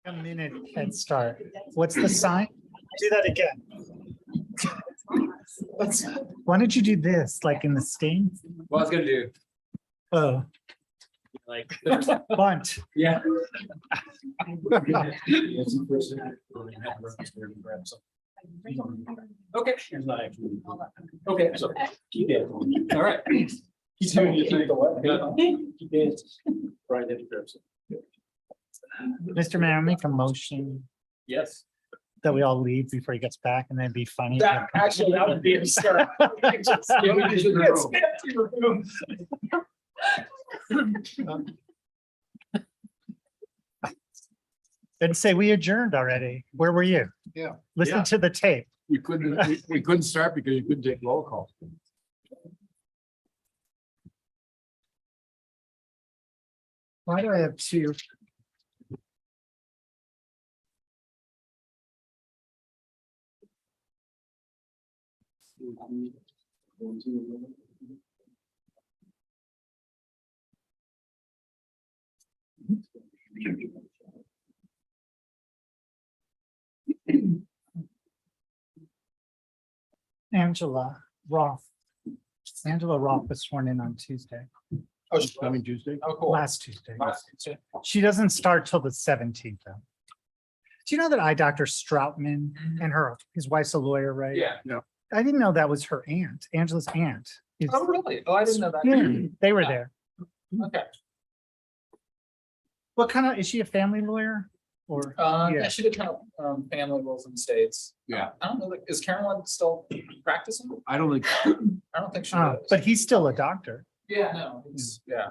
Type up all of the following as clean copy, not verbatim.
A minute head start. What's the sign? Do that again. Why don't you do this like in the sting? Well, I was gonna do Oh, like, bunt. yeah. Okay. Okay, so keep it. All right. Keep doing your thing. Keep it. Right. Mr. Mayor, make a motion Yes. that we all leave before he gets back and then be funny. That actually, that would be a start. And say we adjourned already. Where were you? Yeah. Listen Yeah. to the tape. We couldn't start because you couldn't take roll call. Why do I have two? Angela Roth. Angela Roth was sworn in on Tuesday, Oh, she's coming Tuesday? Oh, cool. last Tuesday. She doesn't start till the 17th though. Do you know that eye doctor Stroutman and his wife's a lawyer, right? Yeah. I didn't know that was her aunt, Angela's aunt. is- Oh, really? Oh, I didn't know that. Yeah, they were there. Okay. What kind of, is she a family lawyer? Or, Yeah, yeah, she did kind of family rules in the States. Yeah. I don't know, like, is Caroline still practicing? I don't think, I don't think she Oh, is. but he's still a doctor. Yeah, no, it's, yeah.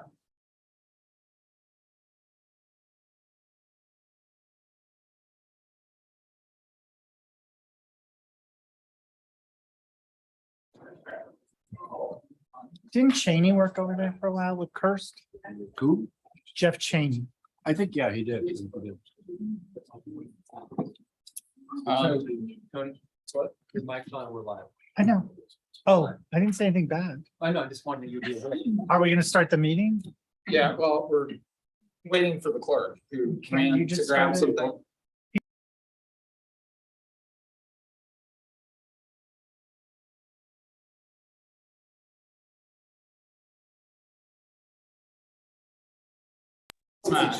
Didn't Cheney work over there for a while with Kirst? who? Jeff Cheney. I think, yeah, he did. Tony, what? Your mic's on, we're live. I know. Oh, I didn't say anything bad. I know, I just wanted you to be aware. Are we gonna start the meeting? Yeah, well, we're waiting for the clerk who Can you ran to just grab start it? something.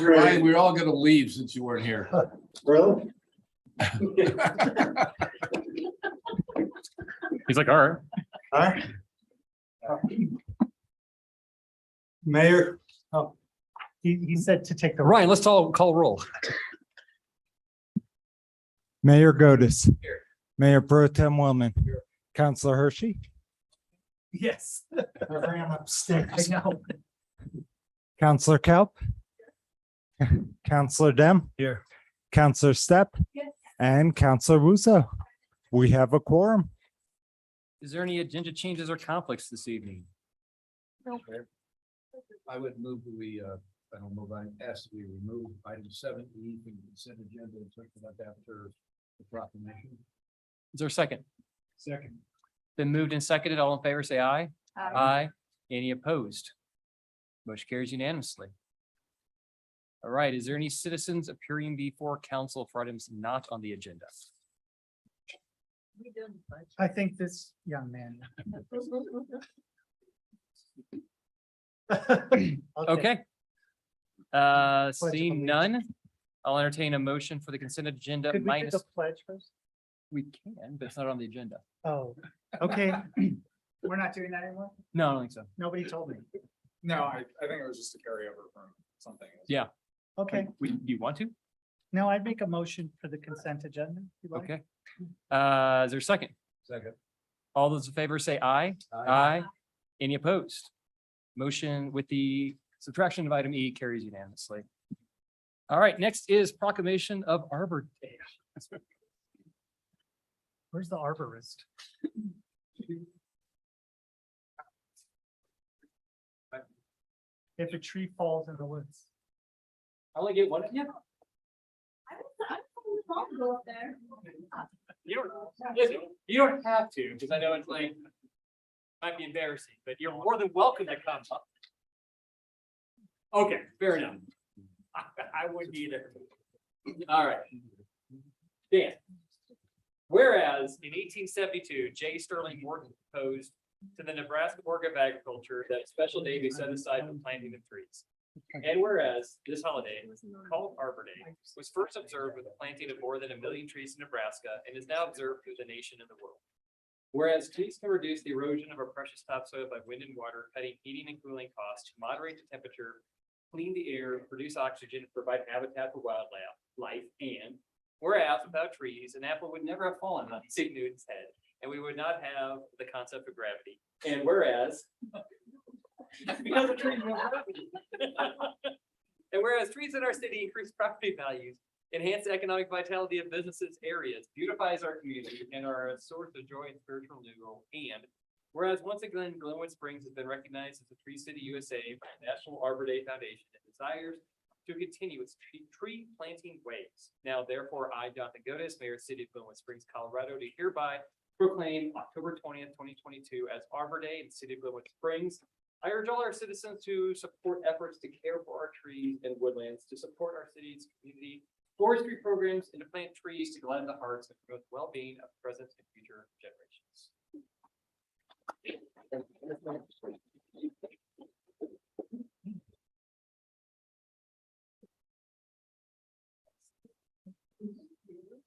Ryan, we're all gonna leave since you weren't here. Really? He's like, all right. All right. Mayor, He said to take the. Ryan, let's all call roll. Mayor Godis. Here. Mayor Pro Tem Wellman. Counselor Hershey. Yes. I ran upstairs. I know. Counselor Kelp. Counselor Dem. Here. Counselor Stepp. Yes. And Counselor Wusso. We have a quorum. Is there any agenda changes or conflicts this evening? I would move that we, I don't know, I asked that we remove item 7E from the consent agenda and talk about that after the proclamation. Is there a second? Second. Been moved and seconded. All in favor, say aye. Aye. Any opposed? Motion carries unanimously. All right, is there any citizens appearing before council for items not on the agenda? I think this young man. Okay. Pledge of Seeing none, I'll entertain a motion for the consent agenda Could we do minus, the pledge first? we can, but it's not on the agenda. Oh, okay. We're not doing that anymore? No, I don't think so. Nobody told me. No, I think it was just a carryover from something. Yeah. Okay, Do you want to? no, I'd make a motion for the consent agenda. if you'd like. Okay. Is there a second? Second. All those in favor say aye. Aye. Any opposed? Motion with the subtraction of item E carries unanimously. All right, next is Proclamation of Arbor Day. Where's the arborist? If a tree falls in the woods. I only get one. Yeah. Go up there. You don't have to, because I know it's like, might be embarrassing, but you're more than welcome to come up. Okay, fair enough. I wouldn't either. All right. Dan. Whereas in 1872, J. Sterling Morton proposed to the Nebraska Board of Agriculture that a special day be set aside for planting of trees. And whereas this holiday, called Arbor Day, was first observed with the planting of more than 1 million trees in Nebraska and is now observed through the nation and the world. Whereas trees can reduce the erosion of our precious topsoil by wind and water, cutting heating and cooling costs, moderate the temperature, clean the air, produce oxygen, provide habitat for wildlife, and whereas without trees, an apple would never have fallen on St. Newton's head, and we would not have the concept of gravity. And whereas because of trees, we have gravity. And whereas trees in our city increase property values, enhance the economic vitality of businesses, areas, beautifies our community, and are a source of joy and spiritual renewal. And whereas once again, Glenwood Springs has been recognized as a Tree City USA by the National Arbor Day Foundation and desires to continue its tree planting ways. Now, therefore, I, Jonathan Godis, Mayor of the City of Glenwood Springs, Colorado, do hereby proclaim October 20th, 2022 as Arbor Day in the City of Glenwood Springs. I urge all our citizens to support efforts to care for our trees and woodlands, to support our city's community forestry programs, and to plant trees to gladden the hearts and promote the well-being of present and future generations.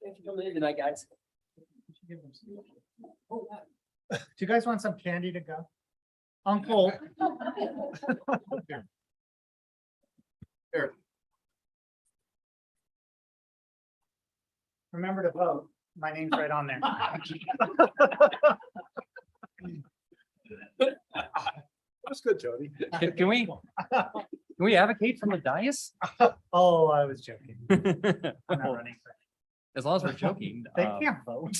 Thanks for coming in tonight, guys. Do you guys want some candy to go? Uncle. Remember to vote. My name's right on there. That's good, Jody. Can we advocate from the dais? Oh, I was joking. I'm As not running. long as we're joking. They can't vote.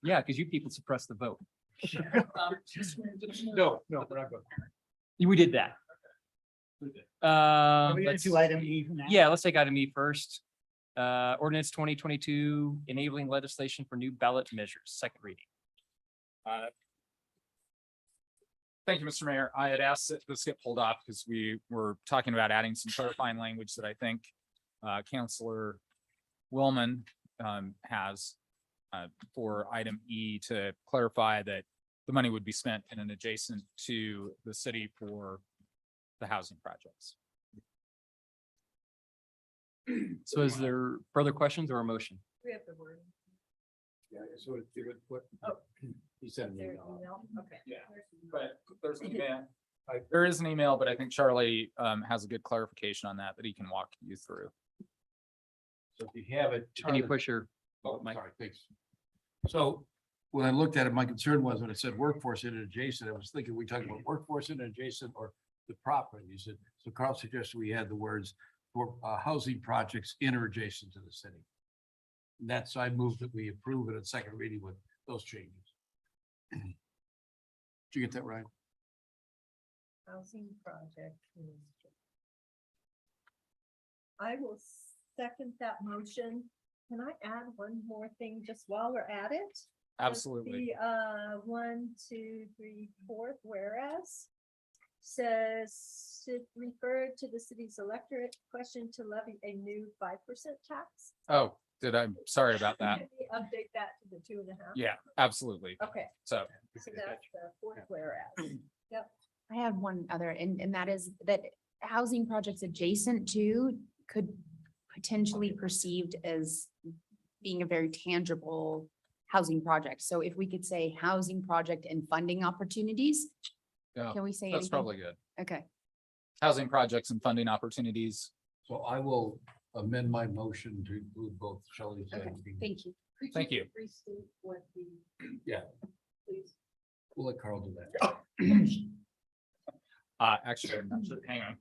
Yeah, because you people suppress the vote. No, we're not going. We did that. Are we gonna Let's- do item E now? Yeah, let's take item E first. Ordinance 2022 enabling legislation for new ballot measures, second reading. Thank you, Mr. Mayor. I had asked that this get pulled off because we were talking about adding some clarifying language that I think Counselor Willman has for item E to clarify that the money would be spent in an adjacent to the city for the housing projects. So is there further questions or a motion? We have the word. Yeah, so it would put, he sent an Their email. email, okay. Yeah. But there's an email. There is an email, but I think Charlie has a good clarification on that he can walk you through. So if you have it. Can you push your, Oh, Mike? sorry, thanks. So when I looked at it, my concern was when it said workforce in and adjacent, I was thinking, we talking about workforce in and adjacent or the property? You said, so Carl suggested we had the words for housing projects in or adjacent to the city. And that's, I moved that we approve it at second reading with those changes. Did you get that right? Housing project. I will second that motion. Can I add one more thing just while we're at it? Just Absolutely. The 1, 2, 3, 4th, whereas says should refer to the city's electorate question to levy a new 5% tax. Oh, sorry about that. Can we update that to the 2.5? Yeah, absolutely. Okay, So so that's the 4th whereas. I have one other, and that is that housing projects adjacent to could potentially perceived as being a very tangible housing project. So if we could say housing project and funding opportunities, yeah, can we say that's anything? probably good. Okay, Housing projects and funding opportunities. So I will amend my motion to include both Shelley's okay, and. thank you. Thank you. Restate what the. Yeah. Please. We'll let Carl do that. Actually, hang on.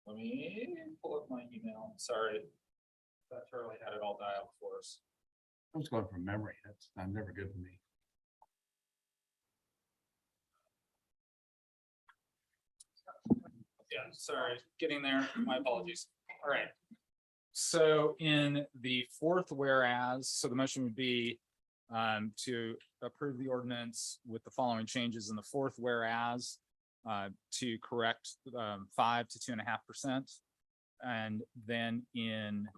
Let me pull up my email. Sorry. That Charlie had it all dialed for us. I was going from memory. That's never good for me. Yeah, sorry, getting there. My apologies. All right. So in the 4th whereas, so the motion would be to approve the ordinance with the following changes in the 4th whereas to correct 5 to 2.5%. And then in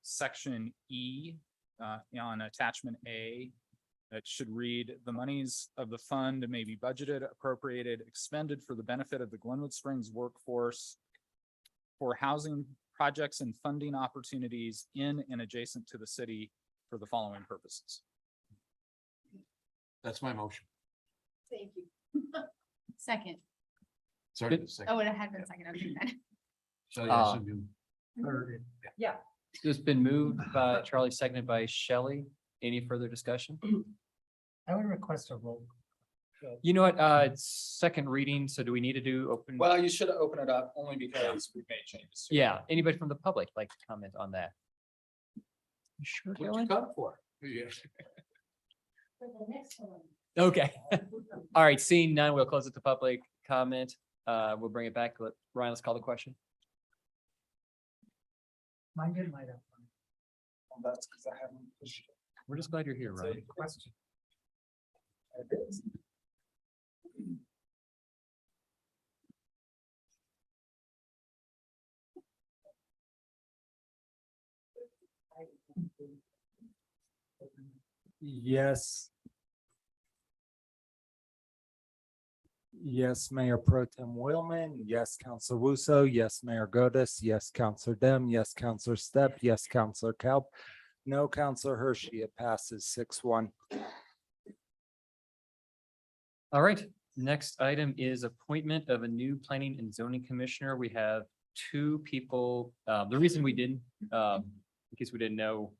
section E, on attachment A, it should read, the monies of the fund may be budgeted, appropriated, expended for the benefit of the Glenwood Springs workforce for housing projects and funding opportunities in and adjacent to the city for the following purposes. That's my motion. Thank you. Second. Sorry. the second. Oh, it had been second. Okay, then. So, yeah, so you- It's been moved by Charlie, seconded by Shelley. Any further discussion? I would request a roll. You know what, it's second reading, so do we need to do open? Well, you should open it up only because we've made changes. to it. Yeah, anybody from the public like to comment on that? You sure, What Shelley? you got it for? Yeah. For the next one. Okay. All right, seeing none, we'll close it to public comment. We'll bring it back. Ryan, let's call the question. Mine didn't light up. Well, that's because I haven't pushed it. We're just glad you're here, It's a Ryan. Question. It is. Yes. Yes, Mayor Pro Tem Willman. Yes, Council Russo. Yes, Mayor Godus. Yes, Councilor Dem. Yes, Councilor Step. Yes, Councilor Kelp. No, Councilor Hershey. It passes 6-1. All right, next item is appointment of a new planning and zoning commissioner. We have two people. The reason we didn't, in case we didn't know,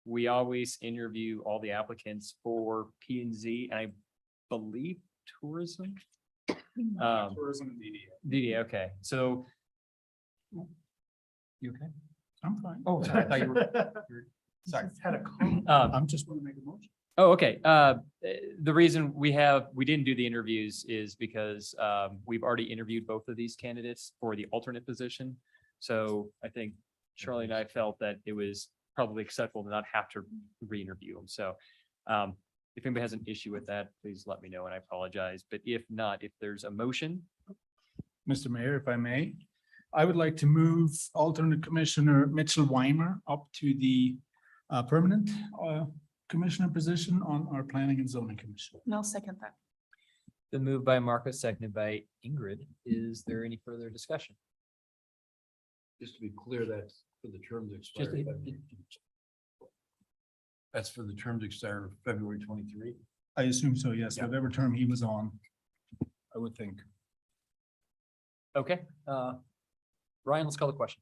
we always interview all the applicants for P and Z, and I believe tourism. Tourism and DDA. DD, okay, so. You okay? I'm fine. Oh, sorry, I thought you were. Sorry. Had a call. Um, just want to make a motion. Oh, okay. The reason we didn't do the interviews is because we've already interviewed both of these candidates for the alternate position. So I think Charlie and I felt that it was probably acceptable to not have to re-interview them. So if anybody has an issue with that, please let me know and I apologize. But if not, if there's a motion, Mr. Mayor, if I may, I would like to move alternate Commissioner Mitchell Weimer up to the permanent commissioner position on our Planning and Zoning Commission. No, second that. the move by Marcus, seconded by Ingrid. Is there any further discussion? Just to be clear, that's for the terms expire. That's for the terms expire February 23. I assume so, yes, Yeah. whatever term he was on, I would think. Okay, Ryan, let's call the question.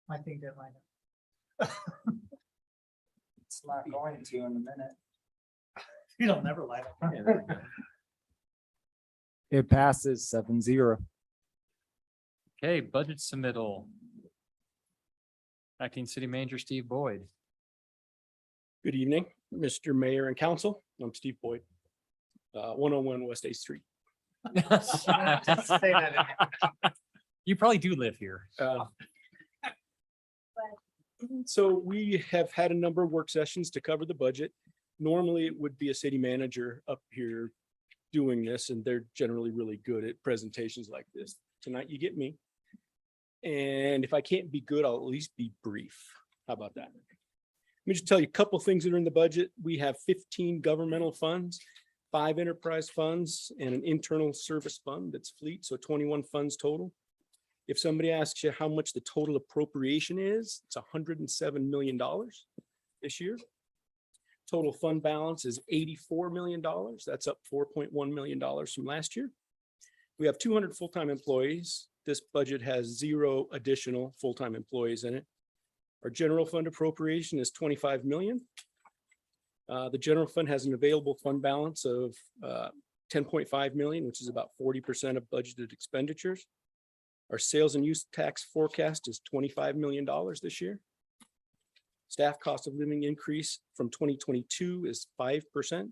I think that might. It's not going to in a minute. It'll never light up. It passes 7-0. Okay, budget submittal. Acting City Manager Steve Boyd. Good evening, Mr. Mayor and Council. I'm Steve Boyd, 101 West 8th Street. Just say that in- You probably do live here. So we have had a number of work sessions to cover the budget. Normally, it would be a city manager up here doing this, and they're generally really good at presentations like this. Tonight, you get me. And if I can't be good, I'll at least be brief. How about that? Let me just tell you a couple things that are in the budget. We have 15 governmental funds, 5 enterprise funds, and an internal service fund that's fleet, so 21 funds total. If somebody asks you how much the total appropriation is, it's $107 million this year. Total fund balance is $84 million. That's up $4.1 million from last year. We have 200 full-time employees. This budget has 0 additional full-time employees in it. Our general fund appropriation is 25 million. The general fund has an available fund balance of 10.5 million, which is about 40% of budgeted expenditures. Our sales and use tax forecast is $25 million this year. Staff cost of living increase from 2022 is 5%.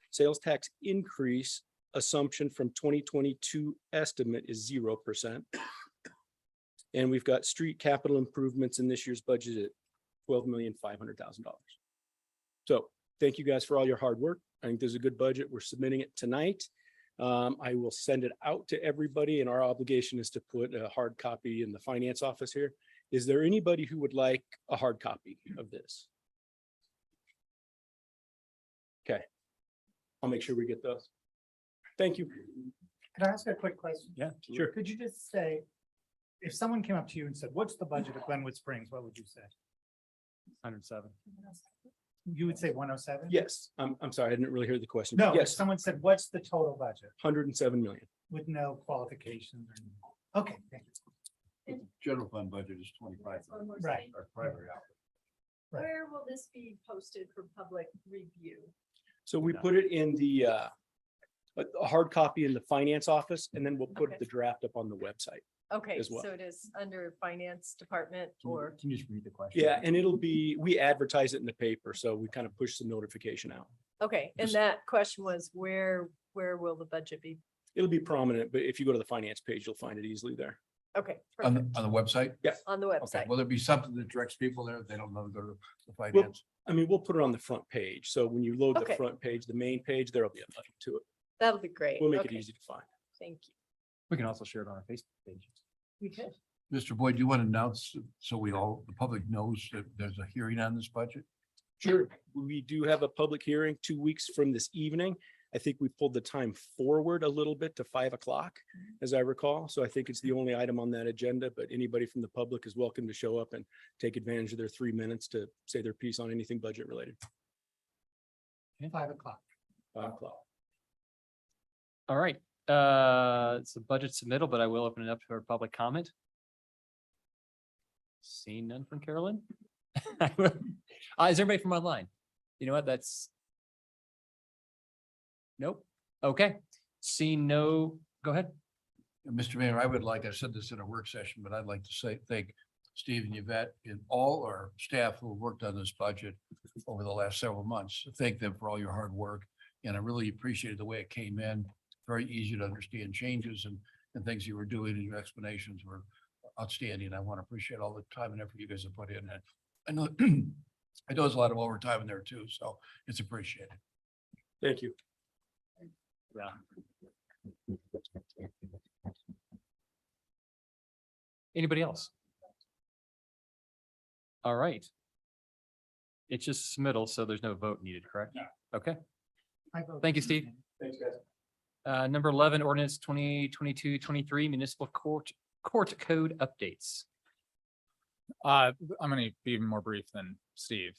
Sales tax increase assumption from 2022 estimate is 0%. And we've got street capital improvements in this year's budget at $12,500,000. So thank you guys for all your hard work. I think there's a good budget. We're submitting it tonight. I will send it out to everybody, and our obligation is to put a hard copy in the finance office here. Is there anybody who would like a hard copy of this? Okay. I'll make sure we get those. Thank you. Could I ask a quick question? Yeah, sure. Could you just say, if someone came up to you and said, what's the budget of Glenwood Springs, what would you say? 107. You would say 107? Yes, I'm sorry, I didn't really hear the question. No, if Yes, someone said, what's the total budget 107 million. with no qualifications or? anything? Okay, thank you. General fund budget is 25. Right. Our primary outlet. Right. Where will this be posted for public review? So we put it in the a hard copy in the finance office, and then we'll put Okay. the draft up on the website. Okay, As well. so it is under finance department or, Can you just read the question? Yeah, and it'll be, we advertise it in the paper, so we kind of push the notification out. okay, and that question was where will the budget be? It'll be prominent, but if you go to the finance page, you'll find it easily there. Okay, On perfect, the website? on the Okay, website. will there be something that directs people there if they don't know to go to the finance? I mean, we'll put it on the front page. So when you load the Okay. front page, the main page, there'll be a link to it. That'll be great. We'll make it Okay, easy to find. Thank you. We can also share it on our Facebook page. We could. Mr. Boyd, do you want to announce so we all, the public knows that there's a hearing on this budget? Sure. We do have a public hearing 2 weeks from this evening. I think we pulled the time forward a little bit to 5 o'clock, as I recall. So I think it's the only item on that agenda, but anybody from the public is welcome to show up and take advantage of their 3 minutes to say their piece on anything budget related. 5 o'clock. 5 o'clock. All right, it's a budget submittal, but I will open it up to our public comment. Seeing none from Carolyn. Is there anybody from online? You know what, that's. Nope, okay, seeing no, go ahead. Mr. Mayor, I would like, I said this in a work session, but I'd like to say, thank Steve and Yvette and all our staff who have worked on this budget over the last several months. Thank them for all your hard work. And I really appreciated the way it came in. Very easy to understand changes and things you were doing, and your explanations were outstanding. I want to appreciate all the time and effort you guys have put in. And I know, I know there's a lot of overtime in there too, so it's appreciated. Thank you. Yeah. Anybody else? All right. It's just submittal, so there's no vote needed, correct? No. Okay, I vote thank you, Steve. Thanks, guys. Number 11, ordinance 2022-23 municipal court code updates. I'm gonna be even more brief than Steve.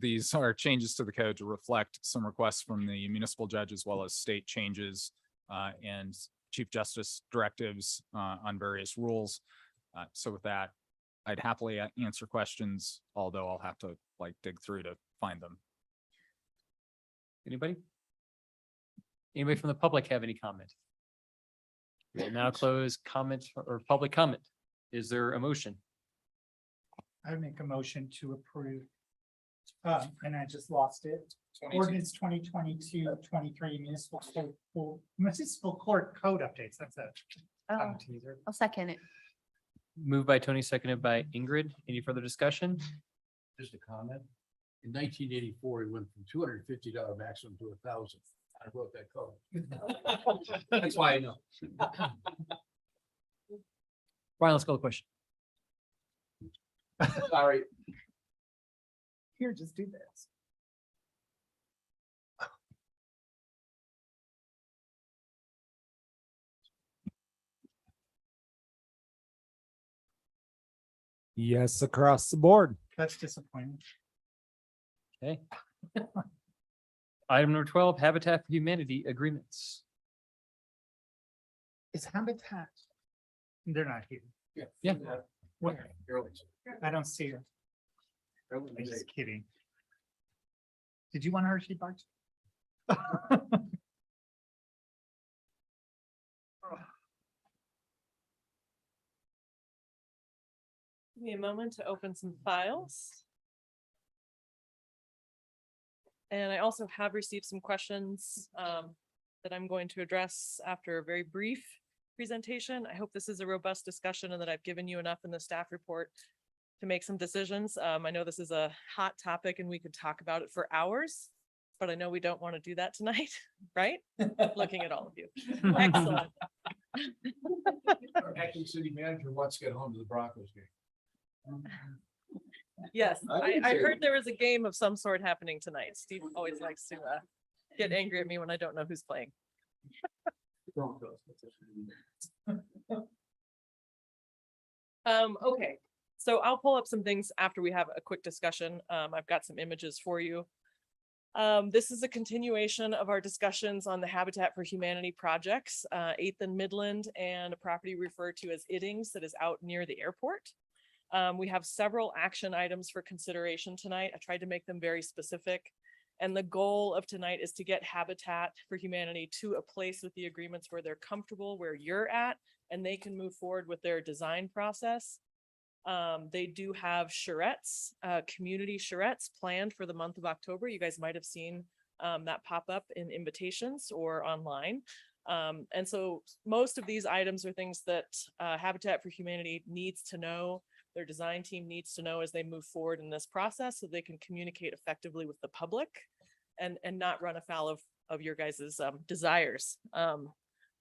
These are changes to the code to reflect some requests from the municipal judge as well as state changes and Chief Justice directives on various rules. So with that, I'd happily answer questions, although I'll have to like dig through to find them. Anybody? Anybody from the public have any comment? We'll now close comment or public comment. Is there a motion? I would make a motion to approve. And I just lost it. Ordinance 2022-23 municipal court code updates. That's a tongue teaser. I'll second it. Moved by Tony, seconded by Ingrid. Any further discussion? Just a comment. In 1984, we went from $250 maximum to $1,000. I wrote that code. That's why I know. Brian, let's go to the question. Sorry. Here, just do this. Yes, across the board. That's disappointing. Okay. Item number 12, Habitat for Humanity agreements. Is Habitat? They're not here. Yeah. Where? I don't see her. I'm just kidding. Did you want her? She barked. Give me a moment to open some files. And I also have received some questions that I'm going to address after a very brief presentation. I hope this is a robust discussion and that I've given you enough in the staff report to make some decisions. I know this is a hot topic and we could talk about it for hours. but I know we don't want to do that tonight, right? Looking at all of you. Excellent. Our acting city manager wants to get home to the Broncos game. Yes, I didn't I say heard there was a game of some sort happening tonight. Steve always likes to get angry at me when I don't know who's playing. Okay, so I'll pull up some things after we have a quick discussion. I've got some images for you. This is a continuation of our discussions on the Habitat for Humanity projects, 8th and Midland, and a property referred to as Iddings that is out near the airport. We have several action items for consideration tonight. I tried to make them very specific. And the goal of tonight is to get Habitat for Humanity to a place with the agreements where they're comfortable, where you're at, and they can move forward with their design process. They do have charrettes, community charrettes planned for the month of October. You guys might have seen that pop up in invitations or online. And so most of these items are things that Habitat for Humanity needs to know, their design team needs to know as they move forward in this process so they can communicate effectively with the public and not run afoul of your guys' desires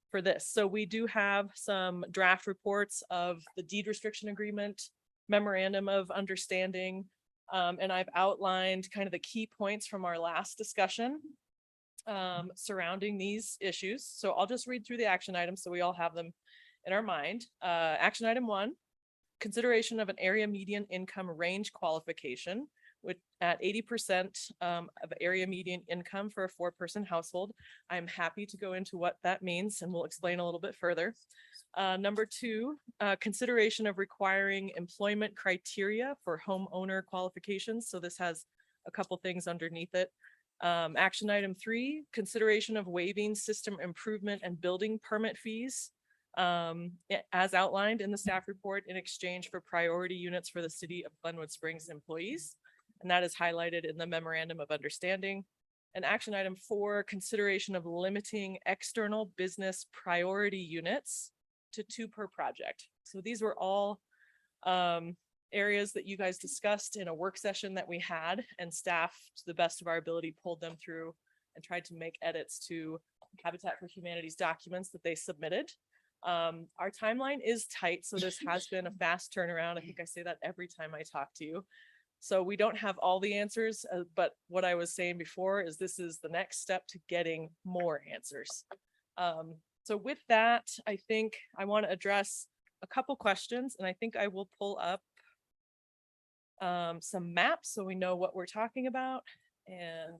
for this. So we do have some draft reports of the deed restriction agreement, memorandum of understanding, and I've outlined kind of the key points from our last discussion surrounding these issues. So I'll just read through the action items so we all have them in our mind. Action item 1, consideration of an area median income range qualification with at 80% of area median income for a 4-person household. I'm happy to go into what that means and we'll explain a little bit further. Number 2, consideration of requiring employment criteria for homeowner qualifications. So this has a couple things underneath it. Action item 3, consideration of waiving system improvement and building permit fees as outlined in the staff report in exchange for priority units for the city of Glenwood Springs employees. And that is highlighted in the memorandum of understanding. And action item 4, consideration of limiting external business priority units to 2 per project. So these were all areas that you guys discussed in a work session that we had, and staff, to the best of our ability, pulled them through and tried to make edits to Habitat for Humanity's documents that they submitted. Our timeline is tight, so this has been a fast turnaround. I think I say that every time I talk to you. So we don't have all the answers, but what I was saying before is this is the next step to getting more answers. So with that, I think I want to address a couple questions, and I think I will pull up some maps so we know what we're talking about, and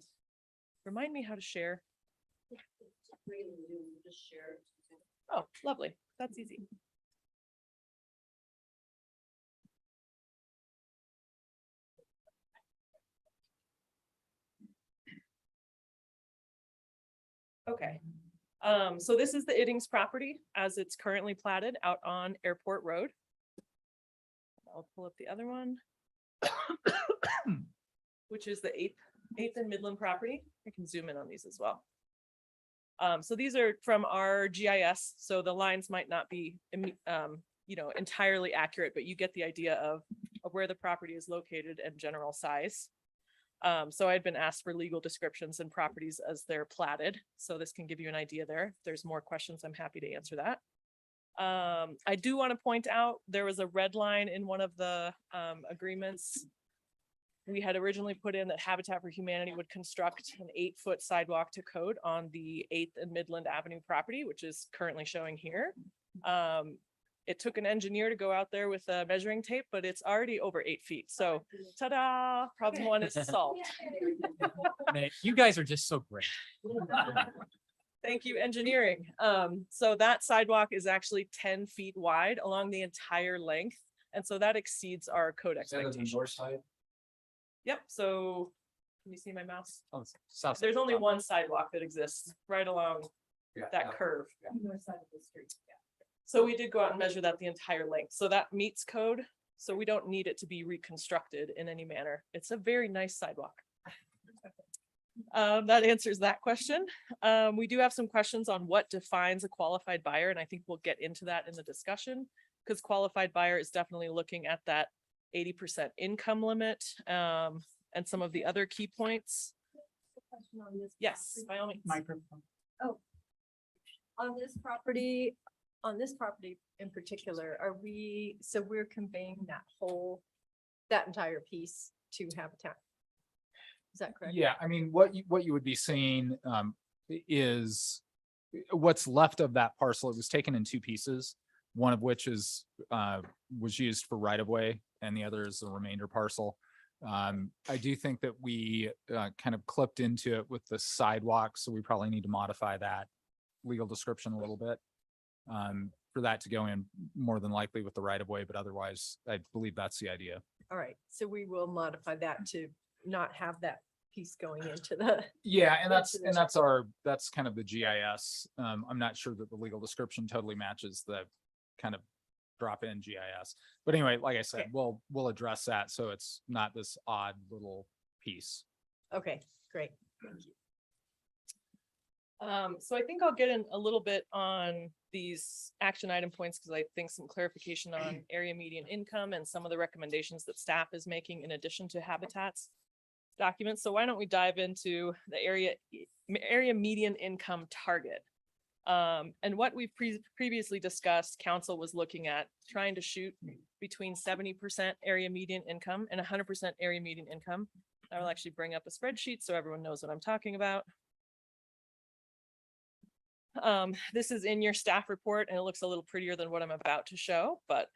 remind me how to share. Oh, lovely. That's easy. Okay. So this is the Iddings property as it's currently platted out on Airport Road. I'll pull up the other one, which is the 8th and Midland property. I can zoom in on these as well. So these are from our GIS, so the lines might not be, entirely accurate, but you get the idea of where the property is located and general size. So I'd been asked for legal descriptions and properties as they're platted, so this can give you an idea there. If there's more questions, I'm happy to answer that. I do want to point out there was a red line in one of the agreements. We had originally put in that Habitat for Humanity would construct an 8-foot sidewalk to code on the 8th and Midland Avenue property, which is currently showing here. It took an engineer to go out there with a measuring tape, but it's already over 8 feet. So ta-da, problem 1 is solved. Man, you guys are just so great. Thank you, engineering. So that sidewalk is actually 10 feet wide along the entire length. And so that exceeds our code expectations. North side? Yep, so can you see my mouse? Oh, it's south. There's only one sidewalk that exists right along that curve. North side of the street. So we did go out and measure that the entire length. So that meets code. So we don't need it to be reconstructed in any manner. It's a very nice sidewalk. That answers that question. We do have some questions on what defines a qualified buyer, and I think we'll get into that in the discussion, because qualified buyer is definitely looking at that 80% income limit and some of the other key points. question on this Yes, property? by all means. Microphone. On this property in particular, so we're conveying that entire piece to Habitat? Is that correct? Yeah, I mean, what you would be seeing is what's left of that parcel. It was taken in two pieces, one of which was used for right of way and the other is the remainder parcel. I do think that we kind of clipped into it with the sidewalk, so we probably need to modify that legal description a little bit for that to go in more than likely with the right of way, but otherwise, I believe that's the idea. All right, so we will modify that to not have that piece going into the. Yeah, and Into the- that's kind of the GIS. I'm not sure that the legal description totally matches the kind of drop in GIS. But anyway, like I said, Okay. we'll address that so it's not this odd little piece. Okay, great. Thank you. So I think I'll get in a little bit on these action item points because I think some clarification on area median income and some of the recommendations that staff is making in addition to Habitat's documents. So why don't we dive into the area median income target? And what we've previously discussed, council was looking at trying to shoot between 70% area median income and 100% area median income. I will actually bring up a spreadsheet so everyone knows what I'm talking about. This is in your staff report and it looks a little prettier than what I'm about to show, but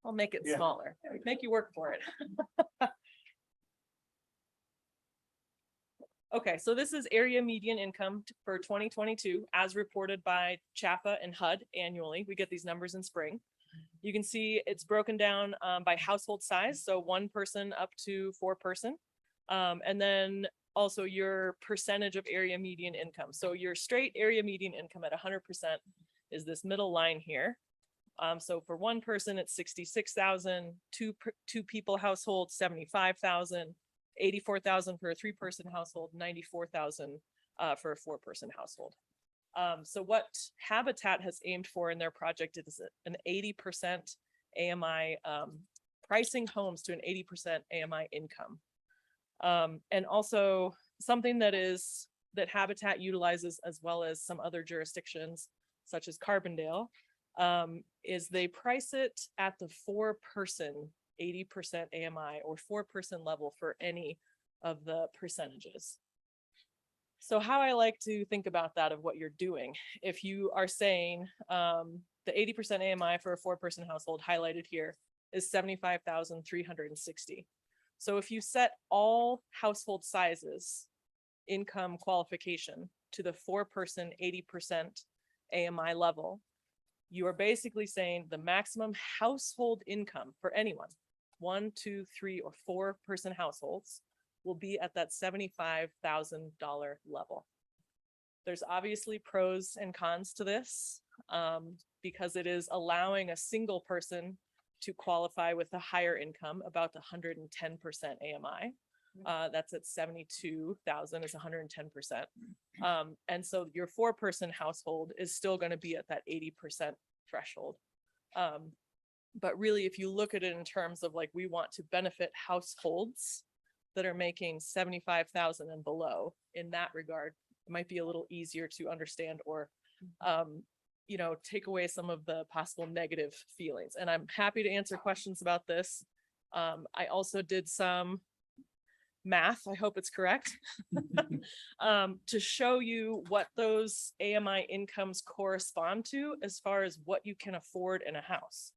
I'll make it Yeah. smaller, make you work for it. Okay, so this is area median income for 2022 as reported by CHAPA and HUD annually. We get these numbers in spring. You can see it's broken down by household size, so 1 person up to 4 person. And then also your percentage of area median income. So your straight area median income at 100% is this middle line here. So for 1 person, it's 66,000, two people household, 75,000, 84,000 for a 3-person household, 94,000 for a 4-person household. So what Habitat has aimed for in their project is an 80% AMI, pricing homes to an 80% AMI income. And also something that Habitat utilizes as well as some other jurisdictions such as Carbondale, is they price it at the 4-person 80% AMI or 4-person level for any of the percentages. So how I like to think about that of what you're doing, if you are saying the 80% AMI for a 4-person household highlighted here is 75,360. So if you set all household sizes income qualification to the 4-person 80% AMI level, you are basically saying the maximum household income for anyone, 1, 2, 3, or 4-person households will be at that $75,000 level. There's obviously pros and cons to this because it is allowing a single person to qualify with a higher income, about the 110% AMI. That's at 72,000 is 110%. And so your 4-person household is still going to be at that 80% threshold. But really, if you look at it in terms of like, we want to benefit households that are making 75,000 and below, in that regard, it might be a little easier to understand or, you know, take away some of the possible negative feelings. And I'm happy to answer questions about this. I also did some math, I hope it's correct, to show you what those AMI incomes correspond to as far as what you can afford in a house.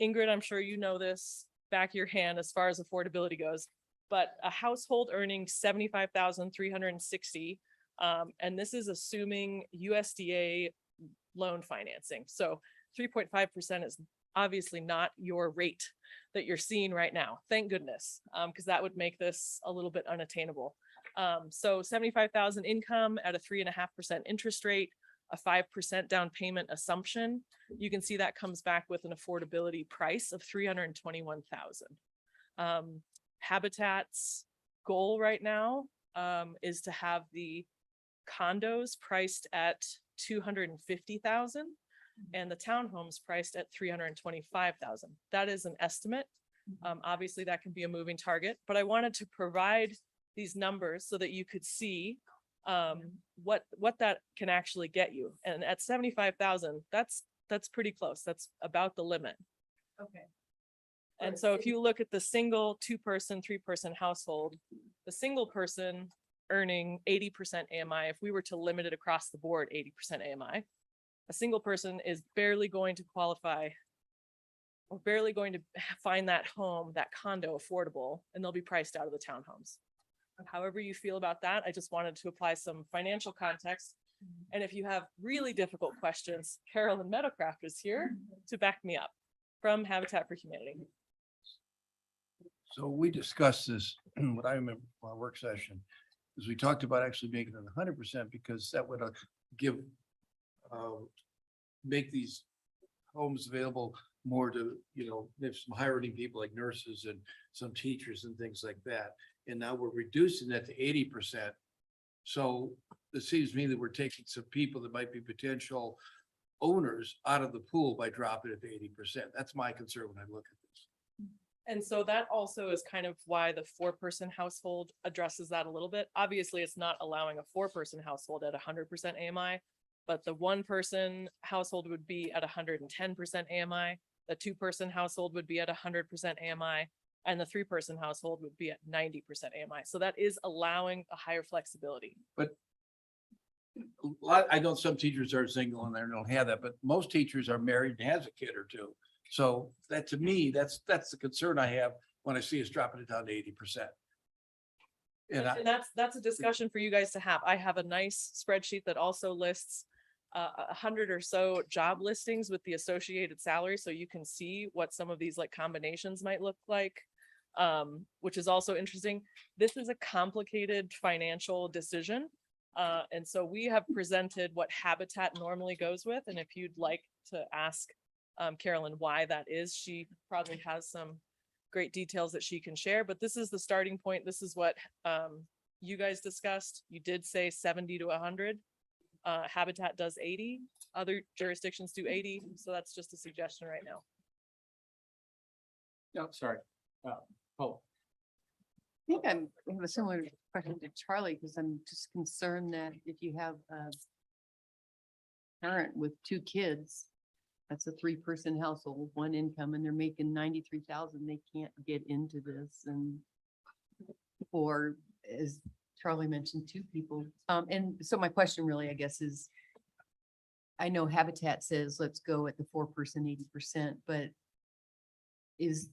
Ingrid, I'm sure you know this back of your hand as far as affordability goes, but a household earning 75,360, and this is assuming USDA loan financing. So 3.5% is obviously not your rate that you're seeing right now. Thank goodness, because that would make this a little bit unattainable. So 75,000 income at a 3.5% interest rate, a 5% down payment assumption. You can see that comes back with an affordability price of $321,000. Habitat's goal right now is to have the condos priced at $250,000. and the townhomes priced at 325,000. That is an estimate. Obviously, that can be a moving target, but I wanted to provide these numbers so that you could see what that can actually get you. And at 75,000, that's pretty close. That's about the limit. Okay. And so if you look at the single 2-person, 3-person household, the single person earning 80% AMI, if we were to limit it across the board, 80% AMI, a single person is barely going to qualify or barely going to find that home, that condo affordable, and they'll be priced out of the townhomes. However you feel about that, I just wanted to apply some financial context. And if you have really difficult questions, Carolyn Meadowcraft is here to back me up from Habitat for Humanity. So we discussed this, what I remember from our work session, is we talked about actually making it 100% because that would give, make these homes available more to, there's some high earning people like nurses and some teachers and things like that. And now we're reducing that to 80%. So it seems to me that we're taking some people that might be potential owners out of the pool by dropping it to 80%. That's my concern when I look at this. And so that also is kind of why the 4-person household addresses that a little bit. Obviously, it's not allowing a 4-person household at 100% AMI, but the 1-person household would be at 110% AMI. The 2-person household would be at 100% AMI, and the 3-person household would be at 90% AMI. So that is allowing a higher flexibility. But I know some teachers are single and they don't have that, but most teachers are married and has a kid or two. So that, to me, that's the concern I have when I see us dropping it down to 80%. And that's a discussion for you guys to have. I have a nice spreadsheet that also lists 100 or so job listings with the associated salary. So you can see what some of these like combinations might look like, which is also interesting. This is a complicated financial decision. And so we have presented what Habitat normally goes with. And if you'd like to ask Carolyn why that is, she probably has some great details that she can share, but this is the starting point. This is what you guys discussed. You did say 70 to 100. Habitat does 80. Other jurisdictions do 80. So that's just a suggestion right now. No, sorry. Oh, I think I have a similar question to Charlie, because I'm just concerned that if you have a parent with 2 kids, that's a 3-person household, 1 income, and they're making 93,000, they can't get into this. And or as Charlie mentioned, 2 people. And so my question really, I guess, is I know Habitat says, let's go at the 4-person, 80%, but is,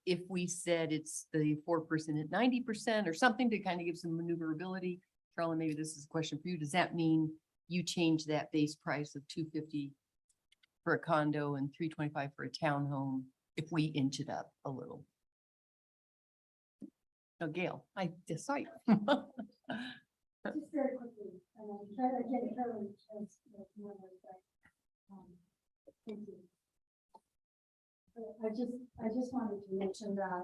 if we said it's the 4-person at 90% or something to kind of give some maneuverability, Charlie, maybe this is a question for you. Does that mean you change that base price of $250 for a condo and $325 for a townhome if we inch it up a little? Oh, Gail, I just saw you. Just very quickly, and I'm trying to get Carolyn as one of thank you. I just wanted to mention that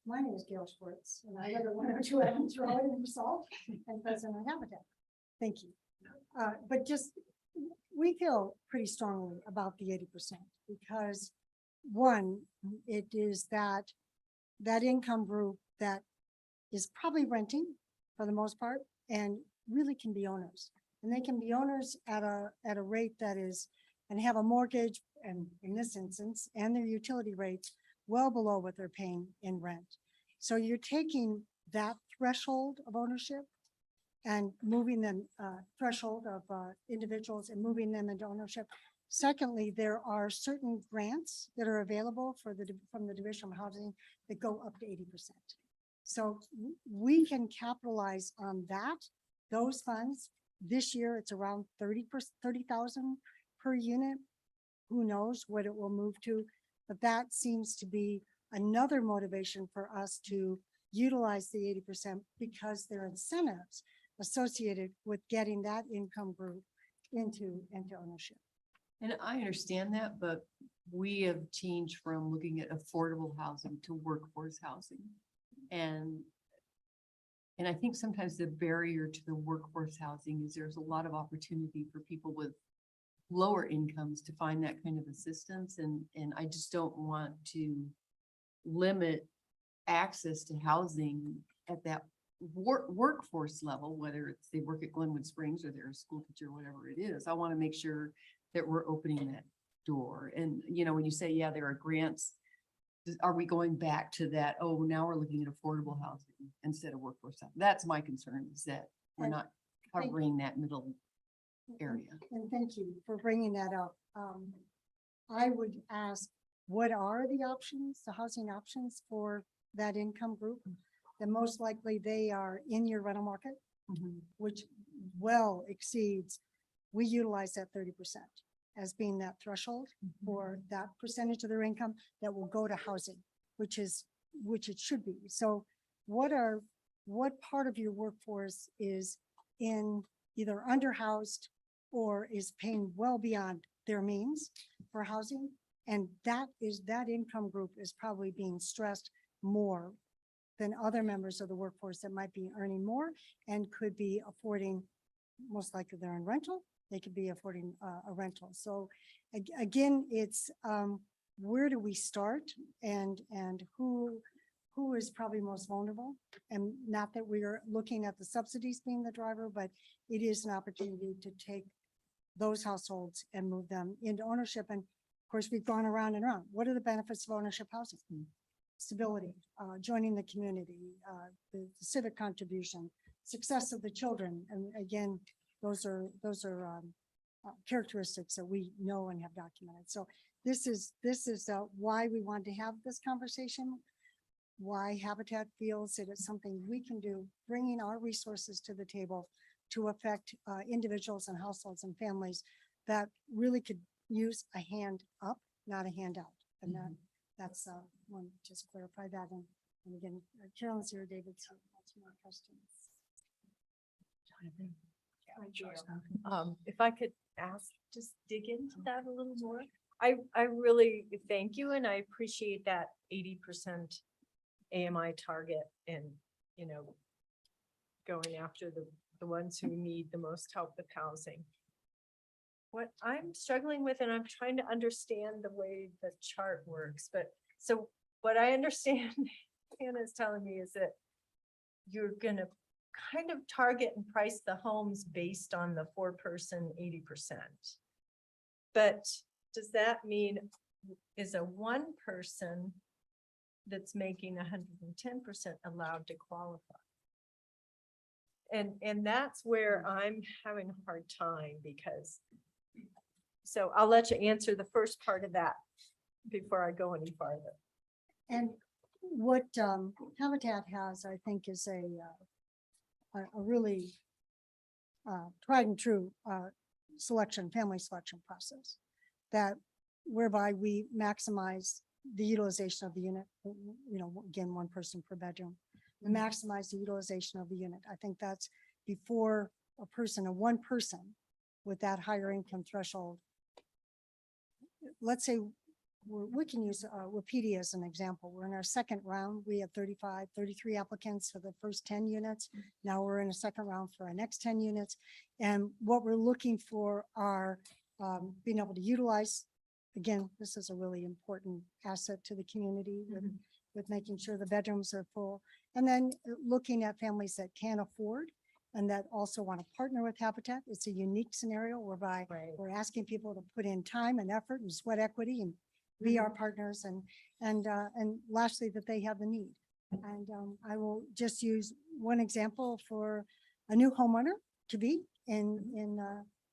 my name is Gail Schwartz, and I live at 102 Evans Road in Salt and president of Habitat. Thank you. But just, we feel pretty strongly about the 80% because one, it is that income group that is probably renting for the most part and really can be owners. And they can be owners at a rate that is, and have a mortgage, and in this instance, and their utility rates well below what they're paying in rent. So you're taking that threshold of ownership and moving them, threshold of individuals and moving them into ownership. Secondly, there are certain grants that are available from the Division of Housing that go up to 80%. So we can capitalize on those funds. This year, it's around 30,000 per unit. Who knows what it will move to, but that seems to be another motivation for us to utilize the 80% because there are incentives associated with getting that income group into ownership. And I understand that, but we have changed from looking at affordable housing to workforce housing. And I think sometimes the barrier to the workforce housing is there's a lot of opportunity for people with lower incomes to find that kind of assistance, and I just don't want to limit access to housing at that workforce level, whether it's they work at Glenwood Springs or they're a school teacher, whatever it is. I want to make sure that we're opening that door. And, you know, when you say, yeah, there are grants, are we going back to that? Oh, now we're looking at affordable housing instead of workforce housing. That's my concern, is that we're And not covering that middle area. And thank you for bringing that up. I would ask, what are the options, the housing options for that income group? Then most likely they are in your rental market, which well exceeds, we utilize that 30% as being that threshold for that percentage of their income that will go to housing, which it should be. So what part of your workforce is in either underhoused or is paying well beyond their means for housing? And that income group is probably being stressed more than other members of the workforce that might be earning more and could be affording, most likely they're in rental, they could be affording a rental. So again, it's where do we start and who is probably most vulnerable? And not that we are looking at the subsidies being the driver, but it is an opportunity to take those households and move them into ownership. And of course, we've gone around and around. What are the benefits of ownership housing? Stability, joining the community, the civic contribution, success of the children. And again, those are characteristics that we know and have documented. So this is why we want to have this conversation, why Habitat feels that it's something we can do, bringing our resources to the table to affect individuals and households and families that really could use a hand up, not a handout. And that's want to just clarify that. And again, Carolyn's here, David's here. Lots more questions. If I could ask, just dig into that a little more. I really thank you and I appreciate that 80% AMI target and, you know, going after the ones who need the most help with housing. What I'm struggling with, and I'm trying to understand the way the chart works, but so what I understand Hannah is telling me is that you're gonna kind of target and price the homes based on the 4-person 80%. But does that mean is a 1 person that's making 110% allowed to qualify? And that's where I'm having a hard time because, so I'll let you answer the first part of that before I go any farther. And what Habitat has, I think, is a really tried and true family selection process that whereby we maximize the utilization of the unit, you know, again, 1 person per bedroom, and maximize the utilization of the unit. I think that's before a 1 person with that higher income threshold. Let's say we can use Wapiti as an example. We're in our second round. We had 33 applicants for the first 10 units. Now we're in a second round for our next 10 units. And what we're looking for are being able to utilize, again, this is a really important asset to the community with making sure the bedrooms are full. And then looking at families that can afford and that also want to partner with Habitat. It's a unique scenario whereby we're asking people to put in time and effort and sweat equity and be our partners, and lastly, that they have the need. And I will just use one example for a new homeowner to be in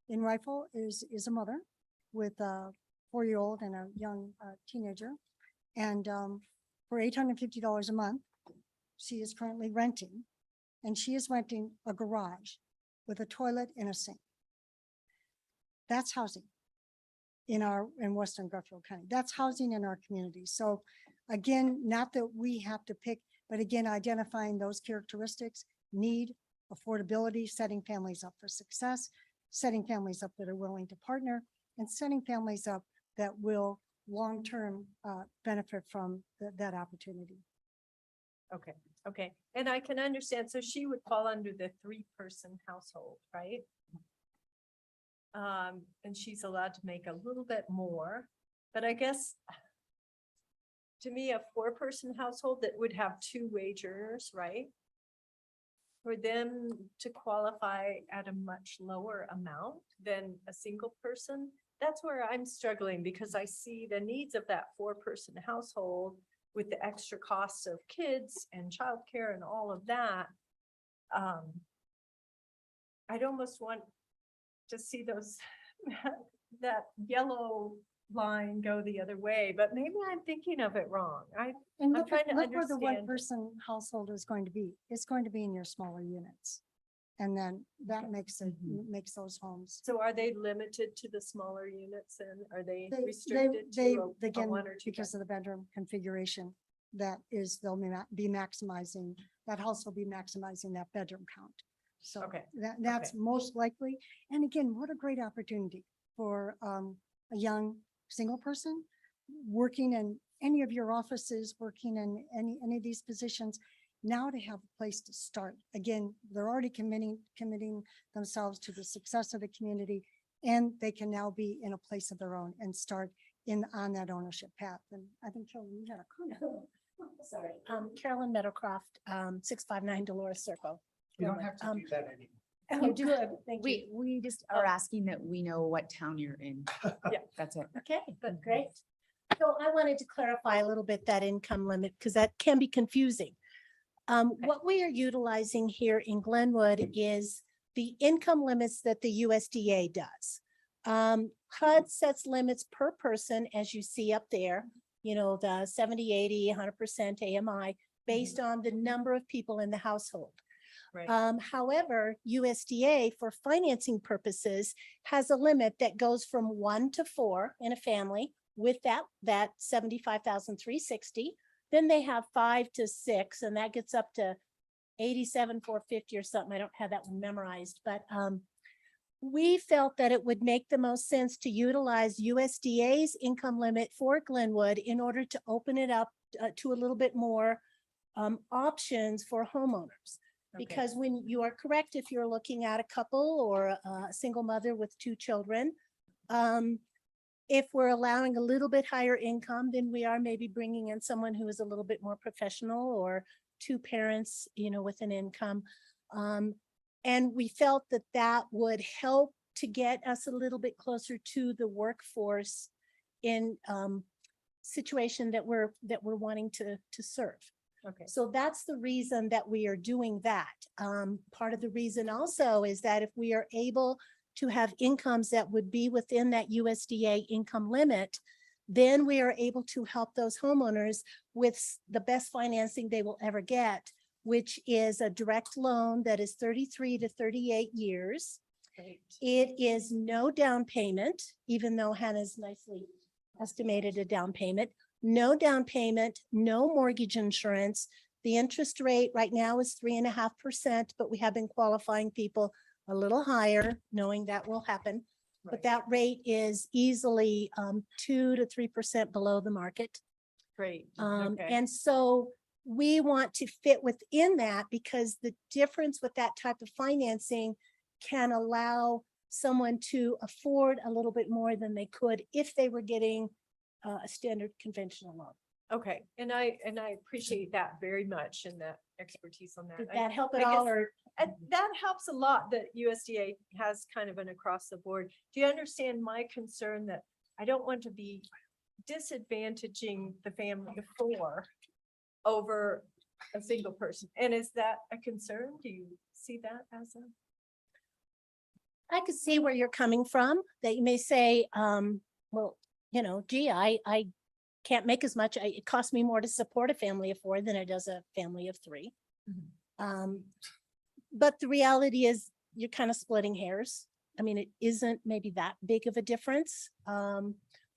Rifle is a mother with a 4-year-old and a young teenager. And for $850 a month, she is currently renting, and she is renting a garage with a toilet and a sink. That's housing in Western Garfield County. That's housing in our community. So again, not that we have to pick, but again, identifying those characteristics, need, affordability, setting families up for success, setting families up that are willing to partner, and setting families up that will long-term benefit from that opportunity. Okay. And I can understand. So she would fall under the 3-person household, right? And she's allowed to make a little bit more, but I guess to me, a 4-person household that would have 2 wage earners, right? For them to qualify at a much lower amount than a single person, that's where I'm struggling, because I see the needs of that 4-person household with the extra costs of kids and childcare and all of that. I'd almost want to see those, that yellow line go the other way, but maybe I'm thinking of it wrong. And I'm look, trying to look where the understand. 1-person household is going to be. It's going to be in your smaller units. And then that makes it, makes those homes. So are they limited to the smaller units, and are they They- restricted they- to a again, 1 or 2? because of the bedroom configuration, that is, they'll be maximizing, that house will be maximizing that bedroom count. So Okay, that's okay. most likely. And again, what a great opportunity for a young single person working in any of your offices, working in any of these positions. Now to have a place to start. Again, they're already committing themselves to the success of the community, and they can now be in a place of their own and start on that ownership path. And I think, Carolyn, you had a comment. Sorry, Carolyn Meadowcroft, 659 Dolores Circle. You don't have to do that anymore. Oh, good, thank you. We just are asking that we know what town you're in. Yeah. That's it. Okay, but great. So I wanted to clarify a little bit that income limit, because that can be confusing. What we are utilizing here in Glenwood is the income limits that the USDA does. HUD sets limits per person, as you see up there, you know, the 70, 80, 100% AMI, based on the number of people in the household. Right. However, USDA for financing purposes has a limit that goes from 1 to 4 in a family with that 75,360. Then they have 5 to 6, and that gets up to 87,450 or something. I don't have that one memorized, but we felt that it would make the most sense to utilize USDA's income limit for Glenwood in order to open it up to a little bit more options for homeowners. Because when you are correct, if you're looking at a couple or a single mother with 2 children, if we're allowing a little bit higher income, then we are maybe bringing in someone who is a little bit more professional, or 2 parents, you know, with an income. And we felt that that would help to get us a little bit closer to the workforce in situation that we're wanting to serve. Okay. So that's the reason that we are doing that. Part of the reason also is that if we are able to have incomes that would be within that USDA income limit, then we are able to help those homeowners with the best financing they will ever get, which is a direct loan that is 33 to 38 years. Great. It is no down payment, even though Hannah's nicely estimated a down payment. No down payment, no mortgage insurance. The interest rate right now is 3.5%, but we have been qualifying people a little higher, knowing that will happen. But that rate is easily 2 to 3% below the market. Great. Okay. And so we want to fit within that, because the difference with that type of financing can allow someone to afford a little bit more than they could if they were getting a standard conventional loan. Okay, and I appreciate that very much, and that expertise on that. Did I- that help I at all, guess- or? And that helps a lot, that USDA has kind of an across the board. Do you understand my concern that I don't want to be disadvantaging the family of 4 over a single person? And is that a concern? Do you see that as a? I could see where you're coming from, that you may say, well, you know, gee, I can't make as much. It costs me more to support a family of 4 than it does a family of 3. But the reality is you're kind of splitting hairs. I mean, it isn't maybe that big of a difference.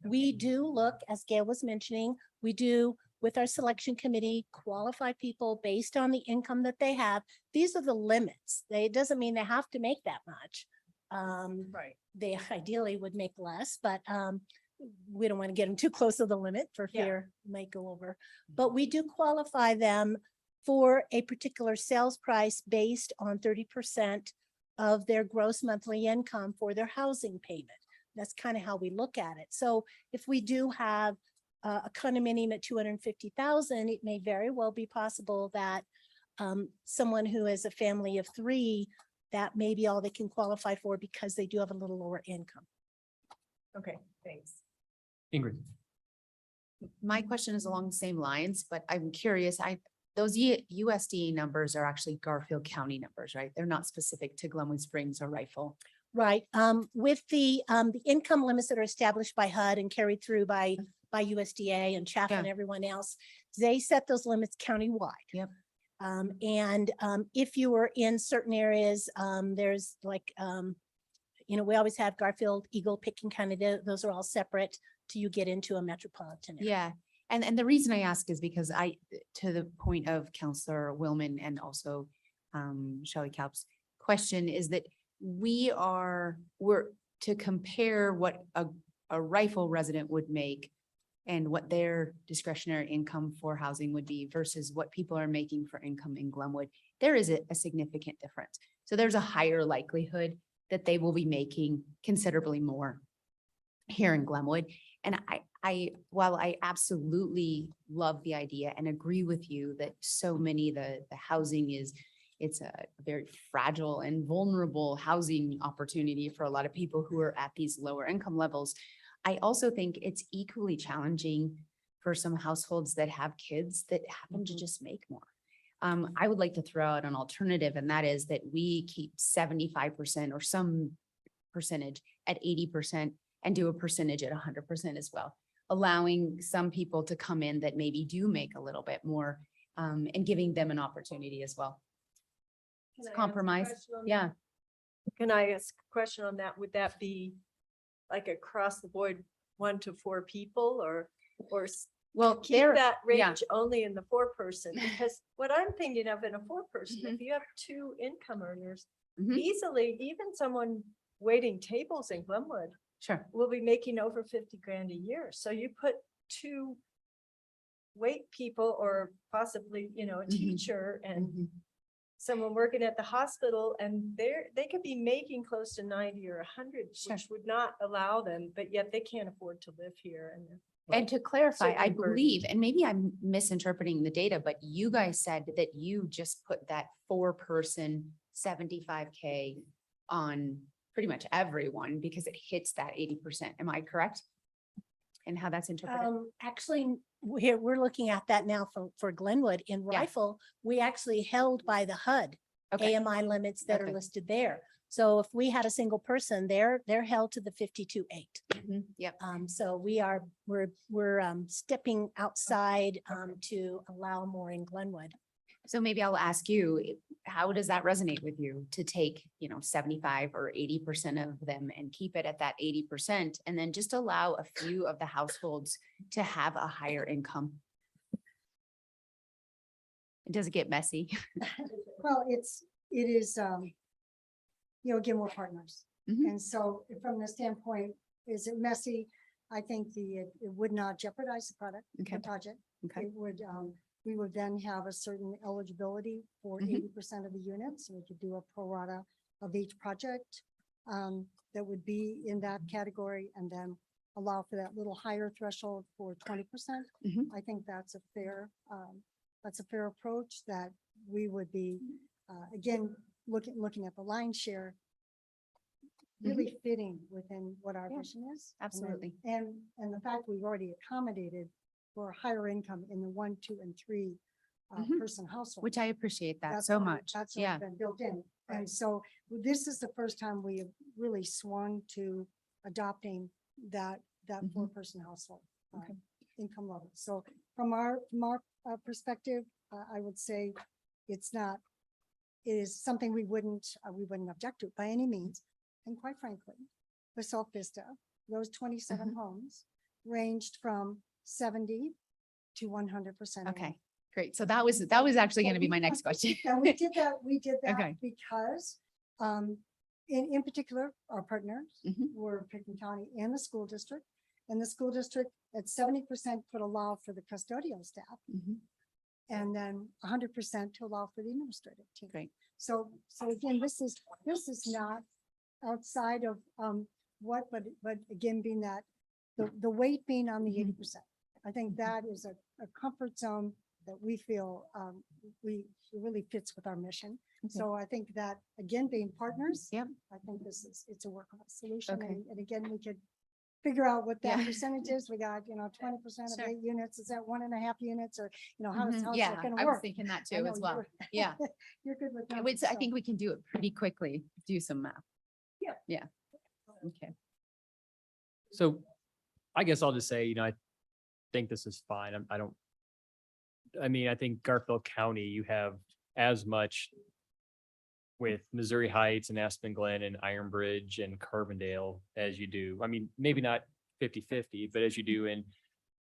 We do look, as Gail was mentioning, we do with our selection committee, qualify people based on the income that they have. These are the limits. It doesn't mean they have to make that much. Right. They ideally would make less, but we don't want to get them too close to the limit for fear it might go over. But we do qualify them for a particular sales price based on 30% of their gross monthly income for their housing payment. That's kind of how we look at it. So if we do have a condominium at 250,000, it may very well be possible that someone who has a family of 3, that may be all they can qualify for because they do have a little lower income. Okay, thanks. Ingrid. My question is along the same lines, but I'm curious, those USDA numbers are actually Garfield County numbers, right? They're not specific to Glenwood Springs or Rifle. Right. With the income limits that are established by HUD and carried through by USDA and CHAP and everyone else, they set those limits countywide. Yep. And if you were in certain areas, there's like, we always have Garfield, Eagle, Picken County, those are all separate till you get into a metropolitan area. Yeah. And the reason I ask is because to the point of Counselor Willman and also Shelley Kalb's question is that we're to compare what a Rifle resident would make and what their discretionary income for housing would be versus what people are making for income in Glenwood. There is a significant difference. So there's a higher likelihood that they will be making considerably more here in Glenwood. And while I absolutely love the idea and agree with you that so many, the housing it's a very fragile and vulnerable housing opportunity for a lot of people who are at these lower income levels. I also think it's equally challenging for some households that have kids that happen to just make more. I would like to throw out an alternative, and that is that we keep 75% or some percentage at 80% and do a percentage at 100% as well, allowing some people to come in that maybe do make a little bit more and giving them an opportunity as well. It's a compromise. Yeah. Can I ask a question on that? Would that be like across the board, 1 to 4 people or Well, keep that range only in the 4-person? Because what I'm thinking of in a 4-person, if you have 2 income earners, easily, even someone waiting tables in Glenwood will be making over 50 grand a year. So you put 2 wait people or possibly, a teacher and someone working at the hospital, and they could be making close to 90 or 100, which would not allow them, but yet they can't afford to live here. And to clarify, I believe, and maybe I'm misinterpreting the data, but you guys said that you just put that 4-person 75K on pretty much everyone because it hits that 80%. Am I correct? And how that's interpreted? Actually, we're looking at that now for Glenwood. In Rifle, we actually held by the HUD AMI limits that are listed there. So if we had a single person, they're held to the 52.8. Yep. So we're stepping outside to allow more in Glenwood. So maybe I'll ask you, how does that resonate with you to take, 75 or 80% of them and keep it at that 80% and then just allow a few of the households to have a higher income? Does it get messy? Well, it is, again, we're partners. And so from the standpoint, is it messy? I think it would not jeopardize the project. It would, we would then have a certain eligibility for 80% of the units. So we could do a pro rata of each project that would be in that category and then allow for that little higher threshold for 20%. I think that's a fair approach that we would be, again, looking at the line share, really fitting within what our vision is. Absolutely. And the fact we've already accommodated for higher income in the 1, 2, and 3 person household. Which I appreciate that so much. That's Yeah. been built in. And so this is the first time we have really swung to adopting that 4-person household income level. So from our perspective, I would say it is something we wouldn't object to by any means. And quite frankly, with Salt Vista, those 27 homes ranged from 70 to 100%. Okay, great. So that was actually going to be my next question. And we did that Okay. because in particular, our partners were Picken County and the school district. And the school district at 70% could allow for the custodial staff. and then 100% to allow for the administrative team. Great. So again, this is not outside of, but again, being that, the weight being on the 80%. I think that is a comfort zone that we feel, it really fits with our mission. So I think that, again, being partners. Yep. I think it's a workable solution. Okay. And again, we could figure out what that Yeah. percentage is. We got, 20% of Sure. 8 units. Is that 1.5 units or, how's Mhm. that Yeah, gonna I was work? thinking that I too know as well. you're- Yeah. You're good with that. Which I think we can do it pretty quickly, do some math. Yeah. Yeah. Okay. So I guess I'll just say, I think this is fine. I think Garfield County, you have as much with Missouri Heights and Aspen Glen and Iron Bridge and Carbondale as you do. I mean, maybe not 50-50, but as you do in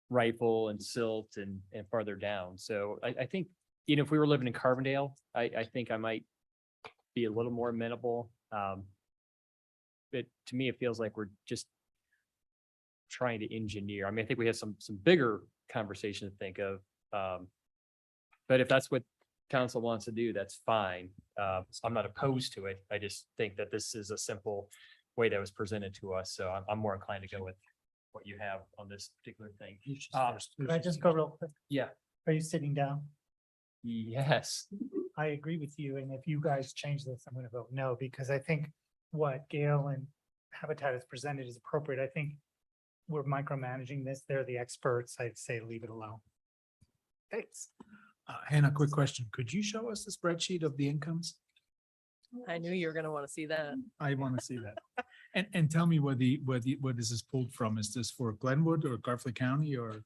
Rifle and Silt and farther down. So I think, if we were living in Carbondale, I think I might be a little more amenable. But to me, it feels like we're just trying to engineer. I think we have some bigger conversation to think of. But if that's what council wants to do, that's fine. I'm not opposed to it. I just think that this is a simple way that was presented to us. So I'm more inclined to go with what you have on this particular thing. Could I just go real quick? Yeah. Are you sitting down? Yes. I agree with you, and if you guys change this, I'm gonna vote no, because I think what Gail and Habitat has presented is appropriate. I think we're micromanaging this. They're the experts. I'd say leave it alone. Thanks. Hannah, quick question. Could you show us the spreadsheet of the incomes? I knew you were gonna want to see that. I want to see that. And tell me where this is pulled from. Is this for Glenwood or Garfield County or?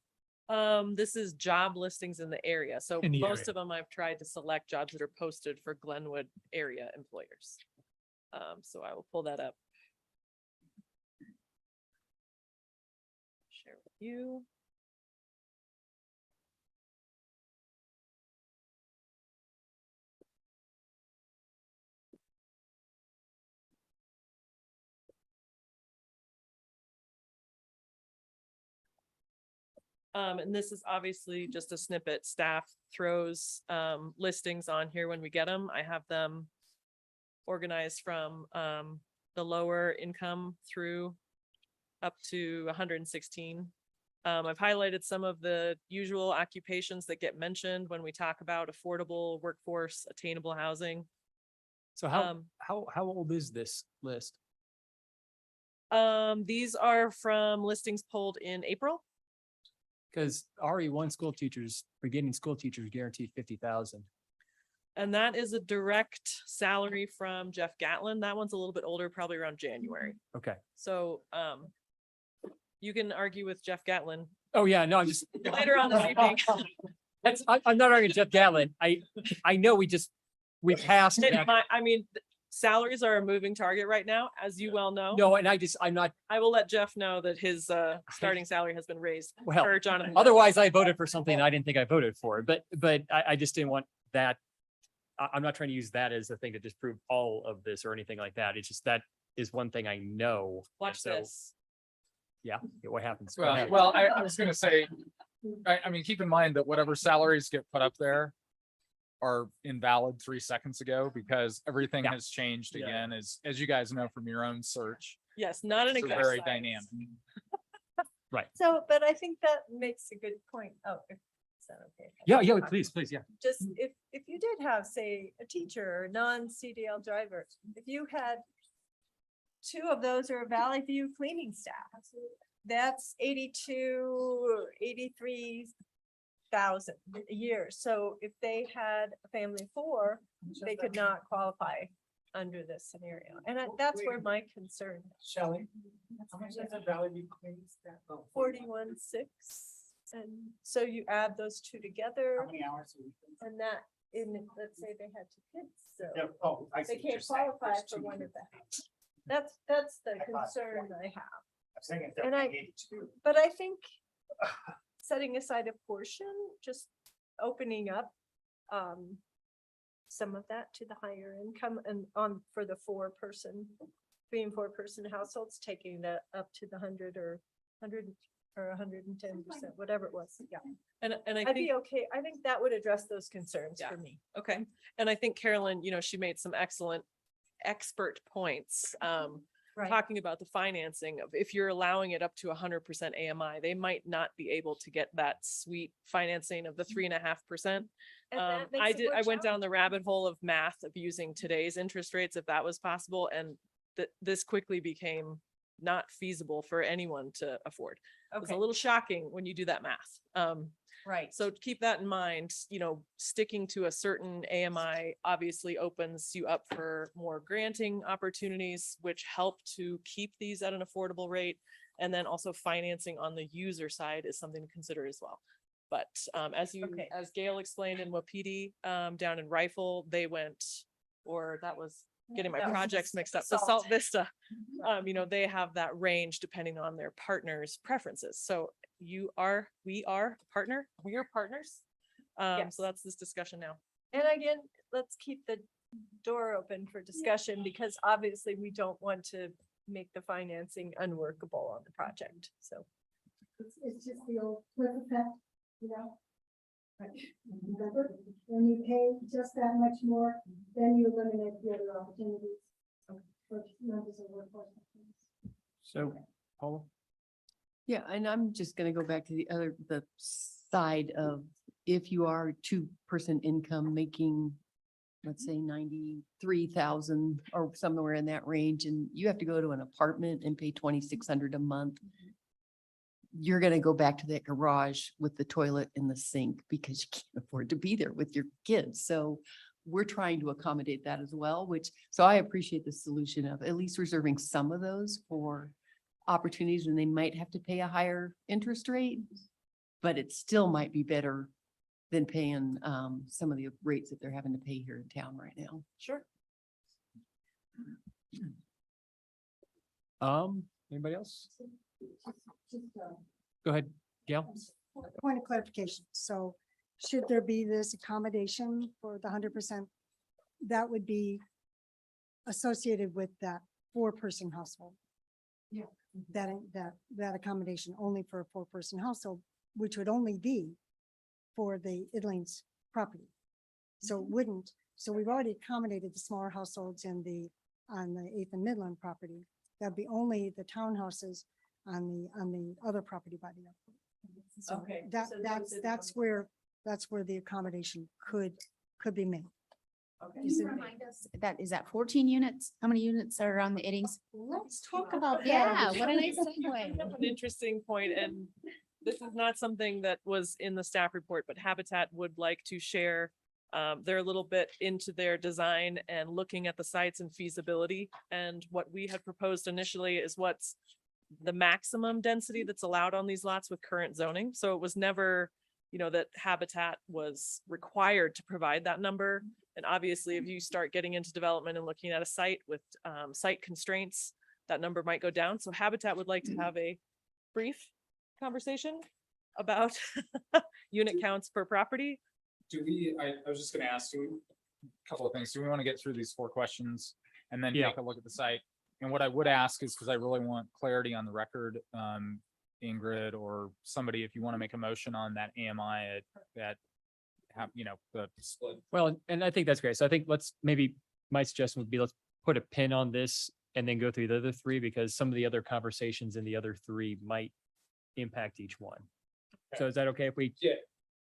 This is job listings in the area. So In the most area. of them I've tried to select jobs that are posted for Glenwood area employers. So I will pull that up. Share with you. And this is obviously just a snippet. Staff throws listings on here when we get them. I have them organized from the lower income through up to 116. I've highlighted some of the usual occupations that get mentioned when we talk about affordable workforce, attainable housing. So how old is this list? These are from listings pulled in April. Because RE1 school teachers, beginning school teachers guaranteed 50,000. And that is a direct salary from Jeff Gatlin. That one's a little bit older, probably around January. Okay. So you can argue with Jeff Gatlin Oh, yeah, no, I'm just. later on this evening. I'm not arguing Jeff Gatlin. I know we passed. I mean, salaries are a moving target right now, as you well know. No, and I'm not, I will let Jeff know that his starting salary has been raised well, for Jonathan. otherwise I voted for something I didn't think I voted for, but I just didn't want that. I'm not trying to use that as a thing to disprove all of this or anything like that. It's just that is one thing I know. Watch So, this. Yeah, what happens? Go ahead. Well, I was gonna say, I mean, keep in mind that whatever salaries get put up there are invalid 3 seconds ago because everything Yeah. has changed again, as you guys know from your own search. Yes, not an It's exact very science. dynamic. So, but I think that makes a good point. Oh, is that okay? Yeah, please, yeah. Just if you did have, say, a teacher or non-CDL driver, if you had 2 of those are Valley View cleaning staff, that's 83,000 a year. So if they had a family of 4, they could not qualify under this scenario. And that's where my concern is. Shelley, how much does a Valley View cleaning staff? 41,600. And so you add those 2 together How many hours a week? and that let's say they had 2 kids, so Yeah, oh, I see they what you're can't saying. qualify There's for 2 one of units. them. That's the I thought concern 40. I have. I'm saying if And they're I- 82. But I think setting aside a portion, just opening up some of that to the higher income and for the 4-person, 3 and 4-person households, taking that up to the 100 or or 110%, whatever it was, yeah. And I I'd think, be okay. I think that would address those concerns Yeah. for me. okay. And I think Carolyn, she made some excellent expert points. Right. Talking about the financing of if you're allowing it up to 100% AMI, they might not be able to get that sweet financing of the 3.5%. And that makes I it more went down the rabbit hole of math of using today's interest rates if that was possible, and this quickly became not feasible for anyone to afford. It was a Okay. little shocking when you do that math. Right. So keep that in mind, sticking to a certain AMI obviously opens you up for more granting opportunities, which help to keep these at an affordable rate. And then also financing on the user side is something to consider as well. But Okay. as Gail explained in Wapiti, down in Rifle, they went, or that was getting my That was projects mixed up, the Salt. Salt Vista. They have that range depending on their partner's preferences. So we are a partner, we are partners. Yes. So that's this discussion now. And again, let's keep the door open for discussion because obviously we don't want to make the financing unworkable on the project, so. It's just the old cliff effect, you know? Remember, when you pay just that much more, then you eliminate the other opportunities for members of workforce. So, Paula? Yeah, and I'm just gonna go back to the side of if you are a two-person income making, let's say 93,000 or somewhere in that range, and you have to go to an apartment and pay 2,600 a month. You're gonna go back to that garage with the toilet and the sink because you can't afford to be there with your kids. So we're trying to accommodate that as well, so I appreciate the solution of at least reserving some of those for opportunities and they might have to pay a higher interest rate, but it still might be better than paying some of the rates that they're having to pay here in town right now. Sure. Anybody else? Just, Go ahead, Gail. point of clarification. So should there be this accommodation for the 100%? That would be associated with that 4-person household. Yeah. That accommodation only for a 4-person household, which would only be for the Idling's property. So it wouldn't, so we've already accommodated the smaller households on the 8th and Midland property. That'd be only the townhouses on the other property by the airport. So Okay, that, so those are the that's where the accommodation could be made. Can you remind us is that 14 units? How many units are on the Iddings? Let's talk about that. Yeah, what a nice segue. An interesting point, and this is not something that was in the staff report, but Habitat would like to share. They're a little bit into their design and looking at the sites and feasibility. And what we had proposed initially is what's the maximum density that's allowed on these lots with current zoning. So it was never, that Habitat was required to provide that number. And obviously, if you start getting into development and looking at a site with site constraints, that number might go down. So Habitat would like to have a brief conversation about unit counts per property. I was just gonna ask you a couple of things. Do we want to get through these 4 questions and then Yeah. take a look at the site? And what I would ask is, because I really want clarity on the record, Ingrid or somebody, if you want to make a motion on that AMI that have, the split. Well, and I think that's great. So I think my suggestion would be let's put a pin on this and then go through the other 3 because some of the other conversations in the other 3 might impact each one. So is that okay if we? Yeah.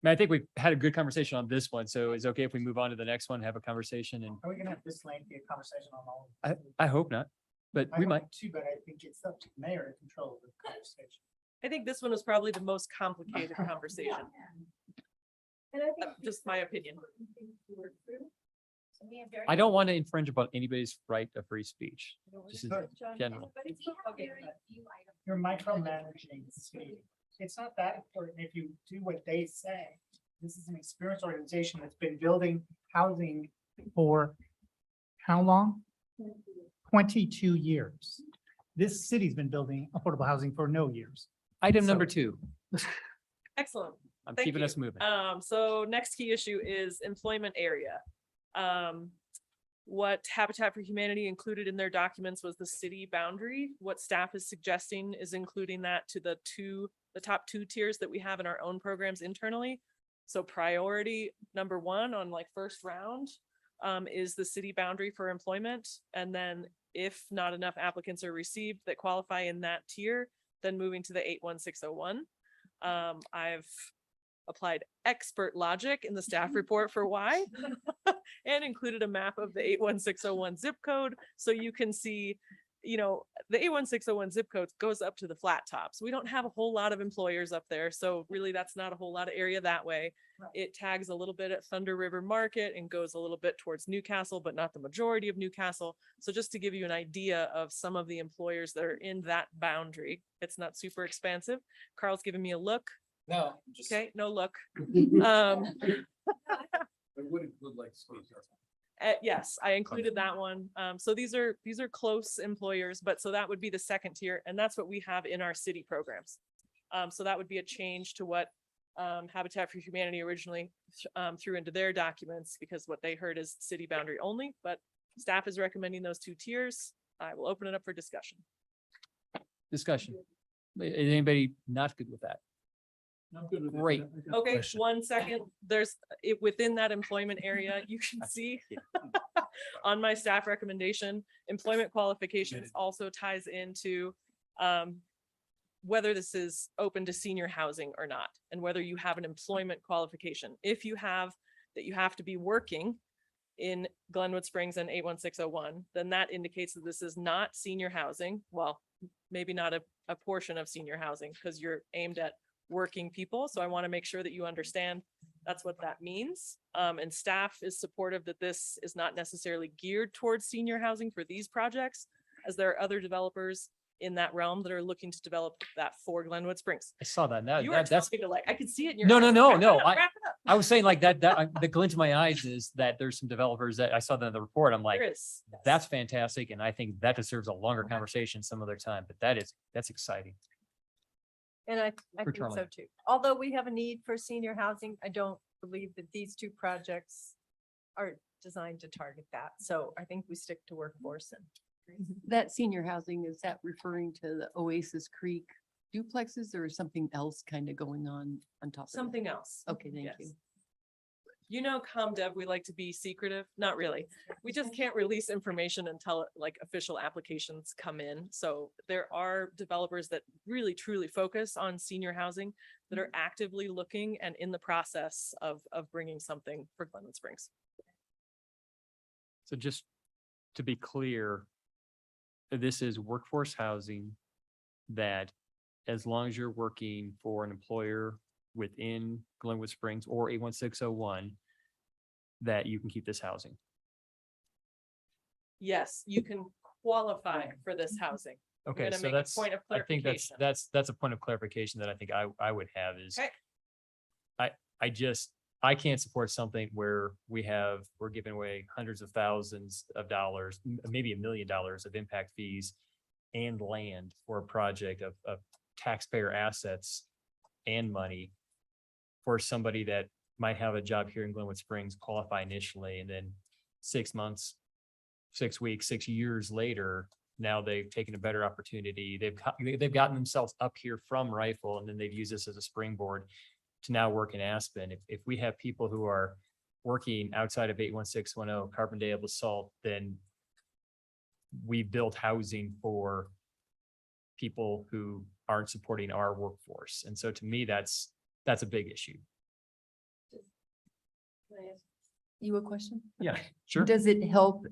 I think we've had a good conversation on this one, so is it okay if we move on to the next one, have a conversation and Are we gonna have this lengthy a conversation on all? I hope not, but I we hope might. Too, but I think it's up to the mayor to control the conversation. I think this one was probably the most complicated conversation. And I think Just my opinion. I don't want to infringe upon anybody's right of free speech. Just as John, general. okay, You're micromanaging the city. It's not that important if you do what they say. This is an experienced organization that's been building housing for how long? 22 years. This city's been building affordable housing for no years. Item So- number 2. Excellent. I'm Thank keeping you. us moving. So next key issue is employment area. What Habitat for Humanity included in their documents was the city boundary. What staff is suggesting is including that to the 2 the top two tiers that we have in our own programs internally. So priority number one on like first round is the city boundary for employment. And then if not enough applicants are received that qualify in that tier, then moving to the 81601. I've applied expert logic in the staff report for why and included a map of the 81601 zip code. So you can see, you know, the 81601 zip code goes up to the flat tops. We don't have a whole lot of employers up there. So really that's not a whole lot of area that way. It tags a little bit at Thunder River Market and goes a little bit towards Newcastle, but not the majority of Newcastle. So just to give you an idea of some of the employers that are in that boundary, it's not super expansive. Carl's giving me a look. No. Just Okay, no look. It would include like schools. Yes, I included that one. So these are close employers, but so that would be the second tier, and that's what we have in our city programs. So that would be a change to what Habitat for Humanity originally threw into their documents, because what they heard is city boundary only, but staff is recommending those two tiers. I will open it up for discussion. Discussion. Is anybody not good with that? I'm good with it. Great. I got a Okay, question. 1 second. There's it within that employment area, you can see on my staff recommendation, employment qualifications also ties into whether this is open to senior housing or not, and whether you have an employment qualification. If you have that you have to be working in Glenwood Springs and 81601, then that indicates that this is not senior housing. Well, maybe not a portion of senior housing, because you're aimed at working people. So I want to make sure that you understand that's what that means. And staff is supportive that this is not necessarily geared towards senior housing for these projects, as there are other developers in that realm that are looking to develop that for Glenwood Springs. I saw that. That, You are that that's, talking to like, I could see it in your no, no, eyes. no, Wrap it no. up, wrap it up. I was saying like that, the glint in my eyes is that there's some developers that I saw that in the report. I'm like, There is. that's fantastic. And I think that deserves a longer conversation some other time, but that's exciting. And I For think so Charlie. too. Although we have a need for senior housing, I don't believe that these two projects are designed to target that. So I think we stick to workforce and. That senior housing, is that referring to the Oasis Creek duplexes or something else kind of going on top of it? Something else. Okay, thank you. Yes. You know, ComDev, we like to be secretive. Not really. We just can't release information until like official applications come in. So there are developers that really truly focus on senior housing that are actively looking and in the process of bringing something for Glenwood Springs. So just to be clear, this is workforce housing that as long as you're working for an employer within Glenwood Springs or 81601, that you can keep this housing. Yes, you can qualify for this housing. Okay, gonna so make a that's, point of I think that's clarification. a point of clarification that I think I would have is Okay. I can't support something where we're giving away hundreds of thousands of dollars, maybe $1 million of impact fees and land for a project of taxpayer assets and money for somebody that might have a job here in Glenwood Springs, qualify initially, and then 6 months, 6 weeks, 6 years later, now they've taken a better opportunity. They've gotten themselves up here from Rifle, and then they've used this as a springboard to now work in Aspen. If we have people who are working outside of 81610 Carbondale Basalt, then we build housing for people who aren't supporting our workforce. And so to me, that's a big issue. You a question? Yeah, sure. Does it help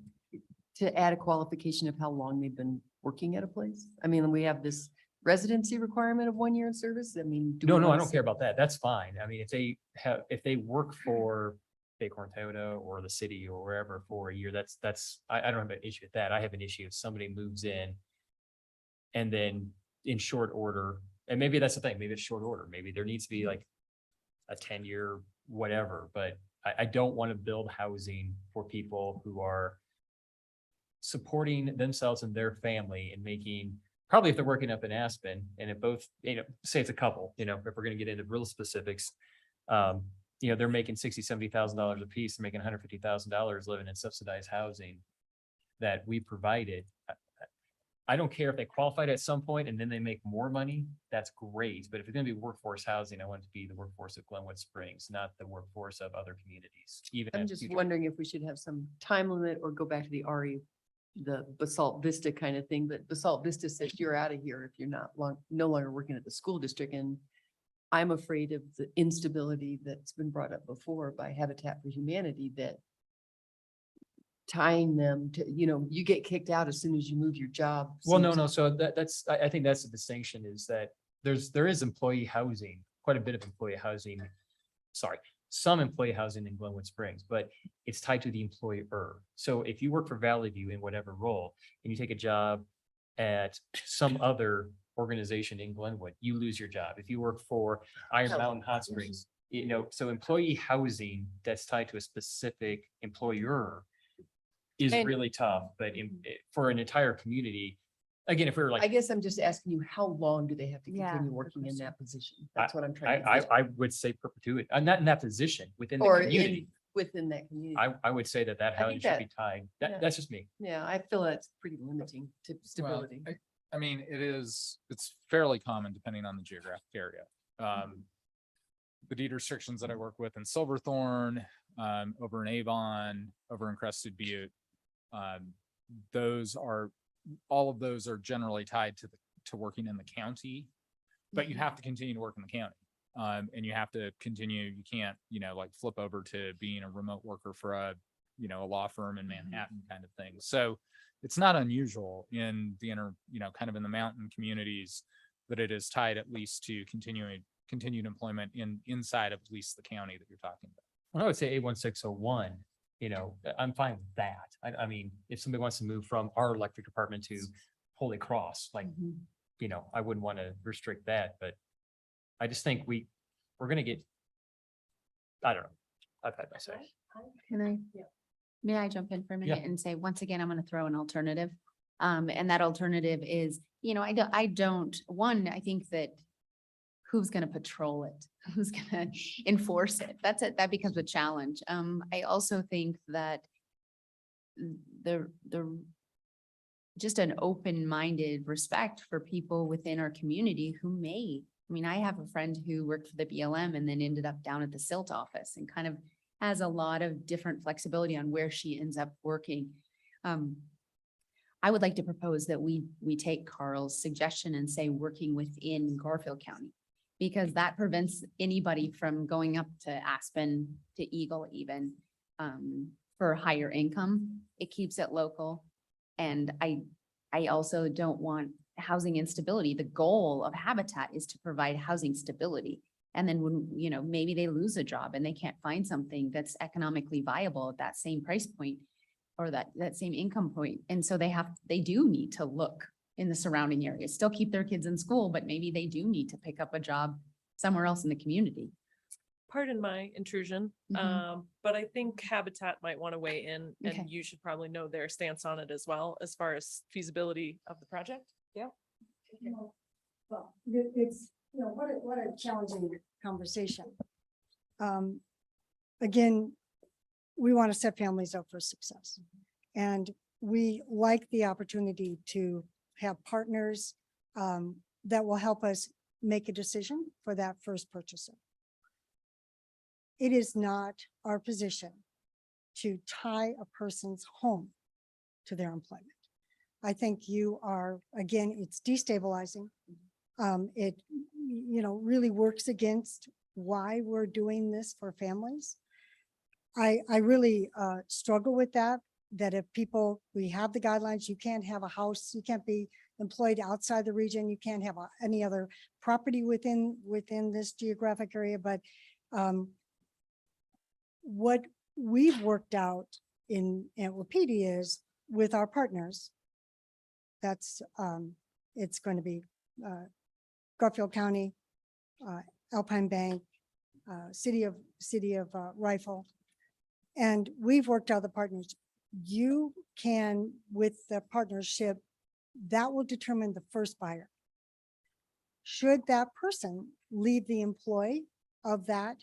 to add a qualification of how long they've been working at a place? I mean, we have this residency requirement of 1 year in service. I mean. No, I don't care about that. That's fine. I mean, if they work for Bighorn Toyota or the city or wherever for a year, I don't have an issue with that. I have an issue if somebody moves in and then in short order, and maybe that's the thing, maybe it's short order. Maybe there needs to be like a 10-year whatever, but I don't want to build housing for people who are supporting themselves and their family and making, probably if they're working up in Aspen, and if both, say it's a couple, if we're going to get into real specifics, they're making $60,000, $70,000 a piece, they're making $150,000 living in subsidized housing that we provided. I don't care if they qualified at some point and then they make more money, that's great. But if it's gonna be workforce housing, I want it to be the workforce of Glenwood Springs, not the workforce of other communities, even. I'm at just future- wondering if we should have some time limit or go back to the the Basalt Vista kind of thing, but Basalt Vista says you're out of here if you're no longer working at the school district. And I'm afraid of the instability that's been brought up before by Habitat for Humanity, that tying them to, you get kicked out as soon as you move your job. Well, seems- no, so I think that's the distinction, is that there is employee housing, quite a bit of employee housing. Sorry, some employee housing in Glenwood Springs, but it's tied to the employer. So if you work for Valley View in whatever role and you take a job at some other organization in Glenwood, you lose your job. If you work for Iron Mountain Hot Springs, so employee housing that's tied to a specific employer is And- really tough, but for an entire community, again, if we were I like, guess I'm just asking you, how long do they have to Yeah, continue good working in question. that position? That's what I'm trying to. I would say perpetuity, not in that position, within the Or community. within that community. I would say that I housing think should be that- tied. yeah. That's just me. Yeah, I feel that's pretty limiting to Well, stability. I mean, it's fairly common depending on the geographic area. The deed restrictions that I work with in Silverthorne, over in Avon, over in Crested Butte, all of those are generally tied to working in the county, but you have to continue to work in the county. And you have to continue, you can't, like flip over to being a remote worker for a law firm in Manhattan kind of thing. So it's not unusual in the kind of in the mountain communities that it is tied at least to continued employment inside of at least the county that you're talking about. When I would say A1601, I'm fine with that. I mean, if somebody wants to move from our electric department to Holy Cross, like, Mhm. I wouldn't want to restrict that, but I just think we're gonna get, I don't know. I've had my say. Can I? Yeah. May I jump in for a Yeah. minute and say, once again, I'm gonna throw an alternative. And that alternative is, I think that who's gonna patrol it? Who's gonna enforce it? That becomes a challenge. I also think that the just an open-minded respect for people within our community who I have a friend who worked for the BLM and then ended up down at the SILT office and kind of has a lot of different flexibility on where she ends up working. I would like to propose that we take Carl's suggestion and say working within Garfield County, because that prevents anybody from going up to Aspen, to Eagle even, for higher income. It keeps it local. And I also don't want housing instability. The goal of Habitat is to provide housing stability. And then when, maybe they lose a job and they can't find something that's economically viable at that same price point or that same income point. And so they do need to look in the surrounding areas, still keep their kids in school, but maybe they do need to pick up a job somewhere else in the community. Pardon my intrusion, but I think Habitat might want to weigh in, Okay. and you should probably know their stance on it as well, as far as feasibility of the project. Yeah. Well, it's, what a challenging conversation. Again, we want to set families up for success. And we like the opportunity to have partners that will help us make a decision for that first purchaser. It is not our position to tie a person's home to their employment. I think again, it's destabilizing. It, really works against why we're doing this for families. I really struggle with that if we have the guidelines, you can't have a house, you can't be employed outside the region, you can't have any other property within this geographic area, but what we've worked out in Wapiti is with our partners. That's it's going to be Garfield County, Alpine Bank, City of Rifle, and we've worked out the partners. You can, with the partnership, that will determine the first buyer. Should that person leave the employ of that,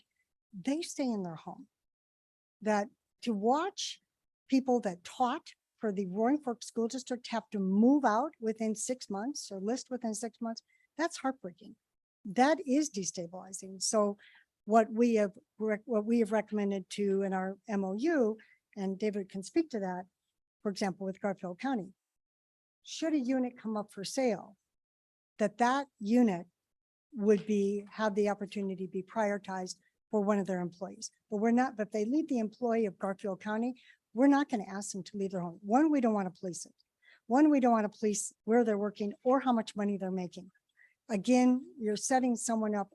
they stay in their home. That to watch people that taught for the Roaring Fork School District have to move out within 6 months or list within 6 months, that's heartbreaking. That is destabilizing. So what we have recommended to in our MOU, and David can speak to that, for example, with Garfield County, should a unit come up for sale, that unit would have the opportunity to be prioritized for one of their employees. But but if they leave the employee of Garfield County, we're not going to ask them to leave their home. One, we don't want to police it. One, we don't want to police where they're working or how much money they're making. Again, you're setting someone up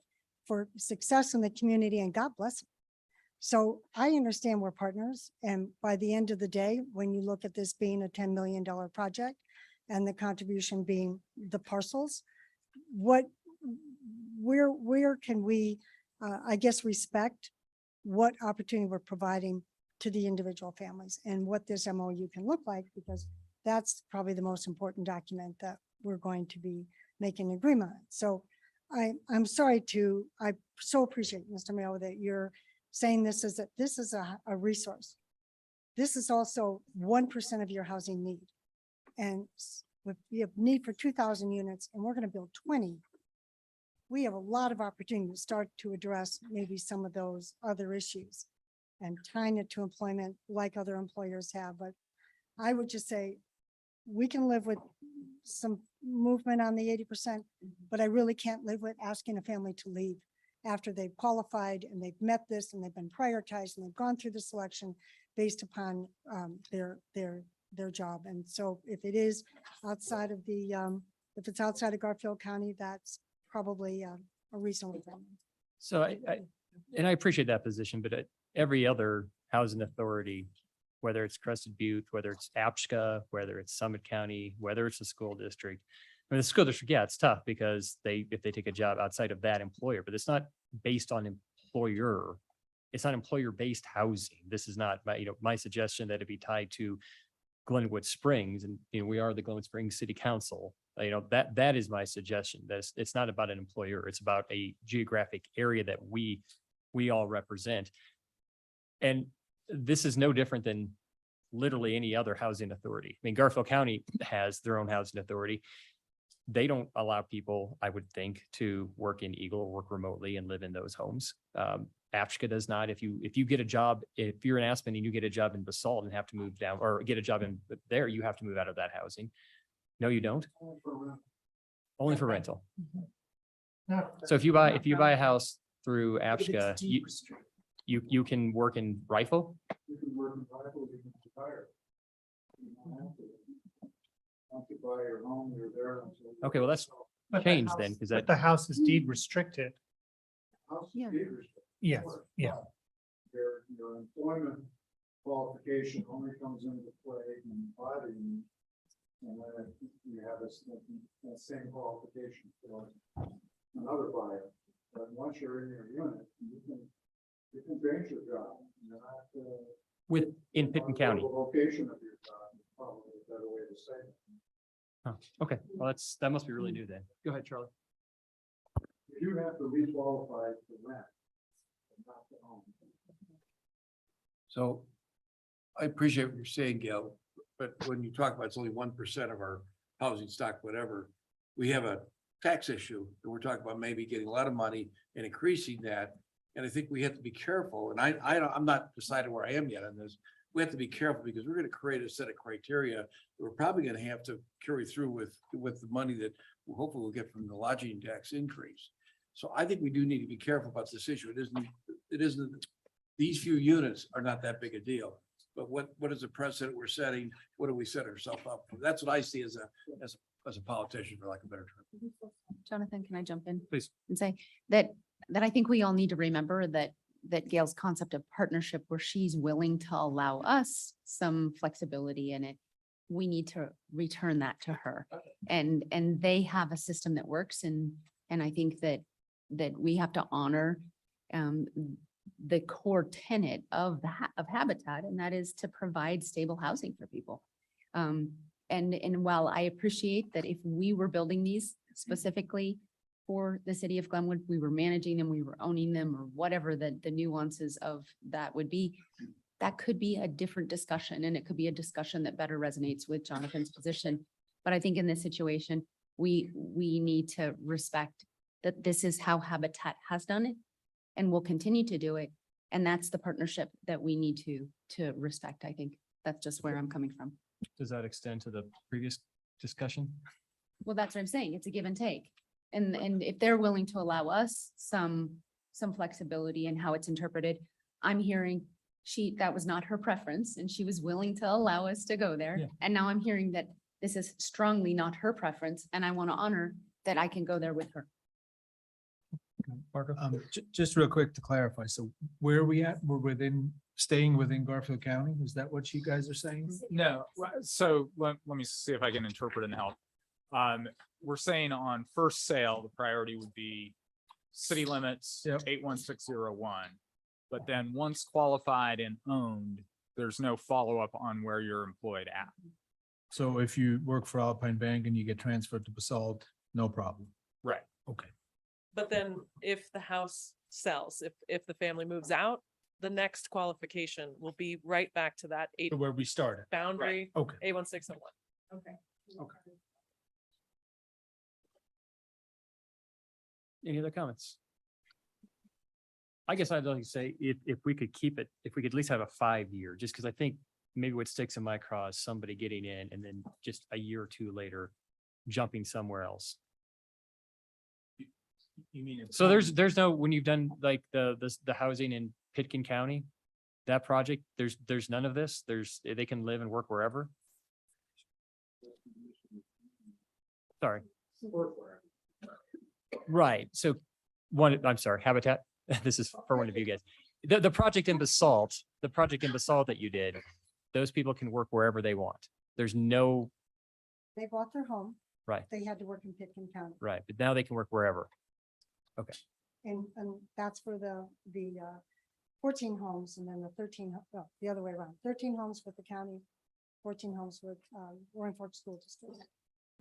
for success in the community, and God bless them. So I understand we're partners. And by the end of the day, when you look at this being a $10 million project and the contribution being the parcels, where can we, I guess, respect what opportunity we're providing to the individual families and what this MOU can look like, because that's probably the most important document that we're going to be making an agreement on. So I'm sorry I so appreciate, Mr. Mayo, that you're saying this is a resource. This is also 1% of your housing need. And we have need for 2,000 units and we're going to build 20. We have a lot of opportunity to start to address maybe some of those other issues and tying it to employment like other employers have. But I would just say we can live with some movement on the 80%, but I really can't live with asking a family to leave after they've qualified and they've met this and they've been prioritized and they've gone through the selection based upon their job. And so if it is outside of if it's outside of Garfield County, that's probably a reasonable thing. So I appreciate that position, but every other housing authority, whether it's Crested Butte, whether it's APSCA, whether it's Summit County, whether it's a school district. I mean, the school district, yeah, it's tough because if they take a job outside of that employer, but it's not based on employer. It's not employer-based housing. This is not my suggestion that it be tied to Glenwood Springs, and we are the Glenwood Springs City Council. That is my suggestion. That it's not about an employer. It's about a geographic area that we all represent. And this is no different than literally any other housing authority. I mean, Garfield County has their own housing authority. They don't allow people, I would think, to work in Eagle or work remotely and live in those homes. APSCA does not. If you get a job, if you're in Aspen and you get a job in Basalt and have to move down, or get a job in there, you have to move out of that housing. No, you don't. Only for rental. So if you buy a house through APSCA, you can work in Rifle. You can work in Rifle, you can retire. Once you buy your home, you're there. Okay, well, that's changed then, because But the house is deed restricted. Yeah. Yes, yeah. Your employment qualification only comes into play in buying. And then you have the same qualification for another buyer. But once you're in your unit, you can change your job. You're not, in Pitkin County. The location of your job is probably a better way to say it. Oh, okay, well, that must be really new then. Go ahead, Charlie. You have to re-qualify for rent, but not to own. So I appreciate what you're saying, Gail, but when you talk about it's only 1% of our housing stock, whatever, we have a tax issue and we're talking about maybe getting a lot of money and increasing that. And I think we have to be careful. And I'm not decided where I am yet on this. We have to be careful because we're going to create a set of criteria that we're probably going to have to carry through with the money that hopefully we'll get from the lodging tax increase. So I think we do need to be careful about this issue. It isn't, these few units are not that big a deal. But what is the precedent we're setting? What do we set ourselves up for? That's what I see as a politician, for lack of a better term. Jonathan, can I jump in? Please. And say that I think we all need to remember that Gail's concept of partnership, where she's willing to allow us some flexibility in it, we need to return that to her. And they have a system that works, and I think that we have to honor the core tenet of Habitat, and that is to provide stable housing for people. And while I appreciate that if we were building these specifically for the city of Glenwood, we were managing them, we were owning them, or whatever the nuances of that would be, that could be a different discussion, and it could be a discussion that better resonates with Jonathan's position. But I think in this situation, we need to respect that this is how Habitat has done it and will continue to do it. And that's the partnership that we need to respect. I think that's just where I'm coming from. Does that extend to the previous discussion? Well, that's what I'm saying. It's a give and take. And if they're willing to allow us some flexibility in how it's interpreted, I'm hearing that was not her preference and she was willing to allow us to go there. Yeah. And now I'm hearing that this is strongly not her preference and I want to honor that I can go there with her. Marco? Just real quick to clarify, so where are we at? We're staying within Garfield County? Is that what you guys are saying? No, so let me see if I can interpret and help. We're saying on first sale, the priority would be city limits, Yep. 81601. But then once qualified and owned, there's no follow-up on where you're employed at. So if you work for Alpine Bank and you get transferred to Basalt, no problem. Right. Okay. But then if the house sells, if the family moves out, the next qualification will be right back to that eight So where we started. boundary, Okay. 81601. Okay. Any other comments? I guess I'd like to say if we could keep it, if we could at least have a 5-year, just because I think maybe what sticks in my craw is somebody getting in and then just a year or two later jumping somewhere else. You mean? So there's no, when you've done like the housing in Pitkin County, that project, there's none of this. They can live and work wherever. Sorry. Right. So I'm sorry, Habitat. This is for one of you guys. The project in Basalt, that you did, those people can work wherever they want. There's no, They bought their home. right, They had to work in Pitkin County. right. But now they can work wherever. And that's for the 14 homes and then the 13, well, the other way around, 13 homes with the county, 14 homes with Roaring Fork School District.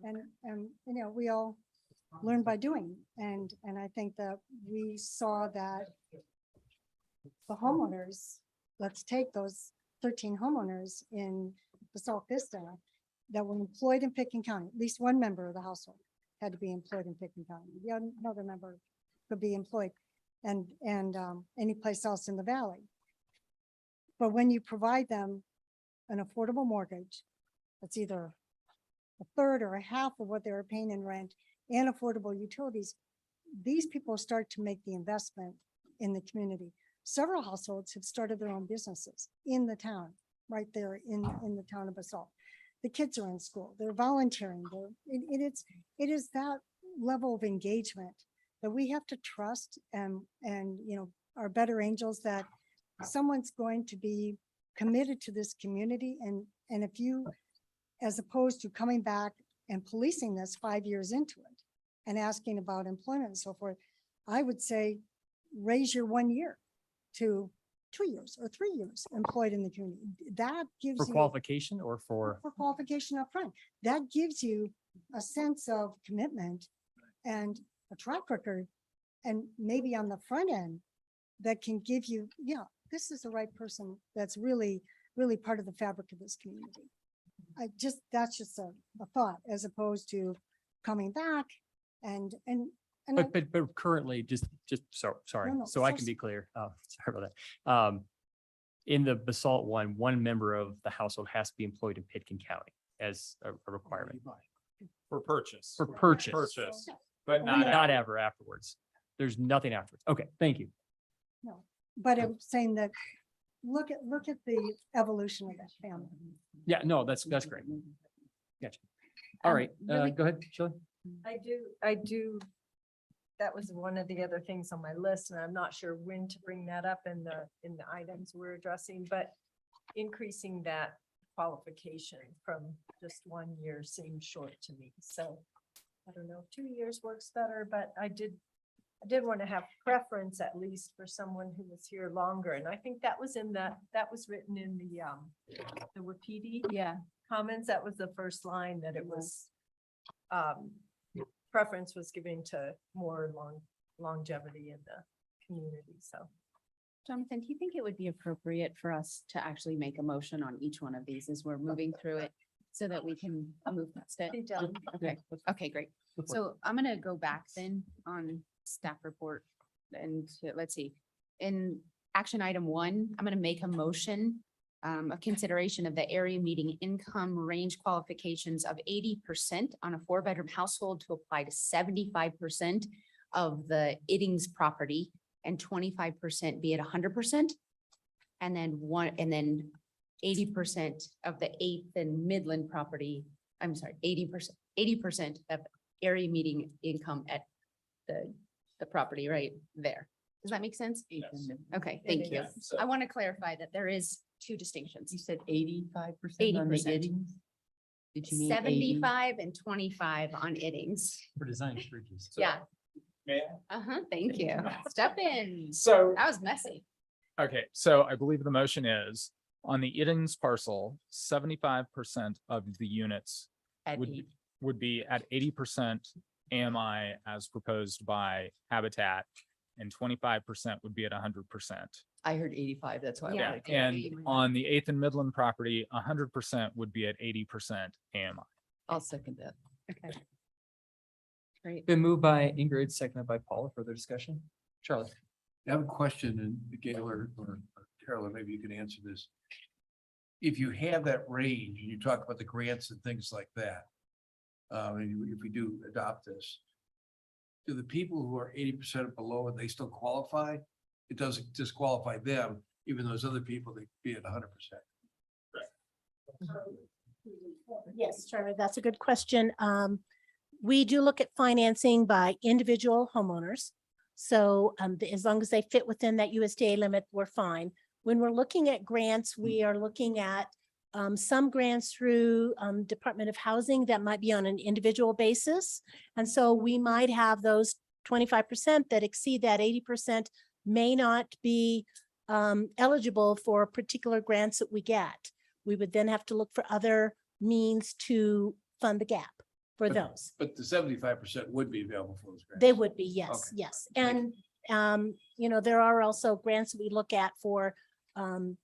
And, you know, we all learn by doing. And I think that we saw that the homeowners, let's take those 13 homeowners in Basalt Vista that were employed in Pitkin County, at least one member of the household had to be employed in Pitkin County. The other member could be employed and any place else in the valley. But when you provide them an affordable mortgage, that's either a third or a half of what they were paying in rent and affordable utilities, these people start to make the investment in the community. Several households have started their own businesses in the town, right there in the town of Basalt. The kids are in school, they're volunteering, it is that level of engagement that we have to trust and you know, our better angels that someone's going to be committed to this community. And if you, as opposed to coming back and policing this 5 years into it and asking about employment and so forth, I would say raise your 1 year to 2 years or 3 years employed in the community. That gives For you qualification or for, qualification up front. That gives you a sense of commitment and a track record. And maybe on the front end, that can give you, yeah, this is the right person that's really, really part of the fabric of this community. That's just a thought as opposed to coming back and but currently sorry, No, no, so I so can be clear. Sorry about that. In the Basalt one member of the household has to be employed in Pitkin County as a requirement For purchase. for purchase, Purchase, but Not not. not ever afterwards. There's nothing afterwards. Okay, thank you. no, but I'm saying that look at the evolution of that family. Yeah, no, that's great. Gotcha. All right, really- go ahead, Shelley. I do. That was one of the other things on my list, and I'm not sure when to bring that up in the items we're addressing, but increasing that qualification from just 1 year seems short to me. So I don't know if 2 years works better, but I did want to have preference at least for someone who was here longer. And I think that was that was written in the Wapiti Yeah. comments. That was the first line, that it was preference was given to more longevity in the community. So Jonathan, do you think it would be appropriate for us to actually make a motion on each one of these as we're moving through it so that we can move past it? Okay, okay, great. So I'm gonna go back then on staff report and let's see. In action item 1, I'm gonna make a motion of consideration of the area meeting income range qualifications of 80% on a 4-bedroom household to apply to 75% of the Iddings property and 25% be at 100%. And then 80% of the 8th and Midland property, I'm sorry, 80% of area meeting income at the property right there. Does that make sense? Okay, thank you. I want to clarify that there is 2 distinctions. You said 85% on the 80%. Iddings? Did you mean 80? 75 and 25 on Iddings. For design bridges. Yeah. May Thank you. Step in. So, That was messy. okay, so I believe the motion is on the Iddings parcel, 75% of the units At would, 8. would be at 80% AMI as proposed by Habitat, and 25% would be at 100%. I heard 85, that's why. I Yeah. wanted to- And on the 8th and Midland property, 100% would be at 80% AMI. I'll second that. Okay. Great. Been moved by Ingrid, seconded by Paula. Further discussion? Charlie? I have a question, and Gail or Carolyn, maybe you can answer this. If you have that range, and you talk about the grants and things like that, and if we do adopt this, do the people who are 80% below and they still qualify? It doesn't disqualify them, even those other people, they be at 100%. Yes, Charlie, that's a good question. We do look at financing by individual homeowners. So as long as they fit within that USDA limit, we're fine. When we're looking at grants, we are looking at some grants through Department of Housing that might be on an individual basis. And so we might have those 25% that exceed that 80% may not be eligible for particular grants that we get. We would then have to look for other means to fund the gap for those. But the 75% would be available for those grants. They would be, yes, Okay. yes. Thank And, there are also grants that we look at for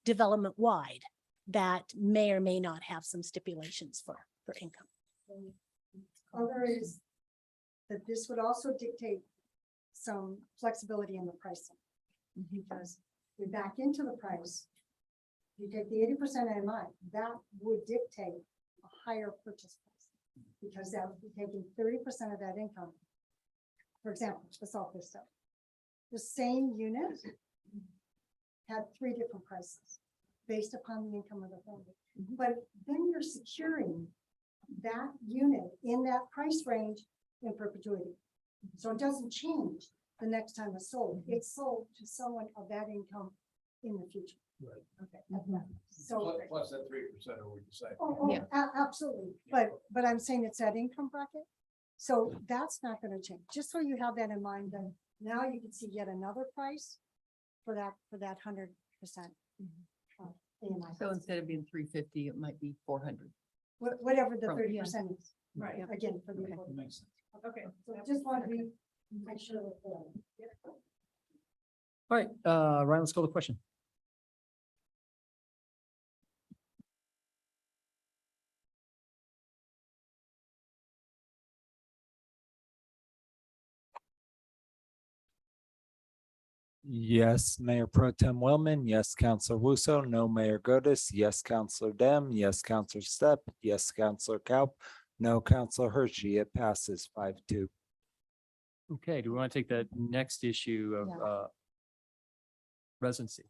development wide that may or may not have some stipulations for income. Other is that this would also dictate some flexibility in the pricing. Because we back into the price, you take the 80% AMI, that would dictate a higher purchase price. Because that would be taking 30% of that income. For example, let's solve this stuff. The same unit had 3 different prices based upon the income of the family. But then you're securing that unit in that price range in perpetuity. So it doesn't change the next time it's sold. It's sold to someone of that income in the future. Right. Okay. So. Plus that 3% or we decide. Yeah. Absolutely. But I'm saying it's that income bracket. So that's not going to change. Just so you have that in mind, then now you can see yet another price for that 100%. AMI. So instead of being 350, it might be 400. Whatever the From- 30% is. Right. Again, for the. Okay. affordable. Makes sense. Okay, so just want to be, make sure that. All right, Ryan, let's go to the question. Yes, Mayor Pro Tem Wellman. Yes, Counselor Wusso. No, Mayor Godus. Yes, Counselor Dem. Yes, Counselor Stepp. Yes, Counselor Kaup. No, Counselor Hershey. It passes 5-2. Okay, do we want to take the next issue of residency?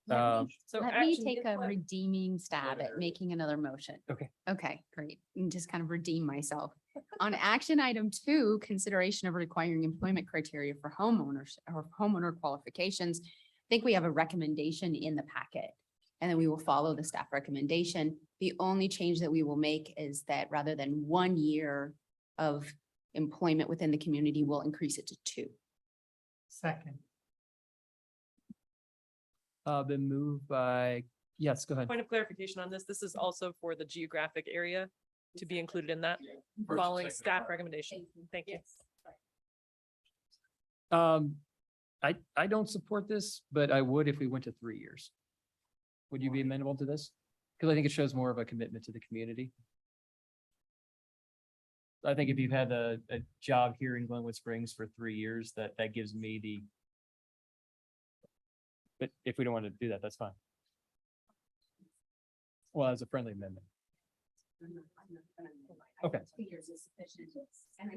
So Let me action- take a redeeming stab at making another motion. Okay. Okay, great. And just kind of redeem myself. On action item 2, consideration of requiring employment criteria for homeowners or homeowner qualifications. I think we have a recommendation in the packet and then we will follow the staff recommendation. The only change that we will make is that rather than 1 year of employment within the community, we'll increase it to 2. Second. Been moved by, yes, go ahead. Point of clarification on this, this is also for the geographic area to be included in that, following staff recommendation. Thank you. I don't support this, but I would if we went to 3 years. Would you be amenable to this? Because I think it shows more of a commitment to the community. I think if you've had a job here in Glenwood Springs for 3 years, that gives me the. But if we don't want to do that, that's fine. Well, as a friendly amendment. Okay. 2 years is sufficient. And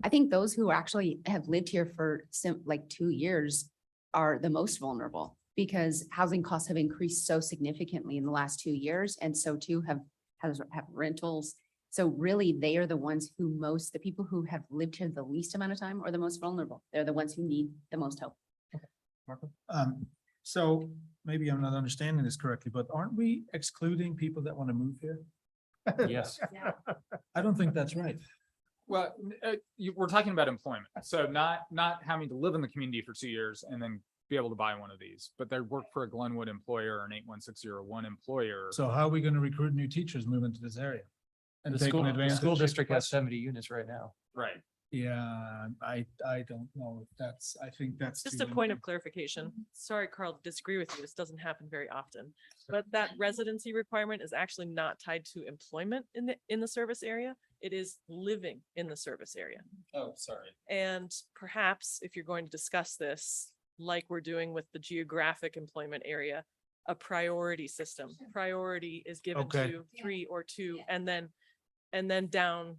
I think those who actually have lived here for like 2 years are the most vulnerable because housing costs have increased so significantly in the last 2 years. And so too have rentals. So really, they are the ones who the people who have lived here the least amount of time are the most vulnerable. They're the ones who need the most help. Marco? So maybe I'm not understanding this correctly, but aren't we excluding people that want to move here? Yes. I don't think that's right. Well, we're talking about employment, so not having to live in the community for 2 years and then be able to buy one of these, but they work for a Glenwood employer or an 81601 employer. So how are we going to recruit new teachers moving to this area? And The taking school advantage? district has 70 units right now. Right. Yeah, I don't know if that's, I think that's. Just too a point limited. of clarification. Sorry, Carl, to disagree with you. This doesn't happen very often. But that residency requirement is actually not tied to employment in the service area. It is living in the service area. Oh, sorry. And perhaps if you're going to discuss this, like we're doing with the geographic employment area, a priority system. Priority is given Okay. to 3 or 2, and then down.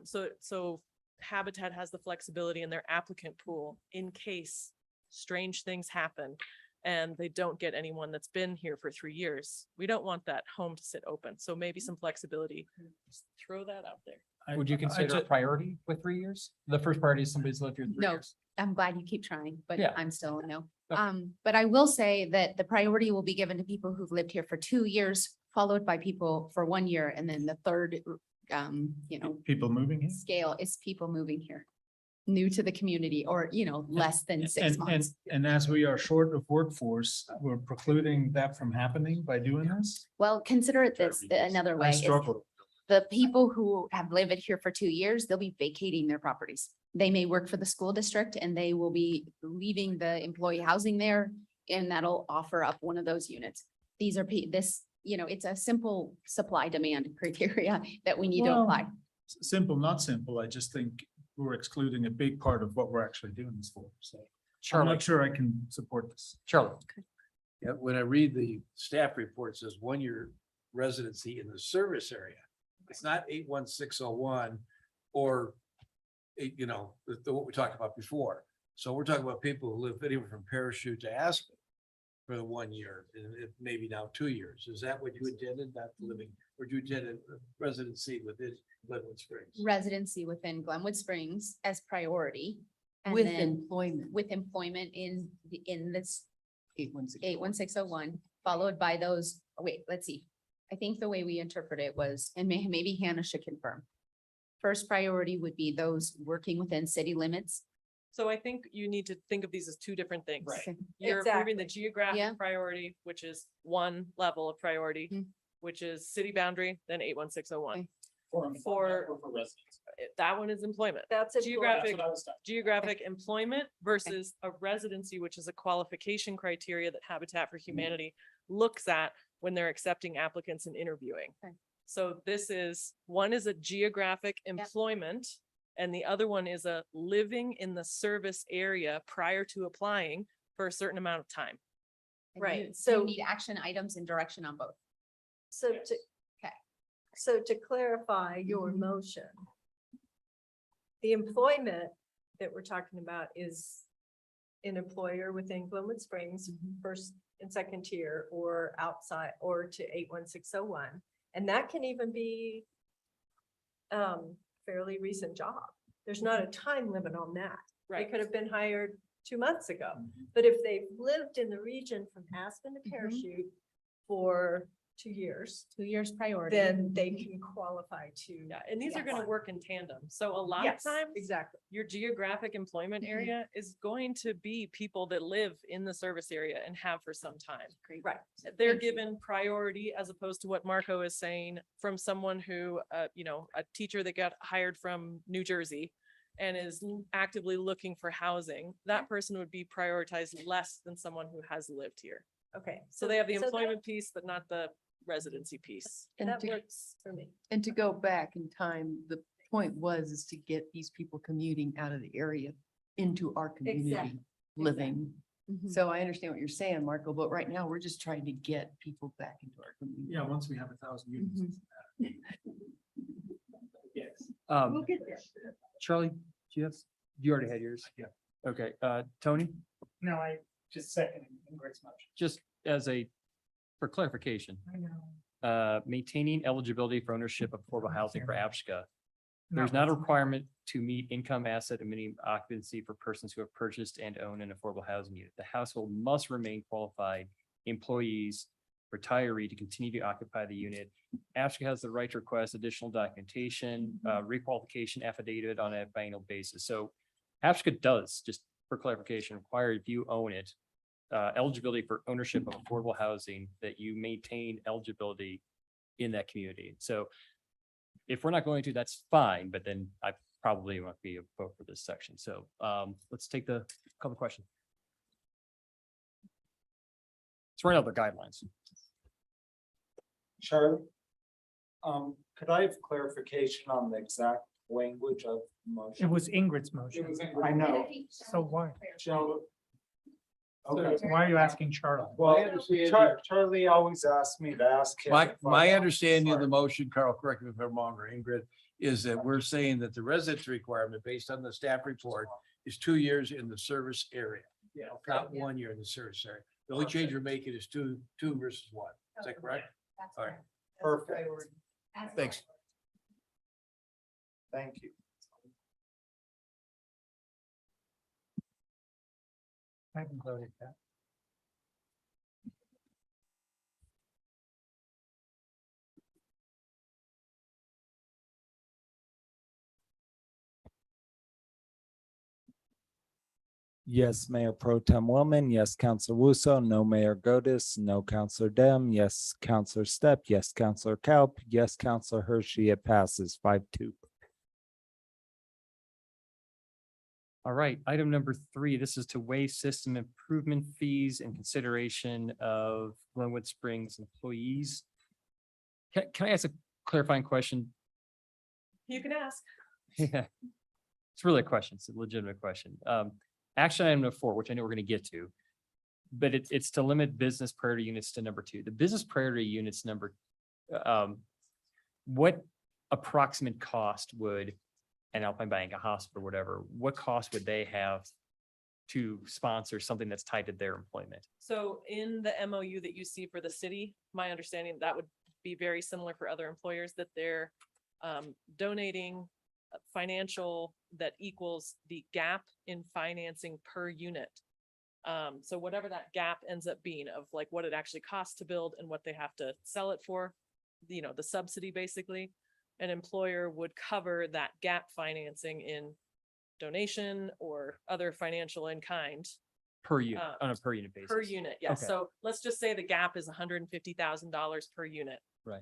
So Habitat has the flexibility in their applicant pool in case strange things happen and they don't get anyone that's been here for 3 years. We don't want that home to sit open. So maybe some flexibility. Just throw that out there. Would you consider a priority with 3 years? The first priority is somebody's lived here 3 No. years. I'm glad you keep trying, but Yeah. I'm still a no. Okay. But I will say that the priority will be given to people who've lived here for 2 years, followed by people for 1 year, and then the third, People moving here? scale is people moving here. New to the community or, less than 6 months. And as we are short of workforce, we're precluding that from happening by doing this? Well, consider it this another way. I is struggle. The people who have lived here for 2 years, they'll be vacating their properties. They may work for the school district and they will be leaving the employee housing there, and that'll offer up one of those units. These are it's a simple supply demand criteria that we need to Well, apply. Simple, not simple. I just think we're excluding a big part of what we're actually doing this for. So I'm Charlie, not sure I can support this. Charlie. Yeah, when I read the staff report, it says 1 year residency in the service area. It's not 81601 or what we talked about before. So we're talking about people who live anywhere from Parachute to Aspen for the 1 year, and maybe now 2 years. Is that what you intended, not living, or do you intended residency within Glenwood Springs? Residency within Glenwood Springs as priority. And With then employment. with employment in this 816. 81601, followed by those, let's see. I think the way we interpret it was, and maybe Hannah should confirm. First priority would be those working within city limits. So I think you need to think of these as 2 different things. Okay. You're approving the Exactly. Yeah. geographic priority, which is one level of priority, Mm. which is city boundary, then 81601. Okay. That one is employment. That's Geographic employment versus a residency, which is a qualification criteria that Habitat for Humanity looks at when they're accepting applicants and interviewing. Okay. So one is a geographic employment, and the other one is a living in the service area prior to applying for a certain amount of time. And Right, you so- need action items and direction on both. So to clarify your motion, the employment that we're talking about is an employer within Glenwood Springs, first and second tier, or outside, or to 81601. And that can even be fairly recent job. There's not a time limit on that. They could have been hired 2 months ago. But if they've lived in the region from Aspen to Parachute for 2 years, 2 years priority. then they can qualify to. Yeah, and these are Yes. gonna work in tandem. So a lot of Yes, times, exactly. your geographic employment Mhm. area is going to be people that live in the service area and have for some time. Right. They're Thank you. given priority as opposed to what Marco is saying from someone who, a teacher that got hired from New Jersey and is actively looking for housing, that person would be prioritized less than someone who has lived here. Okay. So they have the that- employment piece, but not the residency piece. And That to, works for me. and to go back in time, the point was is to get these people commuting out of the area into our community, Exactly. living. Mhm. So I understand what you're saying, Marco, but right now we're just trying to get people back into our community. Yeah, once we have 1,000 units. Mhm. Yes. We'll get there. Charlie, do you have, you already had yours? Yeah. Okay, Tony, No, I just second Ingrid's motion. just as a, for clarification, I know. maintaining eligibility for ownership of affordable housing for APSCA. There's No, not a it's- requirement to meet income, asset, and minimum occupancy for persons who have purchased and own an affordable housing unit. The household must remain qualified employees, retiree to continue to occupy the unit. APSCA has the right to request additional documentation, requalification affidavit on a biannual basis. So APSCA does, just for clarification, require if you own it, eligibility for ownership of affordable housing, that you maintain eligibility in that community. So if we're not going to, that's fine, but then I probably won't be a vote for this section. So let's take the couple questions. Let's run out the guidelines. Charlie? Could I have clarification on the exact language of the It motion? was Ingrid's motion. I know. So why? Joe? So Okay, why are you asking Charlie? well, Charlie always asks me to ask him. My, if I- my understanding of the motion, Carl, correct me if I'm wrong, or Ingrid, is that we're saying that the residence requirement based on the staff report is 2 years in the service area. Yeah. Not 1 year in the service area. The only change we're making is two versus one. Is that correct? All right. Perfect, Thanks. thank you. I haven't voted that. Yes, Mayor Pro Tem Willman. Yes, Counselor Wuso. No, Mayor Godus. No, Counselor Dem. Yes, Counselor Stepp. Yes, Counselor Kaup. Yes, Counselor Hershey. It passes 5-2. All right, item number 3, this is to waive system improvement fees in consideration of Glenwood Springs employees. Can I ask a clarifying question? You can ask. Yeah, it's really a question. It's a legitimate question. Action item number 4, which I know we're going to get to, but it's to limit business priority units to number 2. The business priority units number, what approximate cost would an Alpine Bank, a hospital, whatever, what cost would they have to sponsor something that's tied to their employment? So in the MOU that you see for the city, my understanding that would be very similar for other employers, that they're donating financial that equals the gap in financing per unit. So whatever that gap ends up being of like what it actually costs to build and what they have to sell it for, you know, the subsidy basically, an employer would cover that gap financing in donation or other financial in kind. Per unit, on a per unit basis? Per unit, yes. Okay. So let's just say the gap is $150,000 per unit. Right.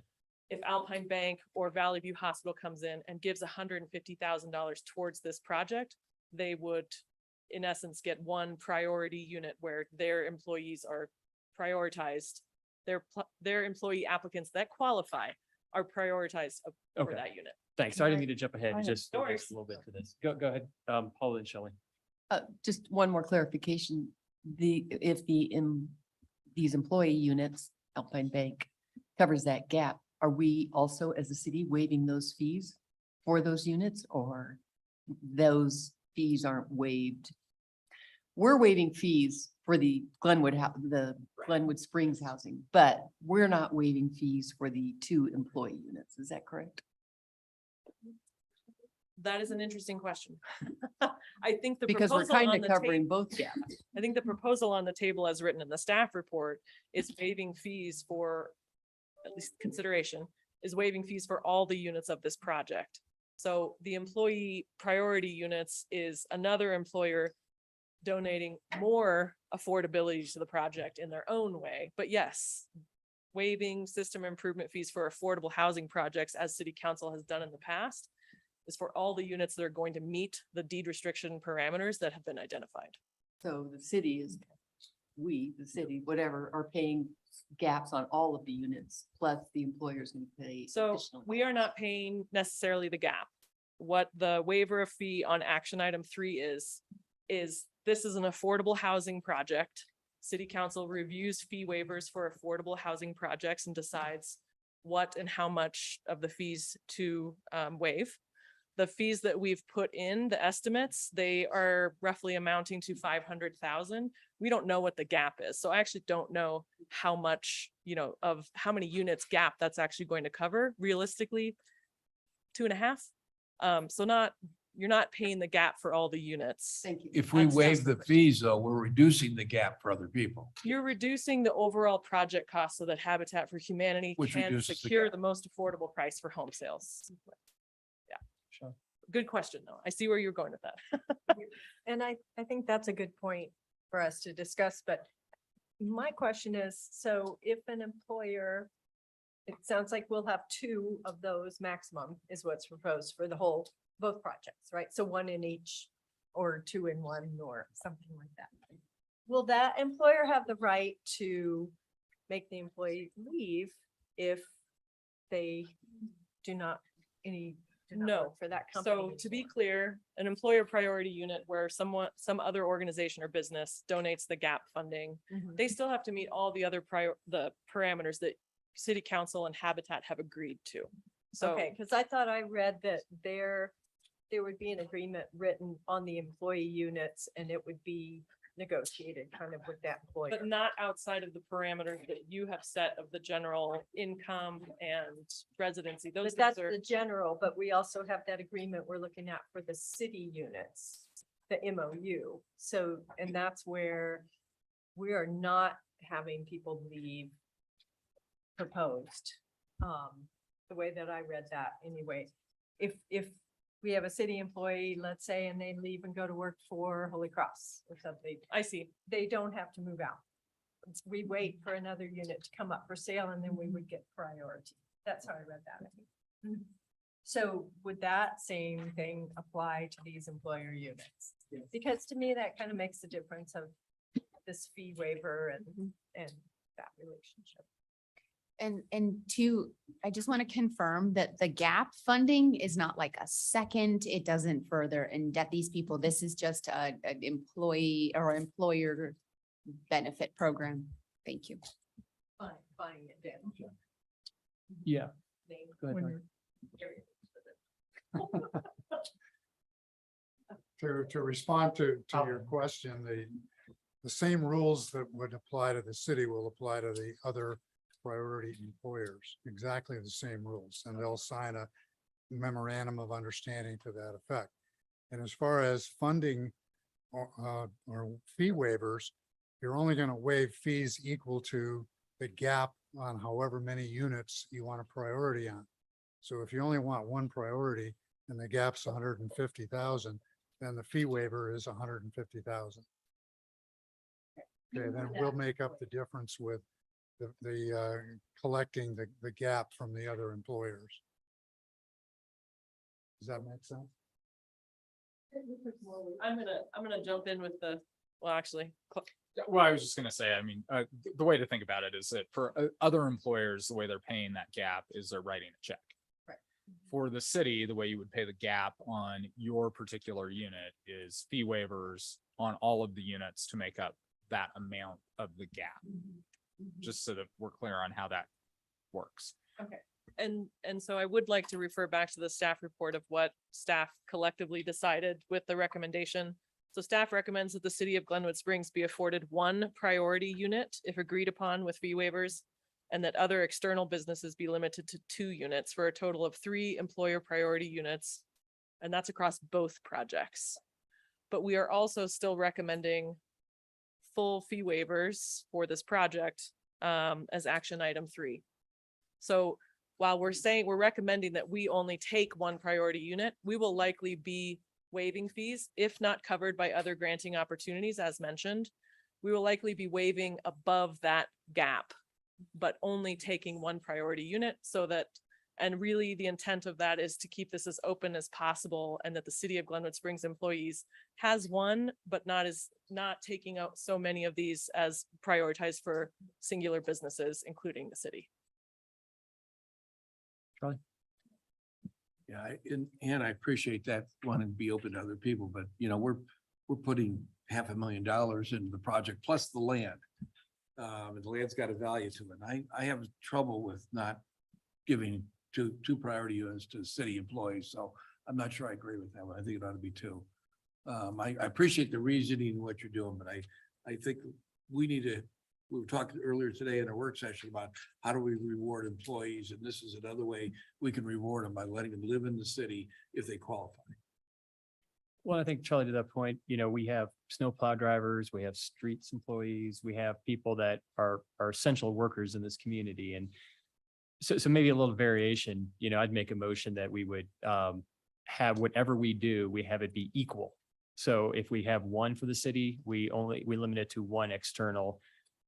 If Alpine Bank or Valley View Hospital comes in and gives $150,000 towards this project, they would, in essence, get one priority unit where their employees are prioritized. Their employee applicants that qualify are prioritized over Okay. that unit. Thanks. So I didn't mean to jump ahead, I just No a worries. little bit to this. Go ahead, Paula and Shelley. Just one more clarification. If these employee units, Alpine Bank covers that gap, are we also as a city waiving those fees for those units, or those fees aren't waived? We're waiving fees for the Glenwood Springs housing, but we're not waiving fees for the 2 employee units. Is that correct? That is an interesting question. I think the Because we're proposal kind on of the covering table, both gaps. I think the proposal on the table as written in the staff report is waiving fees for, at least consideration, is waiving fees for all the units of this project. So the employee priority units is another employer donating more affordability to the project in their own way. But yes, waiving system improvement fees for affordable housing projects, as city council has done in the past, is for all the units that are going to meet the deed restriction parameters that have been identified. So the city is, we, the city, whatever, are paying gaps on all of the units, plus the employer's gonna pay. So additional. we are not paying necessarily the gap. What the waiver of fee on action item 3 is this is an affordable housing project. City council reviews fee waivers for affordable housing projects and decides what and how much of the fees to waive. The fees that we've put in, the estimates, they are roughly amounting to 500,000. We don't know what the gap is. So I actually don't know how much, of how many units gap that's actually going to cover. Realistically, 2.5. So you're not paying the gap for all the units. Thank you. If we That's waive the separate. fees, though, we're reducing the gap for other people. You're reducing the overall project cost so that Habitat for Humanity Which can reduces the secure gap. the most affordable price for home sales. Yeah. Sure. Good question, though. I see where you're going with that. And I think that's a good point for us to discuss, but my question is, so if an employer, it sounds like we'll have 2 of those maximum is what's proposed for both projects, right? So 1 in each or 2 in 1 or something like that. Will that employer have the right to make the employee leave if they do not No. work for that company? So to be anymore? clear, an employer priority unit where some other organization or business donates the gap funding, Mhm. they still have to meet all the other the parameters that city council and Habitat have agreed to. So Okay, because I thought I read that there would be an agreement written on the employee units and it would be negotiated kind of with that employer. but not outside of the parameters that you have set of the general income and residency. Those But that's things are, the general, but we also have that agreement we're looking at for the city units, the MOU. So, and that's where we are not having people leave proposed. The way that I read that anyway. If we have a city employee, let's say, and they leave and go to work for Holy Cross or something, I see. they don't have to move out. We wait for another unit to come up for sale and then we would get priority. That's how I read that. So would that same thing apply to these employer units? Because to me, that kind of makes the difference of this fee waiver and that relationship. And two, I just want to confirm that the gap funding is not like a second, it doesn't further indebt these people. This is just an employee or employer benefit program. Thank you. Buying it down. Yeah. Go ahead, When Mark. To respond to your question, the same rules that would apply to the city will apply to the other priority employers, exactly the same rules, and they'll sign a memorandum of understanding to that effect. And as far as funding or fee waivers, you're only going to waive fees equal to the gap on however many units you want a priority on. So if you only want one priority and the gap's 150,000, then the fee waiver is 150,000. Okay, then we'll make up the difference with the collecting the gap from the other employers. Does that make sense? I'm gonna jump in with actually, Well, I was just gonna say, I mean, the way to think about it is that for other employers, the way they're paying that gap is they're writing a check. Right. For the city, the way you would pay the gap on your particular unit is fee waivers on all of the units to make up that amount of the gap. Just so that we're clear on how that works. okay. And so I would like to refer back to the staff report of what staff collectively decided with the recommendation. So staff recommends that the city of Glenwood Springs be afforded 1 priority unit if agreed upon with fee waivers, and that other external businesses be limited to 2 units for a total of 3 employer priority units. And that's across both projects. But we are also still recommending full fee waivers for this project as action item 3. So while we're recommending that we only take 1 priority unit, we will likely be waiving fees if not covered by other granting opportunities, as mentioned. We will likely be waiving above that gap, but only taking 1 priority unit so that And really the intent of that is to keep this as open as possible and that the city of Glenwood Springs employees has one, but not taking out so many of these as prioritized for singular businesses, including the city. Yeah, and I appreciate that wanting to be open to other people, but we're putting $500,000 into the project plus the land. And the land's got a value to it. I have trouble with not giving two priority units to city employees, so I'm not sure I agree with that one. I think it ought to be two. I appreciate the reasoning and what you're doing, but I think we were talking earlier today in our work session about how do we reward employees, and this is another way we can reward them by letting them live in the city if they qualify. Well, I think Charlie, to that point, we have snowplow drivers, we have streets employees, we have people that are essential workers in this community. And so maybe a little variation, I'd make a motion that we would have whatever we do, we have it be equal. So if we have one for the city, we limit it to one external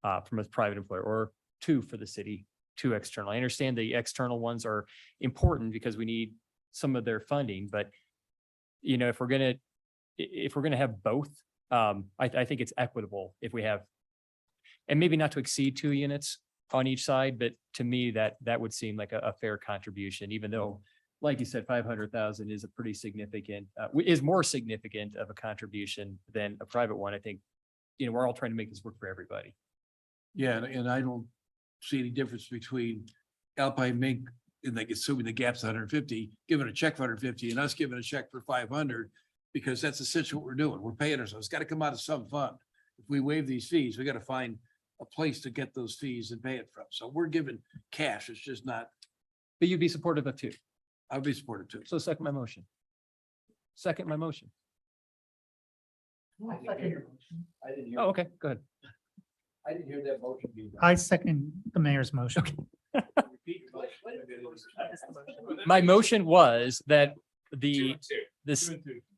from a private employer, or two for the city, two external. I understand the external ones are important because we need some of their funding, but if we're gonna have both, I think it's equitable if we have, and maybe not to exceed 2 units on each side, but to me, that would seem like a fair contribution, even though, like you said, 500,000 is a pretty significant, is more significant of a contribution than a private one. I think, we're all trying to make this work for everybody. Yeah, and I don't see any difference between Alpine Mink and like assuming the gap's 150, giving a check for 150 and us giving a check for 500, because that's essentially what we're doing. We're paying ourselves. It's got to come out of some fund. If we waive these fees, we got to find a place to get those fees and pay it from. So we're giving cash. It's just not. But you'd be supportive of two. I would be supportive too. So second my motion. Second my motion. I didn't hear. Oh, okay, go ahead. I didn't hear that motion being done. I second the mayor's motion. Repeat your motion. My motion was that this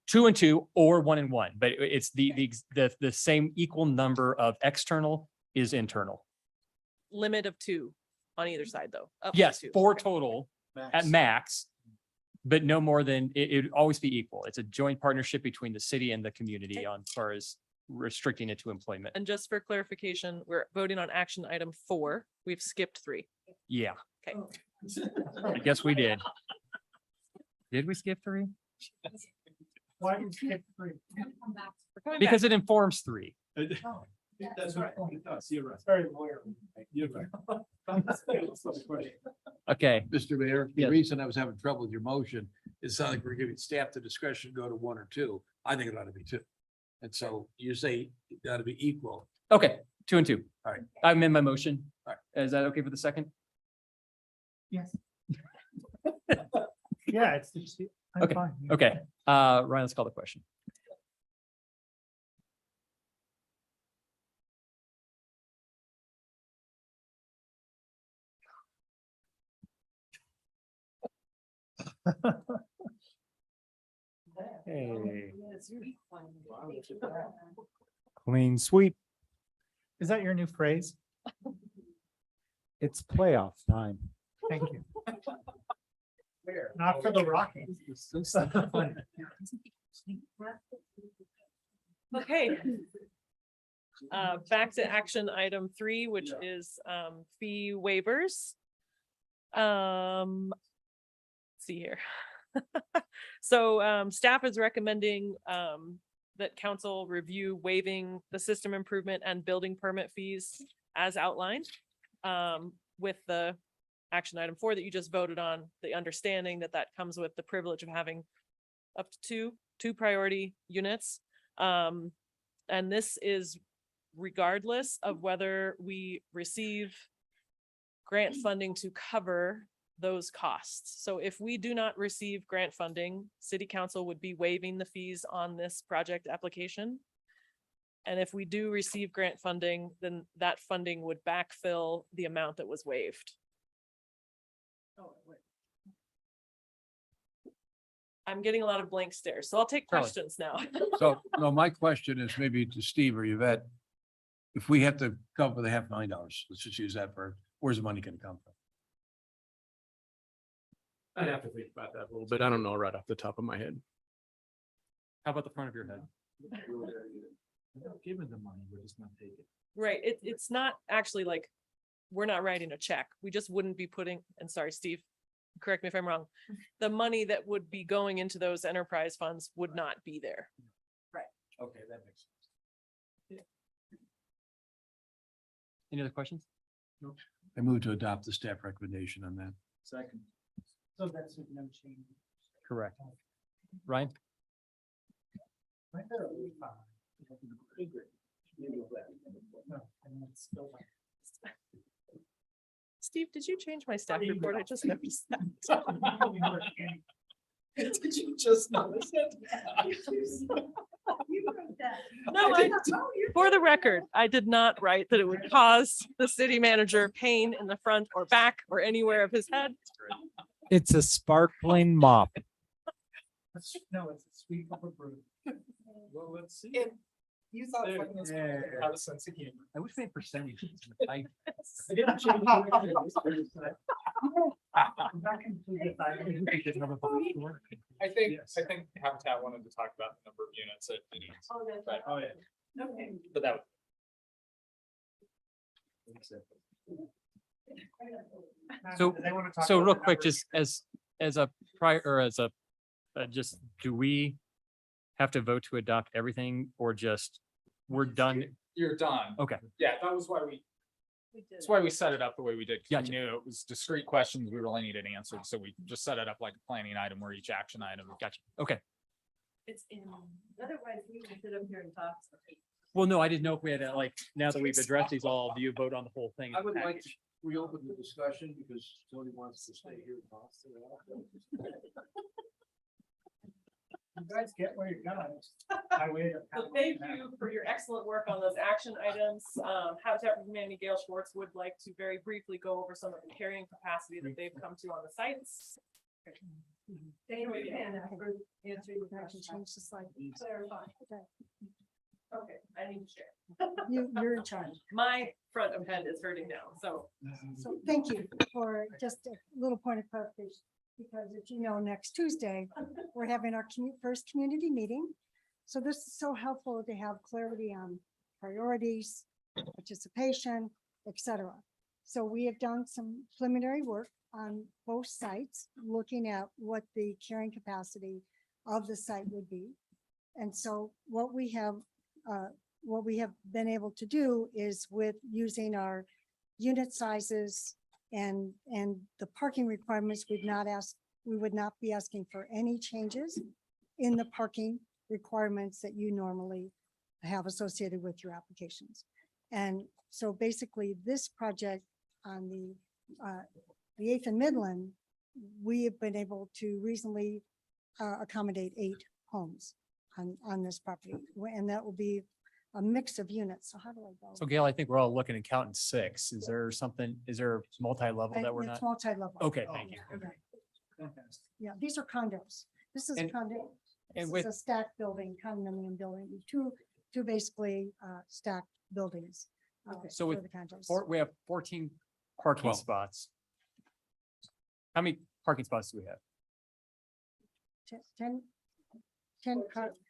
2 and 2 or 1 and 1, but it's the same equal number of external is internal. Limit of 2 on either side though. Up to Yes, 2. 4 Okay. total at max, but no more than, it'd always be equal. It's a joint partnership between the city and the community on as far as restricting it to employment. And just for clarification, we're voting on action item 4. We've skipped 3. Yeah, Okay. I guess we did. Did we skip 3? Why did you skip 3? We're coming Because back. it informs 3. That's right. It does. You're right. It's very lawyer. You're right. Okay, Mr. Mayor, the Yes. reason I was having trouble with your motion, it sounds like we're giving staff the discretion to go to 1 or 2. I think it ought to be 2. And so you say it ought to be equal. okay, 2 and 2. All right. I amend my motion. All right. Is that okay for the second? Yes. Yeah, it's. I'm Okay, fine. Okay, Ryan, let's call the question. Hey, Clean sweep. Is that your new phrase? It's playoff time. Thank you. Not for the Rockies. Okay. Back to action item 3, which is fee waivers. Let's see here. So staff is recommending that council review waiving the system improvement and building permit fees as outlined with the action item 4 that you just voted on, the understanding that that comes with the privilege of having up to two priority units. And this is regardless of whether we receive grant funding to cover those costs. So if we do not receive grant funding, city council would be waiving the fees on this project application. And if we do receive grant funding, then that funding would backfill the amount that was waived. I'm getting a lot of blank stares, so I'll take Charlie. questions now. So, no, my question is maybe to Steve or Yvette. If we have to come up with $500,000, let's just use that for, where's the money gonna come from? I'd have to think about that a little bit. I don't know right off the top of my head. How about the front of your head? Given the money, we're just not taking. Right, it's not actually like, we're not writing a check. We just wouldn't be putting, and sorry, Steve, correct me if I'm wrong. The money that would be going into those enterprise funds would not be there. Okay, that makes sense. Any other questions? I move to adopt the staff recommendation on that. Second. So that's with no change. Correct. Ryan? Right there, it'll be fine. No, and it's still fine. Steve, did you change my staff report? I just noticed that. Did you just notice it? No, for the record, I did not write that it would cause the city manager pain in the front or back or anywhere of his head. It's a sparkling mop. No, it's a sweep of a broom. Well, let's see. You thought fucking this Yeah. would have a sense of humor. I wish we had percentages. I didn't change it. That concluded that. I think Habitat wanted to talk about the number of units it needs. Oh, that's But- right. Okay. But that. So- They wanna talk So about real the quick, numbers. just as a prior, or as a, just, do we have to vote to adopt everything or just, we're done? You're done. Okay. Yeah, that was why that's why we set it up the way we did. 'Cause Gotcha. We knew it was discrete questions we really needed answered, so we just set it up like a planning item where each action item. Gotcha. Okay. It's in, otherwise we would sit up here and talk. Well, no, I didn't know if we had, now that we've addressed these all, do you vote on the whole thing? as I a would like to package? reopen the discussion because Tony wants to stay here. and talk to us. You guys get where you're going. I waited. So thank you for your excellent work on those action items. Habitat for Humanity, Gail Schwartz would like to very briefly go over some of the carrying capacity that they've come to on the sites. Thank you, Hannah, for answering the I can question. change the slide. Clarify. Okay, I need to share. You're in charge. My front of head is hurting now, so. So thank you for just a little point of clarification. Because as you know, next Tuesday, we're having our first community meeting. So this is so helpful to have clarity on priorities, participation, etc. So we have done some preliminary work on both sites, looking at what the carrying capacity of the site would be. And so what we have been able to do is with using our unit sizes and the parking requirements, we would not be asking for any changes in the parking requirements that you normally have associated with your applications. And so basically this project on the 8th and Midland, we have been able to reasonably accommodate 8 homes on this property. And that will be a mix of units. So how do I go? So Gail, I think we're all looking at counting 6. Is there multi-level that we're It's not? multi-level. Okay, thank you. Yeah, these are condos. This is a And- condo. and This with- is a stacked building, condominium building, two basically stacked buildings. So for with the condos. We have 14 parking 12. spots. How many parking spots do we have?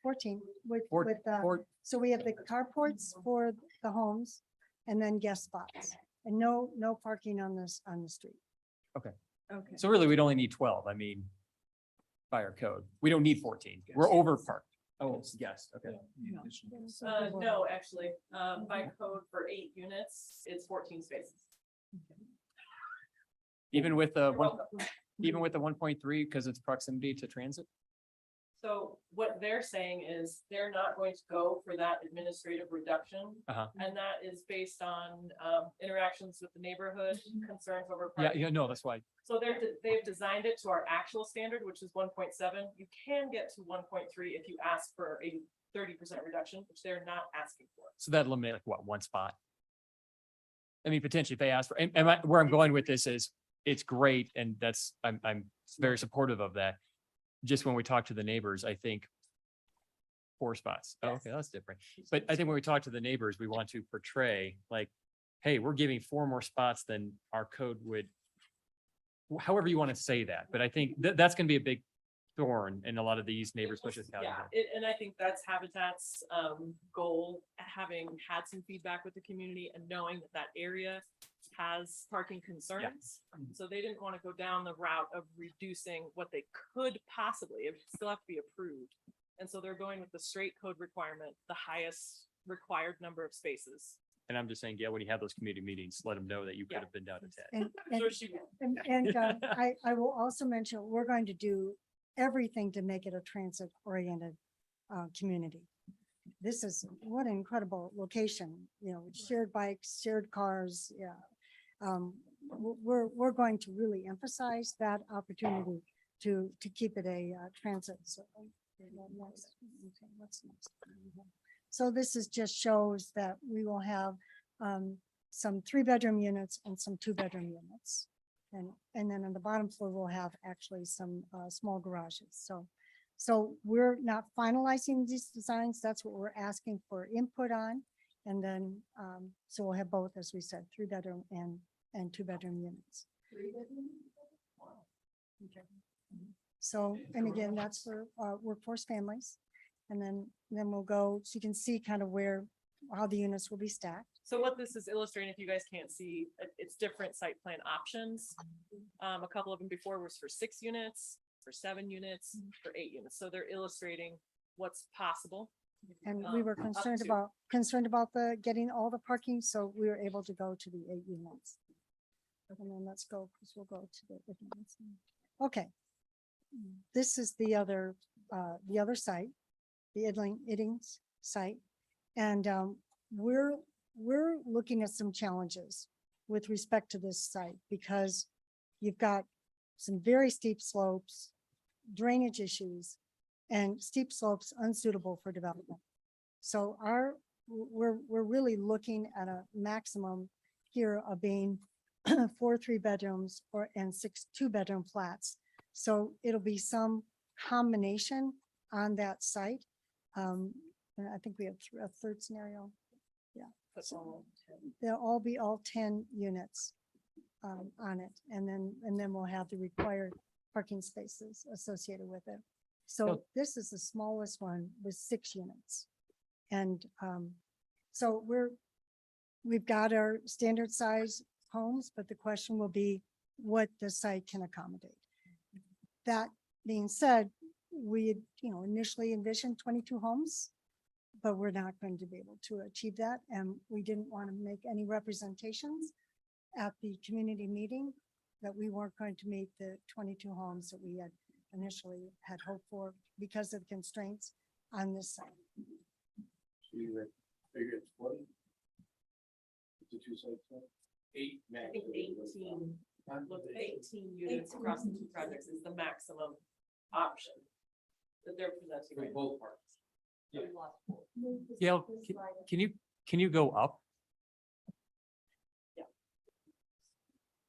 14 with, Four- with, four- so we have the carports for the homes and then guest spots and no parking on the street. Okay. So really, we'd only need 12. I mean, by our code, we don't need 14. We're over parked. Oh, yes, okay. No, actually, by code for 8 units, it's 14 spaces. Even with the You're one, welcome. even with the 1.3, because it's proximity to transit? So what they're saying is they're not going to go for that administrative reduction. Uh-huh. And that is based on interactions with the neighborhood, concerns over. Yeah, parking. yeah, no, that's why. So they've designed it to our actual standard, which is 1.7. You can get to 1.3 if you ask for a 30% reduction, which they're not asking for. So that eliminate like what, 1 spot? I mean, potentially if they ask for, and where I'm going with this is, it's great, and I'm very supportive of that. Just when we talk to the neighbors, I think 4 spots. Oh, okay, that's different. But I think when we talk to the neighbors, we want to portray like, hey, we're giving 4 more spots than our code would however you want to say that, but I think that's going to be a big thorn in a lot of these neighbors, especially. Yeah, and I think that's Habitat's goal, having had some feedback with the community and knowing that that area has parking concerns. So they didn't want to go down the route of reducing what they could possibly, it would still have to be approved. And so they're going with the straight code requirement, the highest required number of spaces. And I'm just saying, yeah, when you have those community meetings, let them know that you could have been down to 10. And, Sure she will. I will also mention, we're going to do everything to make it a transit oriented community. This is, what an incredible location, you know, shared bikes, shared cars, yeah. We're going to really emphasize that opportunity to keep it a transit. So, what's next? So this is just shows that we will have some 3-bedroom units and some 2-bedroom units. And then on the bottom floor, we'll have actually some small garages. So we're not finalizing these designs. That's what we're asking for input on. And then, so we'll have both, as we said, 3-bedroom and 2-bedroom units. Okay. So, and again, that's for workforce families. And then we'll go, so you can see kind of how the units will be stacked. So what this is illustrating, if you guys can't see, it's different site plan options. A couple of them before was for 6 units, for 7 units, for 8 units. So they're illustrating what's possible. And we were up concerned to. about the getting all the parking, so we were able to go to the 8 units. And then let's go, because we'll go to the different ones. Okay. This is the other site, the Iddings site. And we're looking at some challenges with respect to this site, because you've got some very steep slopes, drainage issues, and steep slopes unsuitable for development. So we're really looking at a maximum here of being 4 3-bedrooms and 6 2-bedroom flats. So it'll be some combination on that site. And I think we have a third scenario. Yeah. So they'll all be 10 units on it. And then we'll have the required parking spaces associated with it. So this is the smallest one with 6 units. And so we've got our standard size homes, but the question will be what the site can accommodate. That being said, we had, initially envisioned 22 homes, but we're not going to be able to achieve that. And we didn't want to make any representations at the community meeting that we weren't going to meet the 22 homes that we had initially had hoped for because of constraints on this site. So you figure it's 20? The 2 sites, 8 max. I think 18. Look, 18 units across the 2 projects is the maximum option that they're presenting. For both parts. Gail, can you go up?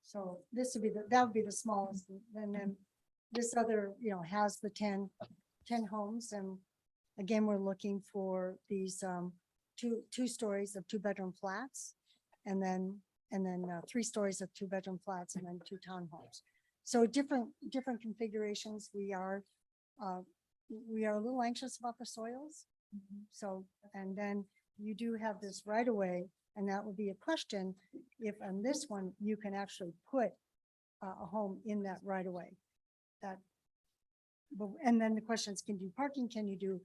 So this would be that would be the smallest, and then this other, has the 10 homes. And again, we're looking for these two stories of 2-bedroom flats, and then 3 stories of 2-bedroom flats, and then 2 townhomes. So different configurations. We are a little anxious about the soils. So, and then you do have this right away, and that would be a question if on this one you can actually put a home in that right away. And then the question is, can you do parking? Can you do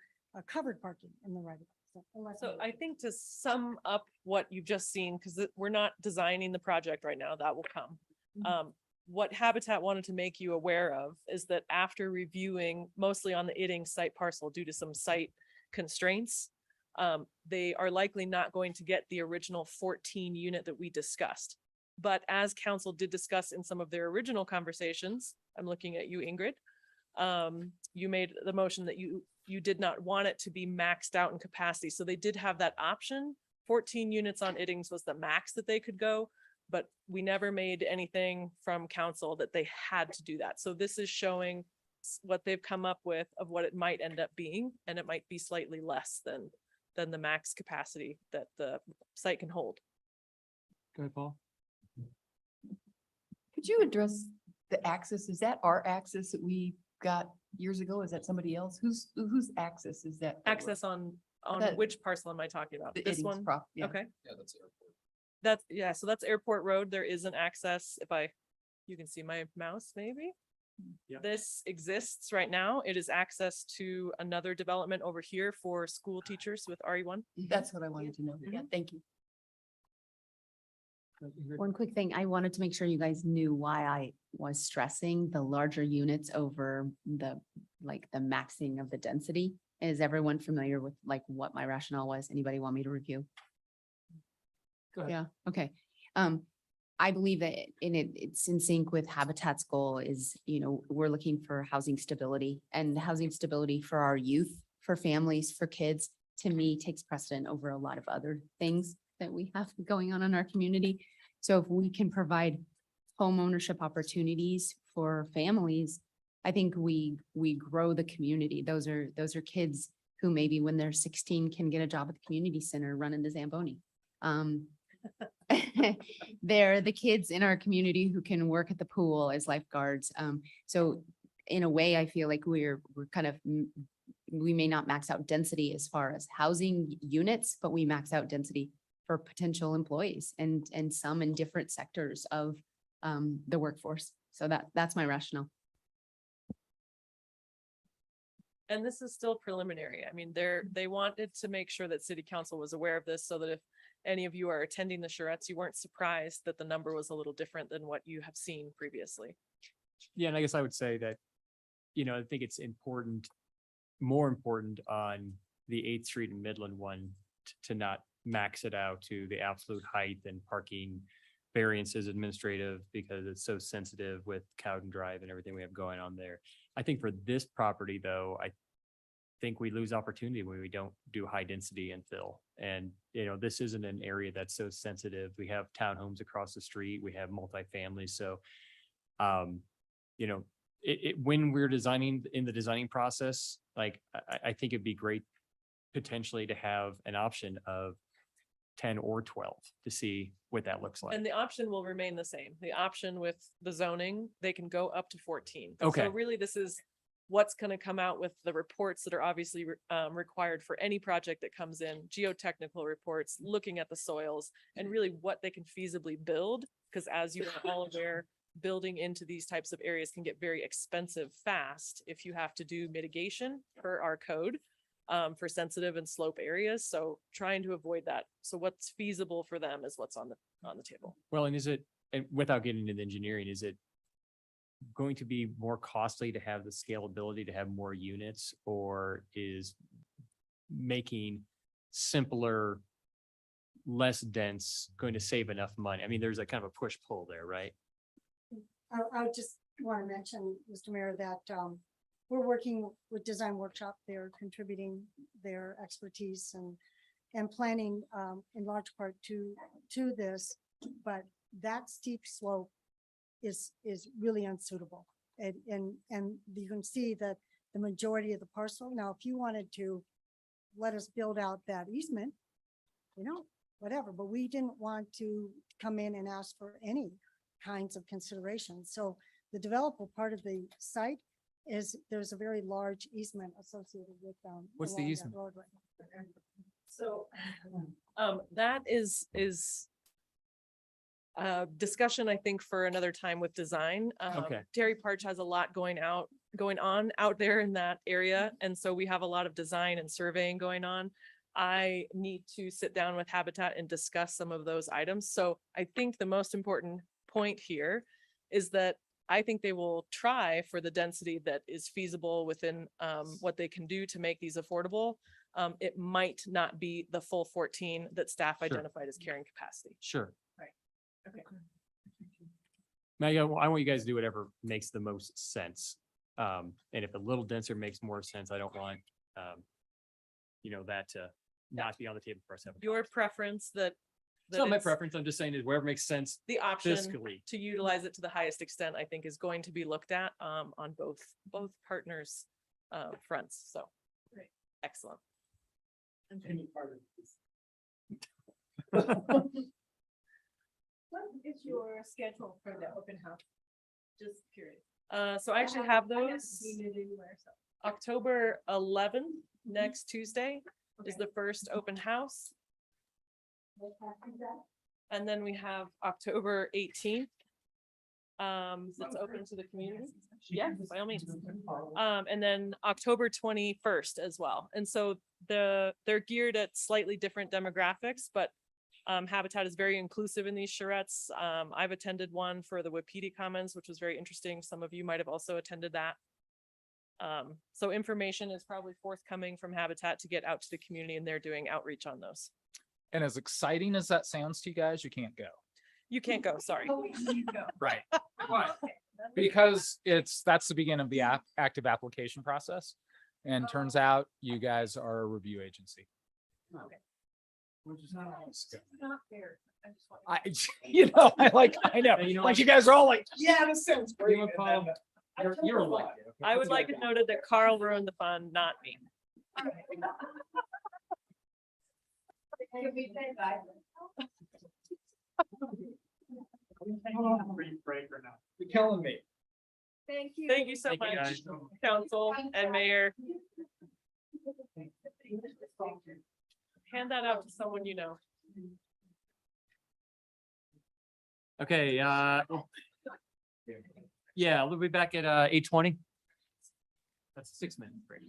covered parking in the right of way? So I think to sum up what you've just seen, because we're not designing the project right now, that will come. What Habitat wanted to make you aware of is that after reviewing mostly on the Idding site parcel due to some site constraints, they are likely not going to get the original 14 unit that we discussed. But as council did discuss in some of their original conversations, I'm looking at you, Ingrid, you made the motion that you did not want it to be maxed out in capacity. So they did have that option. 14 units on Iddings was the max that they could go, but we never made anything from council that they had to do that. So this is showing what they've come up with of what it might end up being, and it might be slightly less than the max capacity that the site can hold. Go ahead, Paul. Could you address The access, is that our access that we got years ago? Is that somebody else? Whose access is that? Access on That- which parcel am I talking about? The This Eddings one? prop, yeah. Okay. Yeah, that's airport. That's, yeah, so that's Airport Road. There is an access, you can see my mouse maybe. Yeah. This exists right now. It is access to another development over here for school teachers with RE1. That's what I wanted to know. Yeah, thank you. One quick thing, I wanted to make sure you guys knew why I was stressing the larger units over the, like, the maxing of the density. Is everyone familiar with like what my rationale was? Anybody want me to review? Go ahead. Yeah, okay. I believe that it's in sync with Habitat's goal is, we're looking for housing stability, and housing stability for our youth, for families, for kids, to me, takes precedent over a lot of other things that we have going on in our community. So if we can provide home ownership opportunities for families, I think we grow the community. Those are kids who maybe when they're 16 can get a job at the community center running the Zamboni. They're the kids in our community who can work at the pool as lifeguards. So in a way, I feel like we're kind of, we may not max out density as far as housing units, but we max out density for potential employees and some in different sectors of the workforce. So that's my rationale. And this is still preliminary. I mean, they wanted to make sure that city council was aware of this so that if any of you are attending the charrettes, you weren't surprised that the number was a little different than what you have seen previously. Yeah, and I guess I would say that, I think it's important, more important on the 8th Street and Midland one to not max it out to the absolute height and parking variances administrative because it's so sensitive with Cowden Drive and everything we have going on there. I think for this property though, I think we lose opportunity when we don't do high density infill. And, this isn't an area that's so sensitive. We have townhomes across the street, we have multifamily. So, when we're designing in the designing process, like, I think it'd be great potentially to have an option of 10 or 12 to see what that looks like. And the option will remain the same. The option with the zoning, they can go up to 14. Okay. So really, this is what's going to come out with the reports that are obviously required for any project that comes in, geotechnical reports, looking at the soils, and really what they can feasibly build. Because as you are all aware, building into these types of areas can get very expensive fast if you have to do mitigation per our code for sensitive and slope areas. So trying to avoid that. So what's feasible for them is what's on the table. Well, and and without getting into the engineering, is it going to be more costly to have the scalability to have more units, or is making simpler, less dense going to save enough money? I mean, there's a kind of a push-pull there, right? I just want to mention, Mr. Mayor, that we're working with Design Workshop. They're contributing their expertise and planning in large part to this, but that steep slope is really unsuitable. And you can see that the majority of the parcel. Now, if you wanted to let us build out that easement, whatever, but we didn't want to come in and ask for any kinds of considerations. So the developable part of the site is there's a very large easement associated with What's the along that easement? road right now. So that is discussion, I think, for another time with design. Okay. Terry Parch has a lot going on out there in that area. And so we have a lot of design and surveying going on. I need to sit down with Habitat and discuss some of those items. So I think the most important point here is that I think they will try for the density that is feasible within what they can do to make these affordable. It might not be the full 14 that staff Sure. identified as carrying capacity. Sure. Okay. Maggie, I want you guys to do whatever makes the most sense. And if a little denser makes more sense, I don't want, that to not be on the table for us. to have a Your conversation. preference that. It's not my it's preference. I'm just saying is wherever makes sense The option fiscally. to utilize it to the highest extent, I think, is going to be looked at on both partners' fronts. So, excellent. What is your schedule for the open house? Just curious. So I actually have those. October 11th, next Tuesday is the first open house. And then we have October 18th. That's open to the community. Yeah, by all means. And then October 21st as well. And so they're geared at slightly different demographics, but Habitat is very inclusive in these charrettes. I've attended one for the Wapiti Commons, which was very interesting. Some of you might have also attended that. So information is probably forthcoming from Habitat to get out to the community, and they're doing outreach on those. And as exciting as that sounds to you guys, you can't go. You can't go, sorry. Right. Because that's the beginning of the active application process. And turns out you guys are a review agency. Which is not fair. I know, like you guys are all like, yeah, this sounds great. You're alive. I would like it noted that Carl ruined the fun, not me. You're killing me. Thank you. Thank you so Thank you, much, guys. council and mayor. Hand that out to someone you know. Okay, yeah, we'll be back at 8:20. That's a 6-minute break.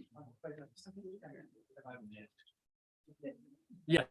Yeah.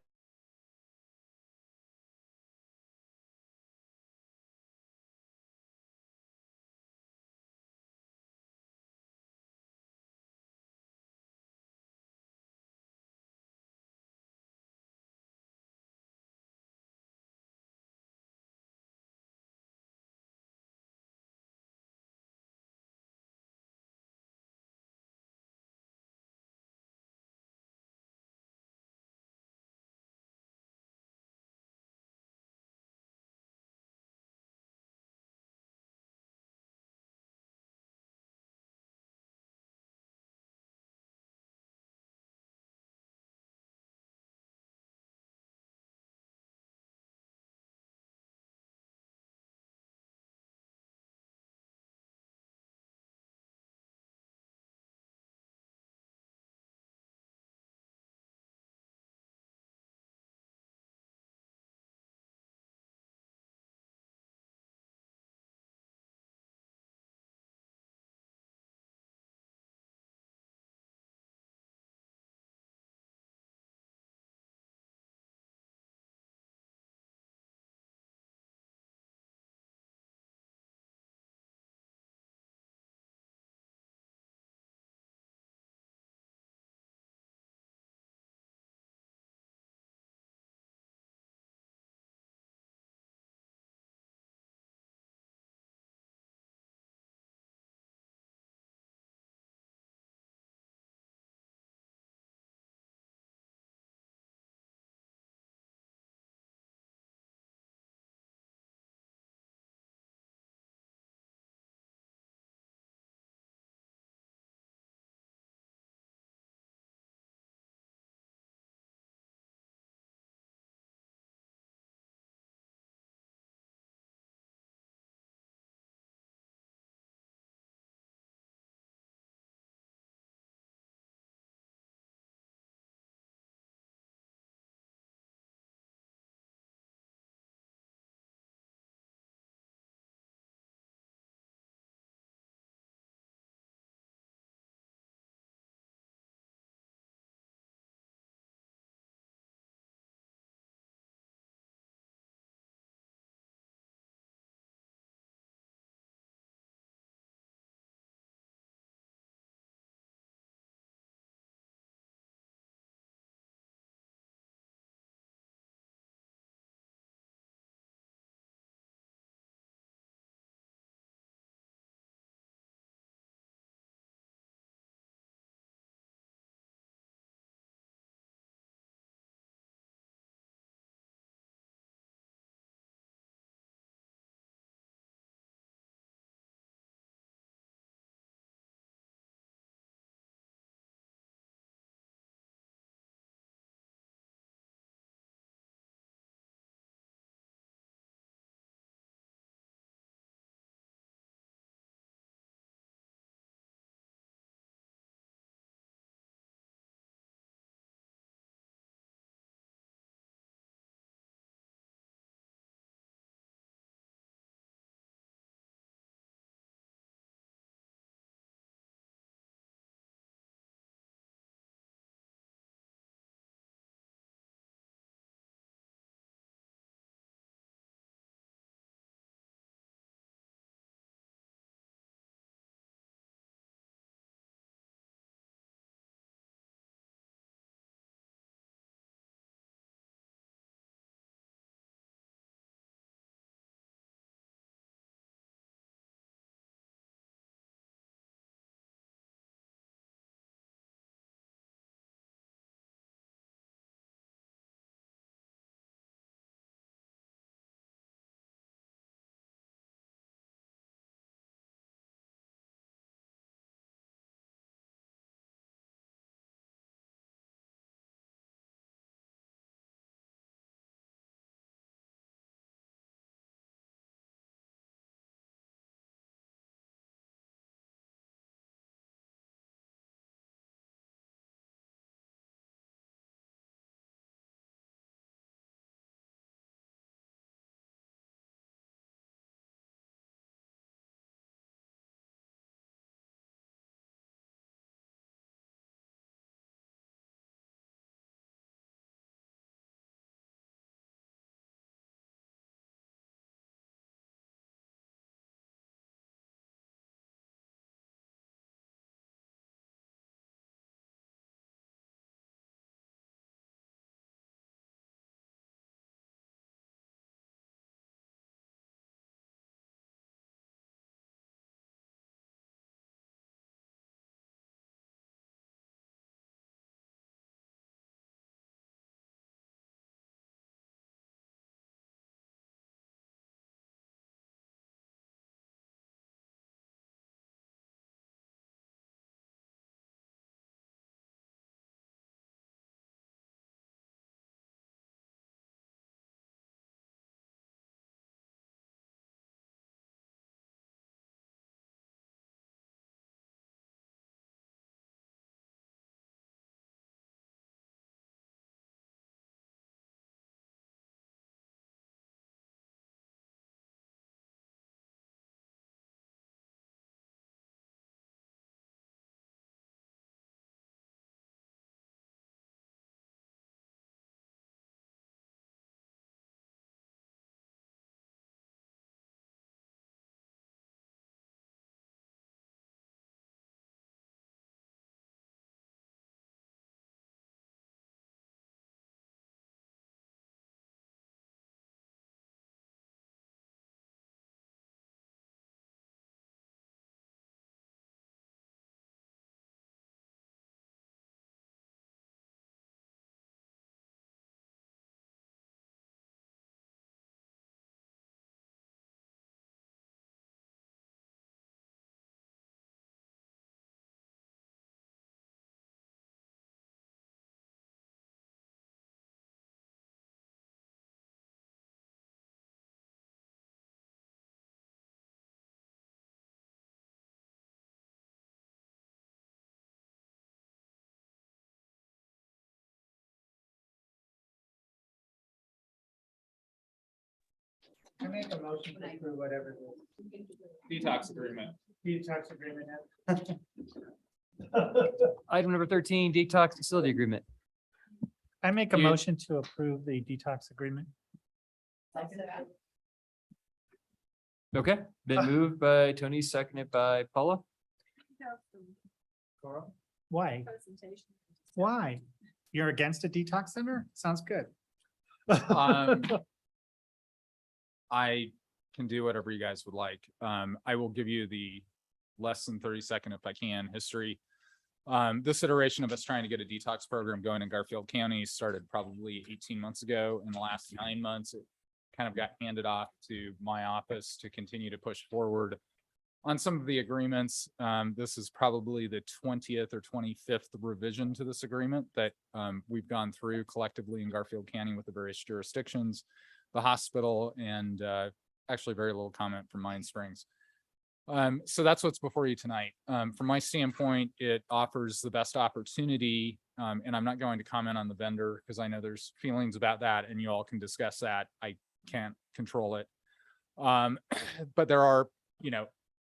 I make a motion to approve whatever Detox agreement. the detox agreement is. Item number 13, detox facility agreement. I make a You- motion to approve the detox agreement. Okay, been moved by Tony, seconded by Paula. Why? Why? You're against a detox center? Sounds good. Um, I can do whatever you guys would like. I will give you the less than 30-second, if I can, history. This iteration of us trying to get a detox program going in Garfield County started probably 18 months ago. In the last 9 months, it kind of got handed off to my office to continue to push forward on some of the agreements. This is probably the 20th or 25th revision to this agreement that we've gone through collectively in Garfield County with the various jurisdictions, the hospital, and actually very little comment from Mine Springs. So that's what's before you tonight. From my standpoint, it offers the best opportunity, and I'm not going to comment on the vendor because I know there's feelings about that and you all can discuss that. I can't control it. But there are,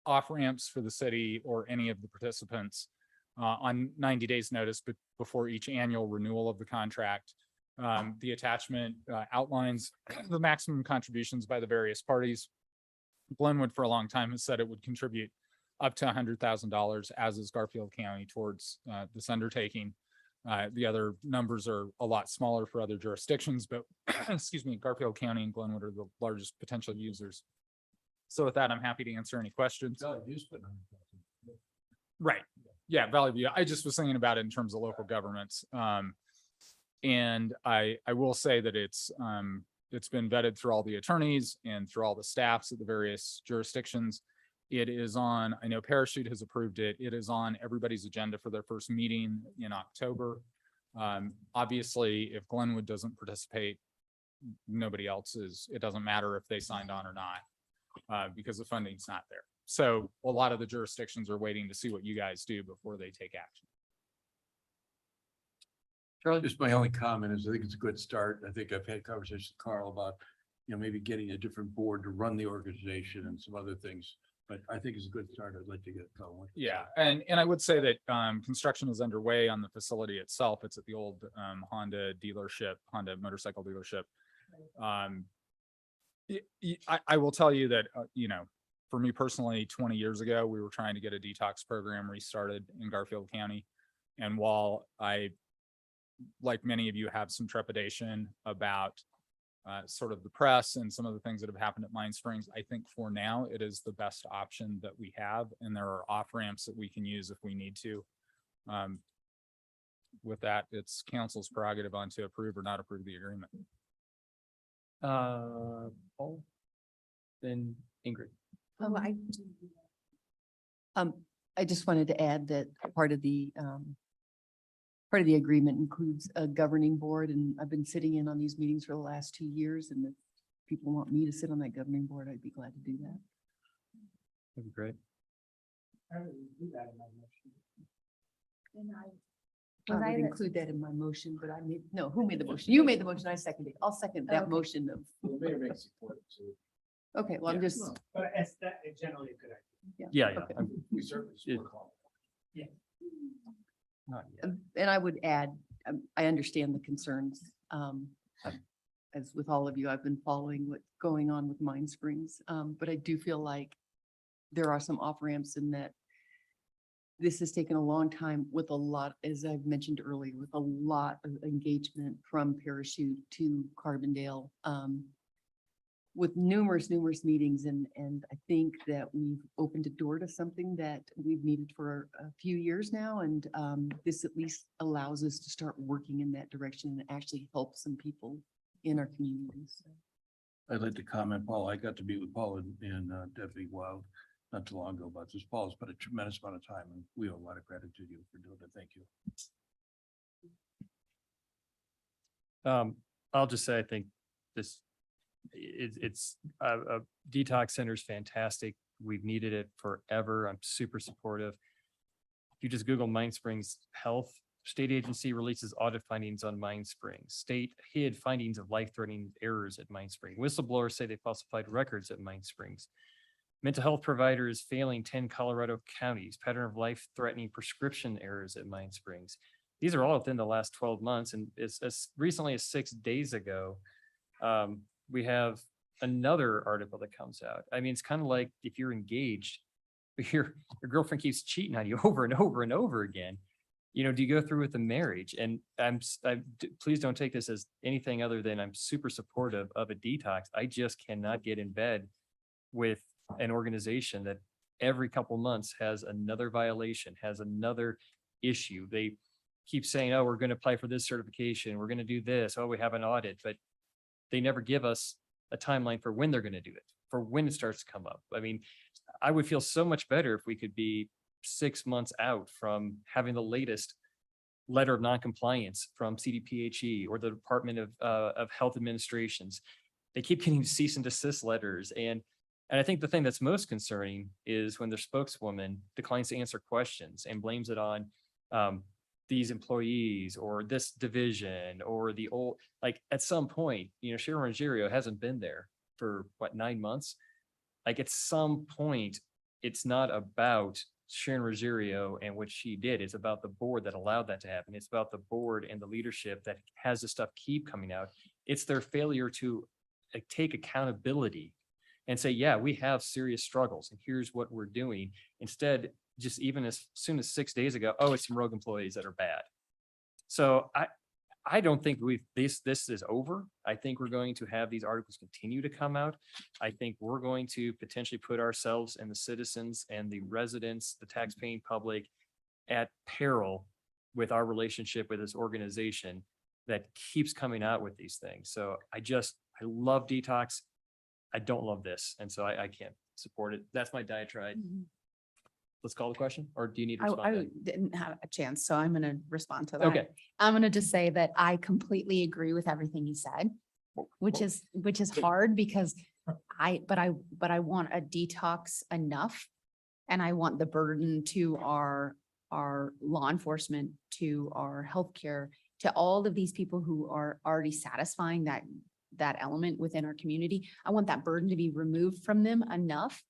off ramps for the city or any of the participants on 90 days notice, but before each annual renewal of the contract. The attachment outlines the maximum contributions by the various parties. Glenwood for a long time has said it would contribute up to $100,000, as is Garfield County, towards this undertaking. The other numbers are a lot smaller for other jurisdictions, but excuse me, Garfield County and Glenwood are the largest potential users. So with that, I'm happy to answer any questions. Right. Yeah, Valley View. I just was thinking about it in terms of local governments. And I will say that it's been vetted through all the attorneys and through all the staffs at the various jurisdictions. It is on, I know Parachute has approved it. It is on everybody's agenda for their first meeting in October. Obviously, if Glenwood doesn't participate, nobody else is. It doesn't matter if they signed on or not, because the funding's not there. So a lot of the jurisdictions are waiting to see what you guys do before they take action. Charlie? Just my only comment is I think it's a good start. I think I've had conversations with Carl about, maybe getting a different board to run the organization and some other things. But I think it's a good start. I'd like to get it going. Yeah, and I would say that construction is underway on the facility itself. It's at the old Honda motorcycle dealership. I will tell you that, for me personally, 20 years ago, we were trying to get a detox program restarted in Garfield County. And while I, like many of you, have some trepidation about sort of the press and some of the things that have happened at Mine Springs, I think for now, it is the best option that we have. And there are off ramps that we can use if we need to. With that, it's council's prerogative on to approve or not approve the agreement. Paul? Then Ingrid. I just wanted to add that part of the agreement includes a governing board, and I've been sitting in on these meetings for the last 2 years, and if people want me to sit on that governing board, I'd be glad to do that. That'd be great. I would do that in my motion. I would include that in my motion, but who made the motion? You made the motion, I seconded it. I'll second that Okay. motion of. Okay, well, I'm just, But it's generally a good idea. Yeah. Okay. We certainly support it. Not yet. and I would add, I understand the concerns. As with all of you, I've been following what's going on with Mine Springs. But I do feel like there are some off ramps in that this has taken a long time with a lot, as I've mentioned earlier, with a lot of engagement from Parachute to Carbondale, with numerous meetings. And I think that we've opened a door to something that we've needed for a few years now. And this at least allows us to start working in that direction and actually help some people in our communities. I'd like to comment, Paul. I got to meet with Paul and Deputy Wild not too long ago about this. Paul has put a tremendous amount of time and we owe a lot of gratitude to you for doing it. Thank you. I'll just say, I think it's a detox center is fantastic. We've needed it forever. I'm super supportive. If you just Google Mine Springs Health, State agency releases audit findings on Mine Springs. State hid findings of life-threatening errors at Mine Springs. Whistleblowers say they falsified records at Mine Springs. Mental health providers failing 10 Colorado counties, pattern of life-threatening prescription errors at Mine Springs. These are all within the last 12 months, and as recently as 6 days ago, we have another article that comes out. I mean, it's kind of like if you're engaged, your girlfriend keeps cheating on you over and over and over again. You know, do you go through with the marriage? And please don't take this as anything other than I'm super supportive of a detox. I just cannot get in bed with an organization that every couple months has another violation, has another issue. They keep saying, oh, we're going to apply for this certification. We're going to do this. Oh, we have an audit, but they never give us a timeline for when they're going to do it, for when it starts to come up. I mean, I would feel so much better if we could be 6 months out from having the latest letter of noncompliance from CDPHE or the Department of Health Administrations. They keep getting cease and desist letters. And I think the thing that's most concerning is when their spokeswoman declines to answer questions and blames it on these employees or this division or the old, like at some point, you know, Sharon Ruggiero hasn't been there for what, 9 months? Like at some point, it's not about Sharon Ruggiero and what she did. It's about the board that allowed that to happen. It's about the board and the leadership that has this stuff keep coming out. It's their failure to take accountability and say, yeah, we have serious struggles and here's what we're doing. Instead, just even as soon as 6 days ago, oh, it's some rogue employees that are bad. So I don't think this is over. I think we're going to have these articles continue to come out. I think we're going to potentially put ourselves and the citizens and the residents, the taxpaying public at peril with our relationship with this organization that keeps coming out with these things. So I love detox. I don't love this. And so I can't support it. That's my diatribe. Let's call the question, or do you need to respond? I didn't have a chance, so I'm going to respond to that. Okay. I'm going to just say that I completely agree with everything you said, which is hard because I want a detox enough, and I want the burden to our law enforcement, to our healthcare, to all of these people who are already satisfying that element within our community. I want that burden to be removed from them enough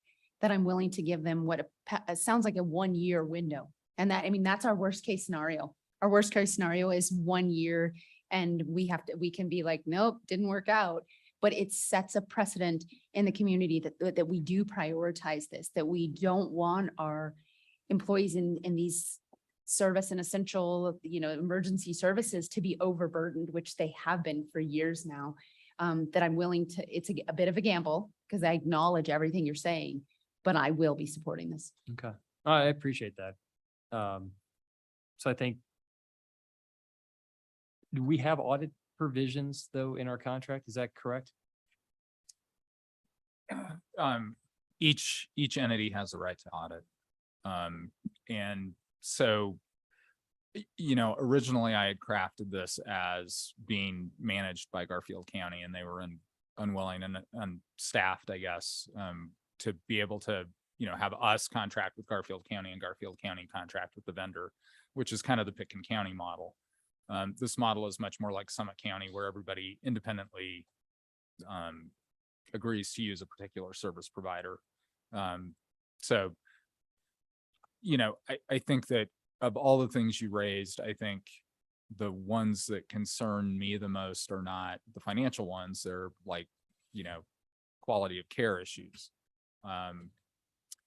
that I'm willing to give them what sounds like a 1 year window. And that, I mean, that's our worst case scenario. Our worst case scenario is 1 year and we can be like, nope, didn't work out. But it sets a precedent in the community that we do prioritize this, that we don't want our employees in these service and essential, emergency services to be overburdened, which they have been for years now. That I'm willing to, it's a bit of a gamble because I acknowledge everything you're saying, but I will be supporting this. Okay. I appreciate that. So I think, do we have audit provisions though in our contract? Is that correct? Each entity has the right to audit. And so, originally I had crafted this as being managed by Garfield County, and they were unwilling and unstaffed, I guess, to be able to, have us contract with Garfield County and Garfield County contract with the vendor, which is kind of the Pitkin County model. This model is much more like Summit County, where everybody independently agrees to use a particular service provider. So, I think that of all the things you raised, I think the ones that concern me the most are not the financial ones. They're like, quality of care issues.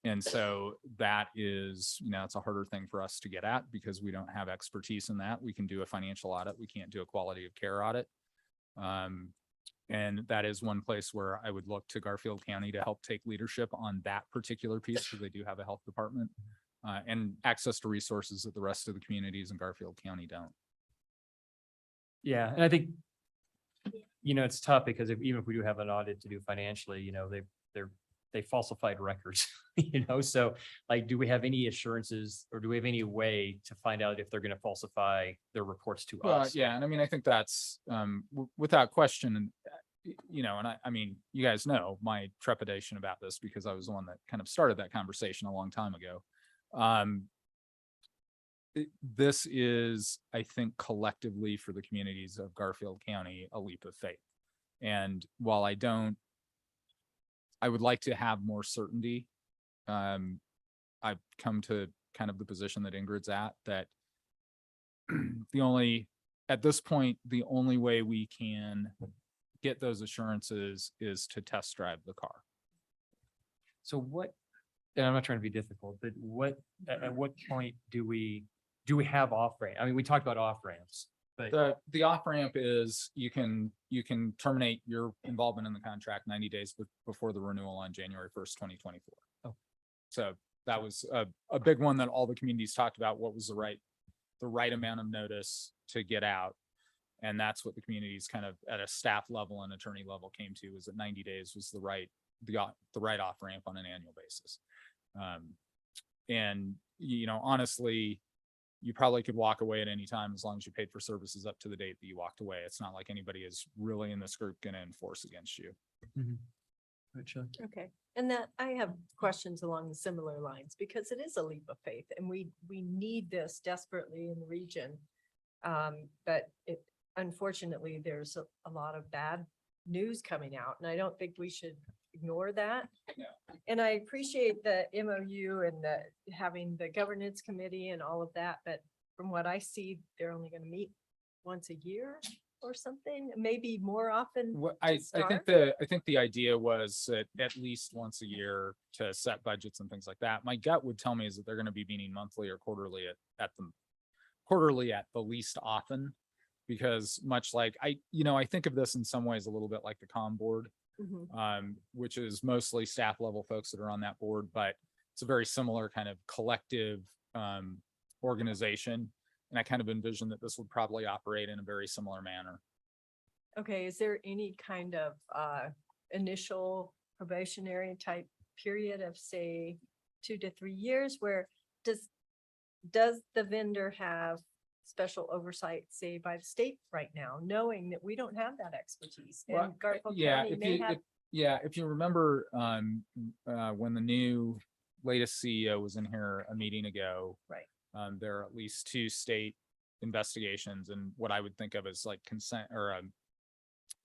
And so that is, it's a harder thing for us to get at because we don't have expertise in that. We can do a financial audit. We can't do a quality of care audit. And that is one place where I would look to Garfield County to help take leadership on that particular piece, because they do have a health department and access to resources that the rest of the communities in Garfield County don't. Yeah, and I think, it's tough because even if we do have an audit to do financially, they falsified records, so like, do we have any assurances or do we have any way to find out if they're going to falsify their reports to us? Yeah. And I think that's without question. And I mean, you guys know my trepidation about this because I was the one that kind of started that conversation a long time ago. this is, I think, collectively for the communities of Garfield County, a leap of faith. And while I would like to have more certainty. I've come to kind of the position that Ingrid's at, that at this point, the only way we can get those assurances is to test drive the car. So what, and I'm not trying to be difficult, but at what point do we have off ramp? I mean, we talked about off ramps, but The off ramp is you can terminate your involvement in the contract 90 days before the renewal on January 1st, 2024. Oh. So that was a big one that all the communities talked about. What was the right amount of notice to get out? And that's what the communities kind of at a staff level and attorney level came to, is that 90 days was the right off ramp on an annual basis. And, you know, honestly, you probably could walk away at any time as long as you paid for services up to the date that you walked away. It's not like anybody is really in this group going to enforce against you. Okay, and that I have questions along the similar lines, because it is a leap of faith and we need this desperately in the region. But unfortunately, there's a lot of bad news coming out, and I don't think we should ignore that. Yeah. And I appreciate the MOU and having the governance committee and all of that, but from what I see, they're only going to meet once a year or something, maybe more often. What to I start. think the idea was that at least once a year to set budgets and things like that. My gut would tell me is that they're going to be meeting monthly or quarterly at the least often, because much like I think of this in some ways a little bit like the comm board, which is mostly staff level folks that are on that board, but it's a very similar kind of collective organization. And I kind of envision that this would probably operate in a very similar manner. Okay, is there any kind of initial probationary type period of, say, 2 to 3 years, where does the vendor have special oversight, say, by the state right now, knowing that we don't have that expertise? And Well, Garfield yeah, County may have. if you remember, when the new latest CEO was in here a meeting ago, Right. There are at least 2 state investigations, and what I would think of as like consent, or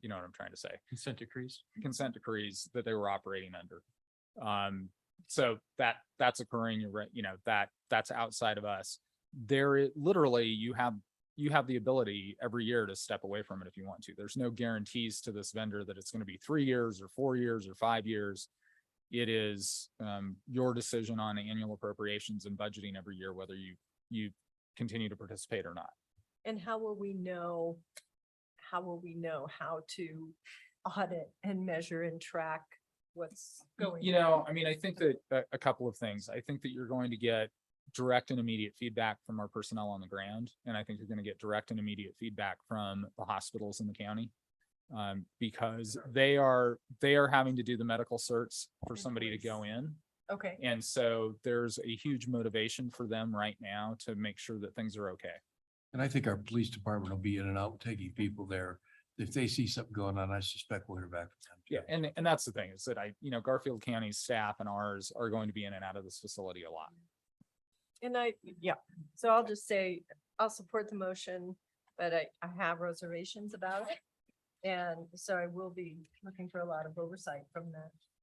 you know what I'm trying to say, consent decrees that they were operating under. So that's occurring. You're right. You know, that's outside of us. Literally, you have the ability every year to step away from it if you want to. There's no guarantees to this vendor that it's going to be 3 years or 4 years or 5 years. It is your decision on annual appropriations and budgeting every year, whether you continue to participate or not. And how will we know how to audit and measure and track what's going on? I mean, I think that a couple of things. I think that you're going to get direct and immediate feedback from our personnel on the ground. And I think you're going to get direct and immediate feedback from the hospitals in the county. Because they are having to do the medical certs for somebody to go in. Okay, And so there's a huge motivation for them right now to make sure that things are okay. And I think our police department will be in and out taking people there. If they see something going on, I suspect we'll hear back from them. Yeah, and that's the thing, is that Garfield County's staff and ours are going to be in and out of this facility a lot. and so I'll just say, I'll support the motion, but I have reservations about it. And so I will be looking for a lot of oversight from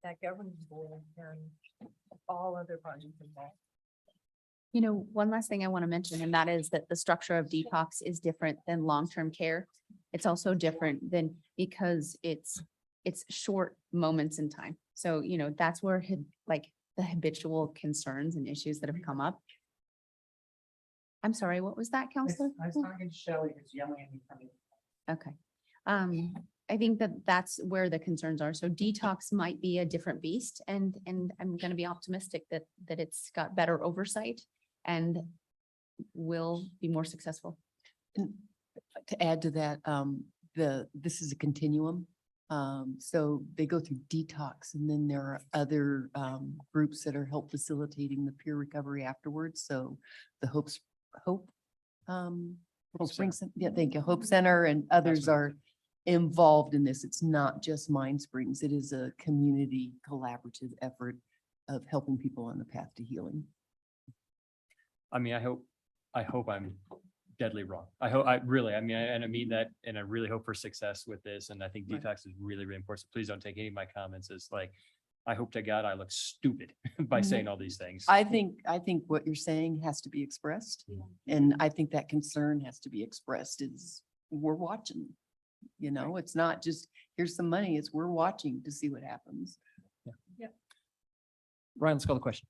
that governing board and all other projects involved. You know, one last thing I want to mention, and that is that the structure of detox is different than long-term care. It's also different than, because it's short moments in time. So, you know, that's where the habitual concerns and issues that have come up. I'm sorry, what was that, Counselor? I was talking to Shelley, who's yelling at me from the Okay. I think that's where the concerns are. So detox might be a different beast, and I'm going to be optimistic that it's got better oversight and will be more successful. And to add to that, this is a continuum. So they go through detox, and then there are other groups that are help facilitating the peer recovery afterwards. So the Hope Springs, yeah, thank you. Hope Center and others are involved in this. It's not just Mind Springs. It is a community collaborative effort of helping people on the path to healing. I mean, I hope I hope I'm deadly wrong. I hope, I really, I mean, and I mean that, and I really hope for success with this. And I think Right. detox is really, really important. So please don't take any of my comments as like, I hope to God I look stupid by saying all these things. I think what you're saying has to be expressed. And I think that concern has to be expressed is we're watching. You know, it's not just, here's some money, it's we're watching to see what happens. Ryan, let's call the question.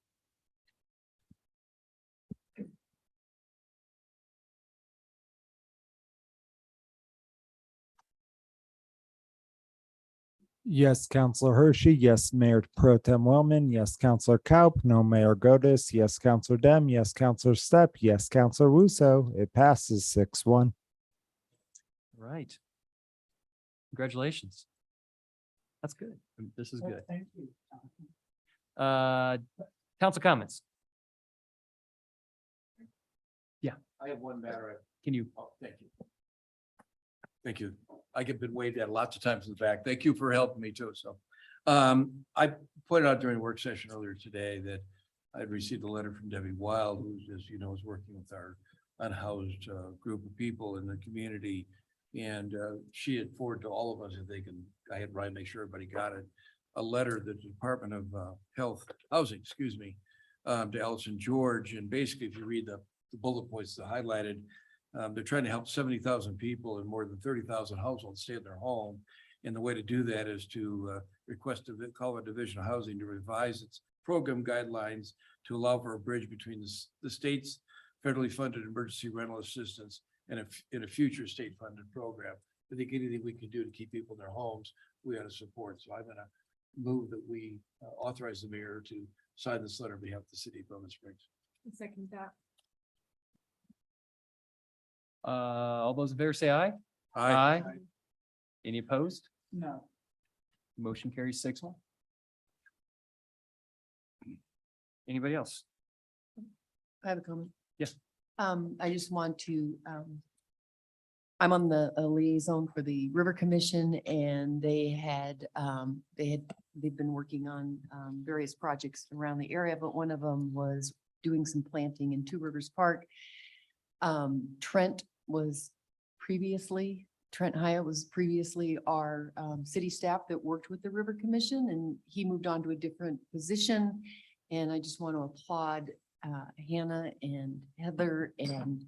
Yes, Counselor Hershey. Yes, Mayor Pro Tem Wellman. Yes, Counselor Kaup. No, Mayor Godis. Yes, Counselor Dem. Yes, Counselor Stepp. Yes, Counselor Russo. It passes 6-1. Right. Congratulations. That's good. This is good. Thank you. Council comments. I have one matter. Can you? Oh, thank you. Thank you. I get been waved at lots of times in the back. Thank you for helping me too. So I pointed out during work session earlier today that I'd received a letter from Debbie Wild, who's, as you know, is working with our unhoused group of people in the community. And she had forwarded to all of us, if they can, I had Ryan make sure everybody got it, a letter that the Department of Housing, to Allison George. And basically, if you read the bullet points that highlighted, they're trying to help 70,000 people and more than 30,000 households stay in their home. And the way to do that is to request a Colorado Division of Housing to revise its program guidelines to allow for a bridge between the state's federally funded emergency rental assistance and in a future state funded program. I think anything we can do to keep people in their homes, we ought to support. So I'm going to move that we authorize the mayor to sign this letter on behalf of the city of Glenwood Springs. Second that. All those in favor say aye. Aye. Any opposed? No. Motion carries 6-1. Anybody else? I have a comment. Yes. I just want to, I'm on the liaison for the River Commission and they've been working on various projects around the area, but one of them was doing some planting in Two Rivers Park. Trent Hyatt was previously our city staff that worked with the River Commission, and he moved on to a different position. And I just want to applaud Hannah and Heather and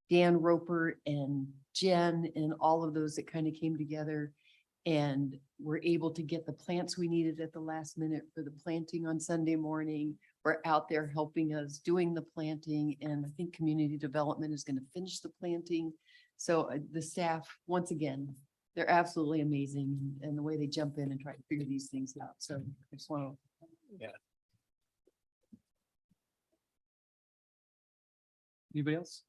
Dan Roper and Jen and all of those that kind of came together and were able to get the plants we needed at the last minute for the planting on Sunday morning. We're out there helping us doing the planting, and I think community development is going to finish the planting. So the staff, once again, they're absolutely amazing, and the way they jump in and try to figure these things out. So I just want to. Anybody else?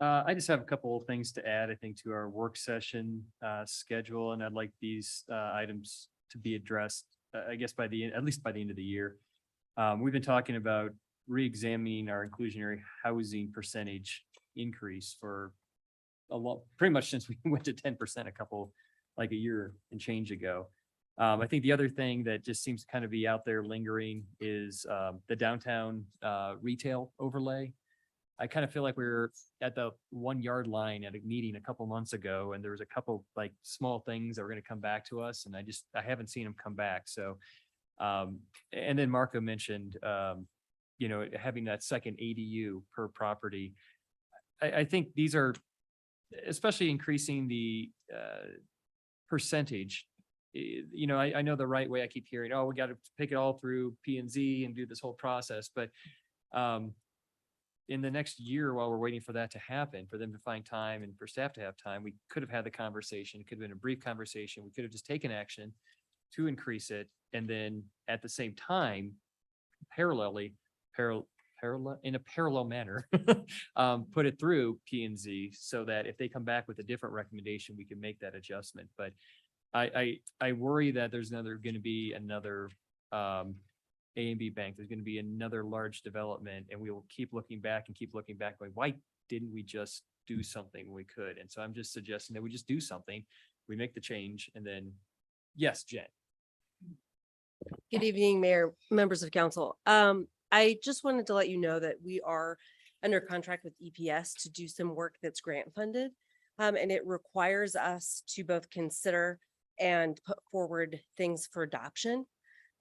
I just have a couple of things to add, I think, to our work session schedule, and I'd like these items to be addressed, I guess, at least by the end of the year. We've been talking about re-examining our inclusionary housing percentage increase for pretty much since we went to 10% a year and change ago. I think the other thing that just seems to kind of be out there lingering is the downtown retail overlay. I kind of feel like we were at the 1 yard line at a meeting a couple months ago, and there was a couple like small things that were going to come back to us, and I haven't seen them come back. So, and then Marco mentioned, having that second ADU per property. I think these are, especially increasing the percentage. I know the right way. I keep hearing, oh, we got to pick it all through P&Z and do this whole process, but in the next year, while we're waiting for that to happen, for them to find time and for staff to have time, we could have had the conversation. It could have been a brief conversation. We could have just taken action to increase it. And then at the same time, in a parallel manner, put it through P&Z so that if they come back with a different recommendation, we can make that adjustment. But I worry that there's going to be another A&B Bank. There's going to be another large development, and we will keep looking back going, why didn't we just do something when we could? And so I'm just suggesting that we just do something. We make the change, and then, yes, Jen. Good evening, Mayor, members of council. I just wanted to let you know that we are under contract with EPS to do some work that's grant funded. And it requires us to both consider and put forward things for adoption.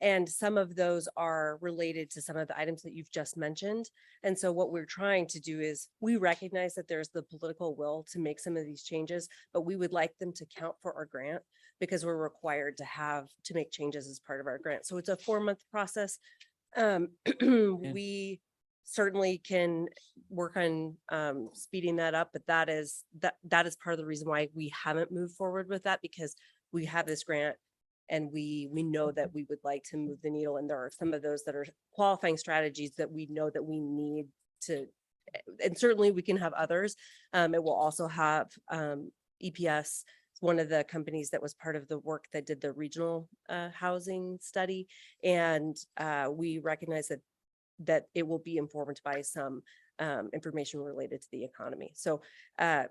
And some of those are related to some of the items that you've just mentioned. And so what we're trying to do is we recognize that there's the political will to make some of these changes, but we would like them to count for our grant because we're required to make changes as part of our grant. So it's a 4-month process. We certainly can work on speeding that up, but that is part of the reason why we haven't moved forward with that, because we have this grant and we know that we would like to move the needle. And there are some of those that are qualifying strategies that we know that we need to, and certainly we can have others. It will also have EPS, one of the companies that was part of the work that did the regional housing study. And we recognize that it will be informed by some information related to the economy. So I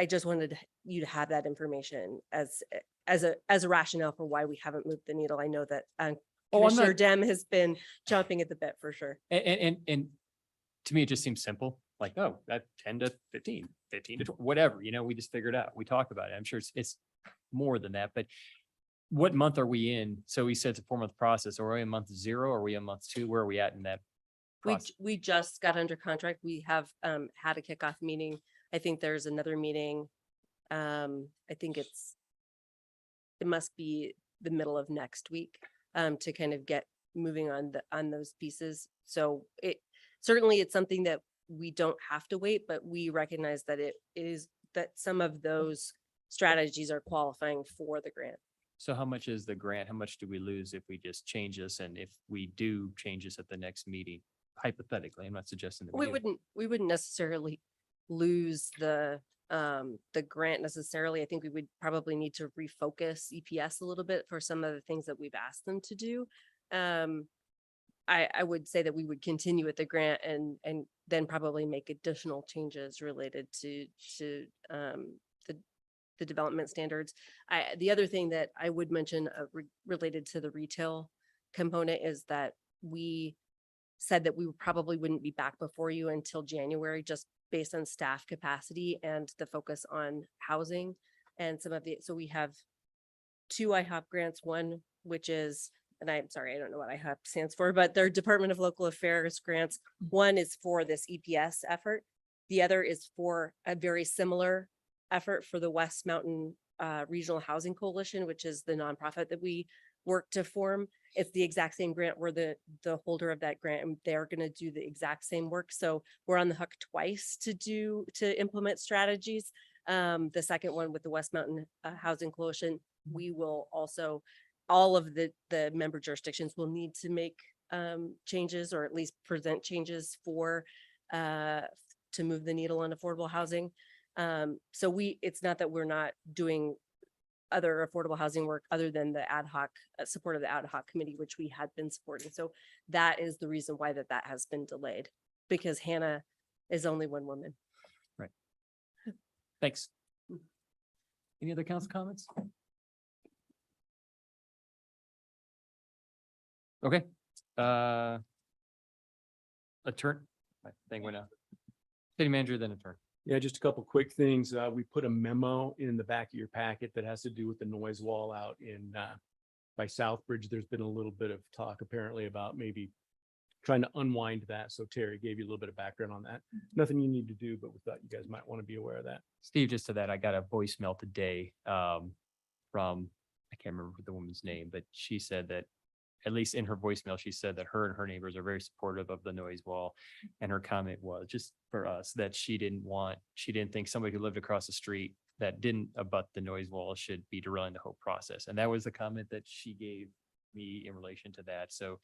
just wanted you to have that information as a rationale for why we haven't moved the needle. I know that Commissioner Dem has been chomping at the bit for sure. And to me, it just seems simple, like, oh, that 10 to 15, 15 to 20, whatever, we just figured out, we talked about it. I'm sure it's more than that, but what month are we in? So we said it's a 4-month process. Are we in month 0? Are we in month 2? Where are we at in that process? We just got under contract. We have had a kickoff meeting. I think there's another meeting. I think it must be the middle of next week to kind of get moving on those pieces. So certainly it's something that we don't have to wait, but we recognize that it is that some of those strategies are qualifying for the grant. So how much is the grant? How much do we lose if we just change this? And if we do change this at the next meeting, hypothetically, I'm not suggesting that We wouldn't necessarily lose the grant necessarily. I think we would probably need to refocus EPS a little bit for some of the things that we've asked them to do. I would say that we would continue with the grant and then probably make additional changes related to the development standards. The other thing that I would mention related to the retail component is that we said that we probably wouldn't be back before you until January, just based on staff capacity and the focus on housing and so we have 2 IHOP grants, one which is, and I'm sorry, I don't know what IHOP stands for, but they're Department of Local Affairs grants. One is for this EPS effort. The other is for a very similar effort for the West Mountain Regional Housing Coalition, which is the nonprofit that we work to form. It's the exact same grant. We're the holder of that grant, and they're going to do the exact same work. So we're on the hook twice to implement strategies. The second one with the West Mountain Housing Coalition, we will also, all of the member jurisdictions will need to make changes, or at least present changes for to move the needle on affordable housing. So it's not that we're not doing other affordable housing work other than the ad hoc support of the ad hoc committee, which we had been supporting. So that is the reason why that has been delayed, because Hannah is only one woman. Right. Thanks. Any other council comments? Okay. Attorney, I think we're now. City manager, then attorney. Yeah, just a couple quick things. We put a memo in the back of your packet that has to do with the noise wall out in by Southbridge. There's been a little bit of talk apparently about maybe trying to unwind that. So Terry gave you a little bit of background on that. Nothing you need to do, but we thought you guys might want to be aware of that. Steve, just to that, I got a voicemail today from, I can't remember the woman's name, but she said that, at least in her voicemail, she said that her and her neighbors are very supportive of the noise wall. And her comment was, just for us, that she didn't think somebody who lived across the street that didn't abut the noise wall should be derailing the whole process. And that was the comment that she gave me in relation to that. So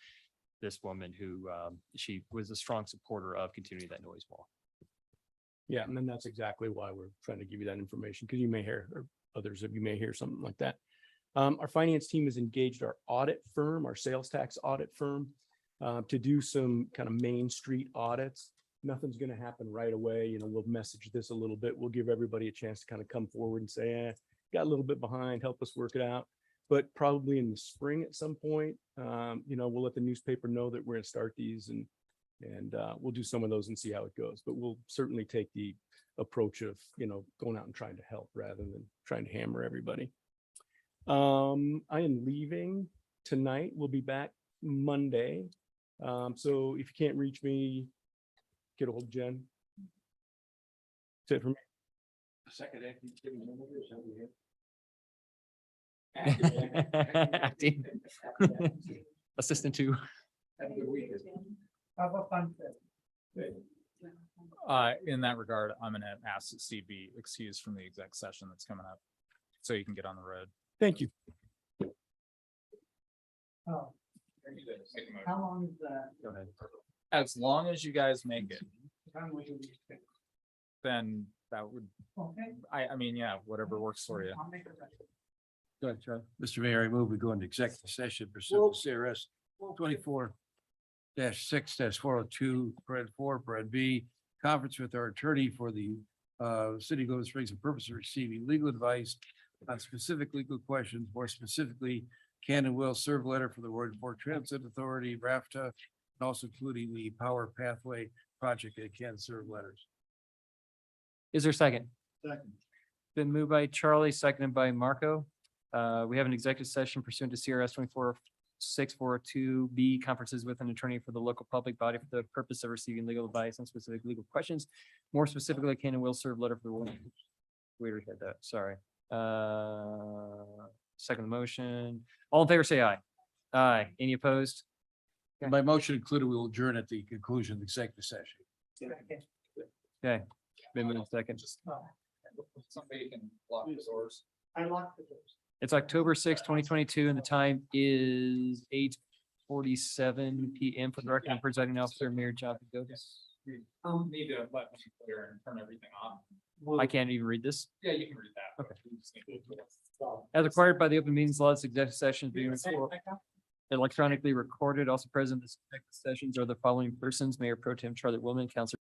this woman who, she was a strong supporter of continuing that noise wall. Yeah, and then that's exactly why we're trying to give you that information, because you may hear, or others of you may hear something like that. Our finance team has engaged our audit firm, our sales tax audit firm, to do some kind of main street audits. Nothing's going to happen right away. We'll message this a little bit. We'll give everybody a chance to kind of come forward and say, got a little bit behind, help us work it out. But probably in the spring at some point, we'll let the newspaper know that we're going to start these, and And we'll do some of those and see how it goes, but we'll certainly take the approach of, going out and trying to help rather than trying to hammer everybody. I am leaving tonight. We'll be back Monday. So if you can't reach me, get a hold of Jen. That's it for me. Second. Acting. Assistant to. Have a good weekend. Have a fun trip. In that regard, I'm gonna ask that Steve be excused from the exec session that's coming up, so you can get on the road. Thank you. Oh, how long is that? Go ahead. As long as you guys make it, When will you leave? then that would, Okay. I mean, yeah, whatever works for you. I'll make it right. Go ahead, Charlie. Mr. Mayor, I move we go into executive session pursuant to CRS 24-6-402, paren 4, paren B, conference with our attorney for the city of Glenwood Springs for purpose of receiving legal advice on specific legal questions, more specifically, can and will serve letter for the Road Port Transit Authority, RAFTA, and also including the Power Pathway project that can serve letters. Is there a second? Second. Been moved by Charlie, seconded by Marco. We have an executive session pursuant to CRS 24-6-402B, conferences with an attorney for the local public body for the purpose of receiving legal advice on specific legal questions. More specifically, can and will serve letter for the woman. We already had that, sorry. Second motion. All in favor, say aye. Aye. Any opposed? My motion included, we will adjourn at the conclusion of the executive session. Okay. Been moved second. Somebody can lock the doors. I locked the doors. It's October 6, 2022, and the time is 8:47 PM for the record. And presiding officer, Mayor Jonathan Godes. Need to let me clear and turn everything off. I can't even read this. Yeah, you can read that. Okay. We just need to- As required by the open meetings laws, executive sessions being electronically recorded. Also present in this executive sessions are the following persons: Mayor Pro Tem Charlie Wilman, Councilor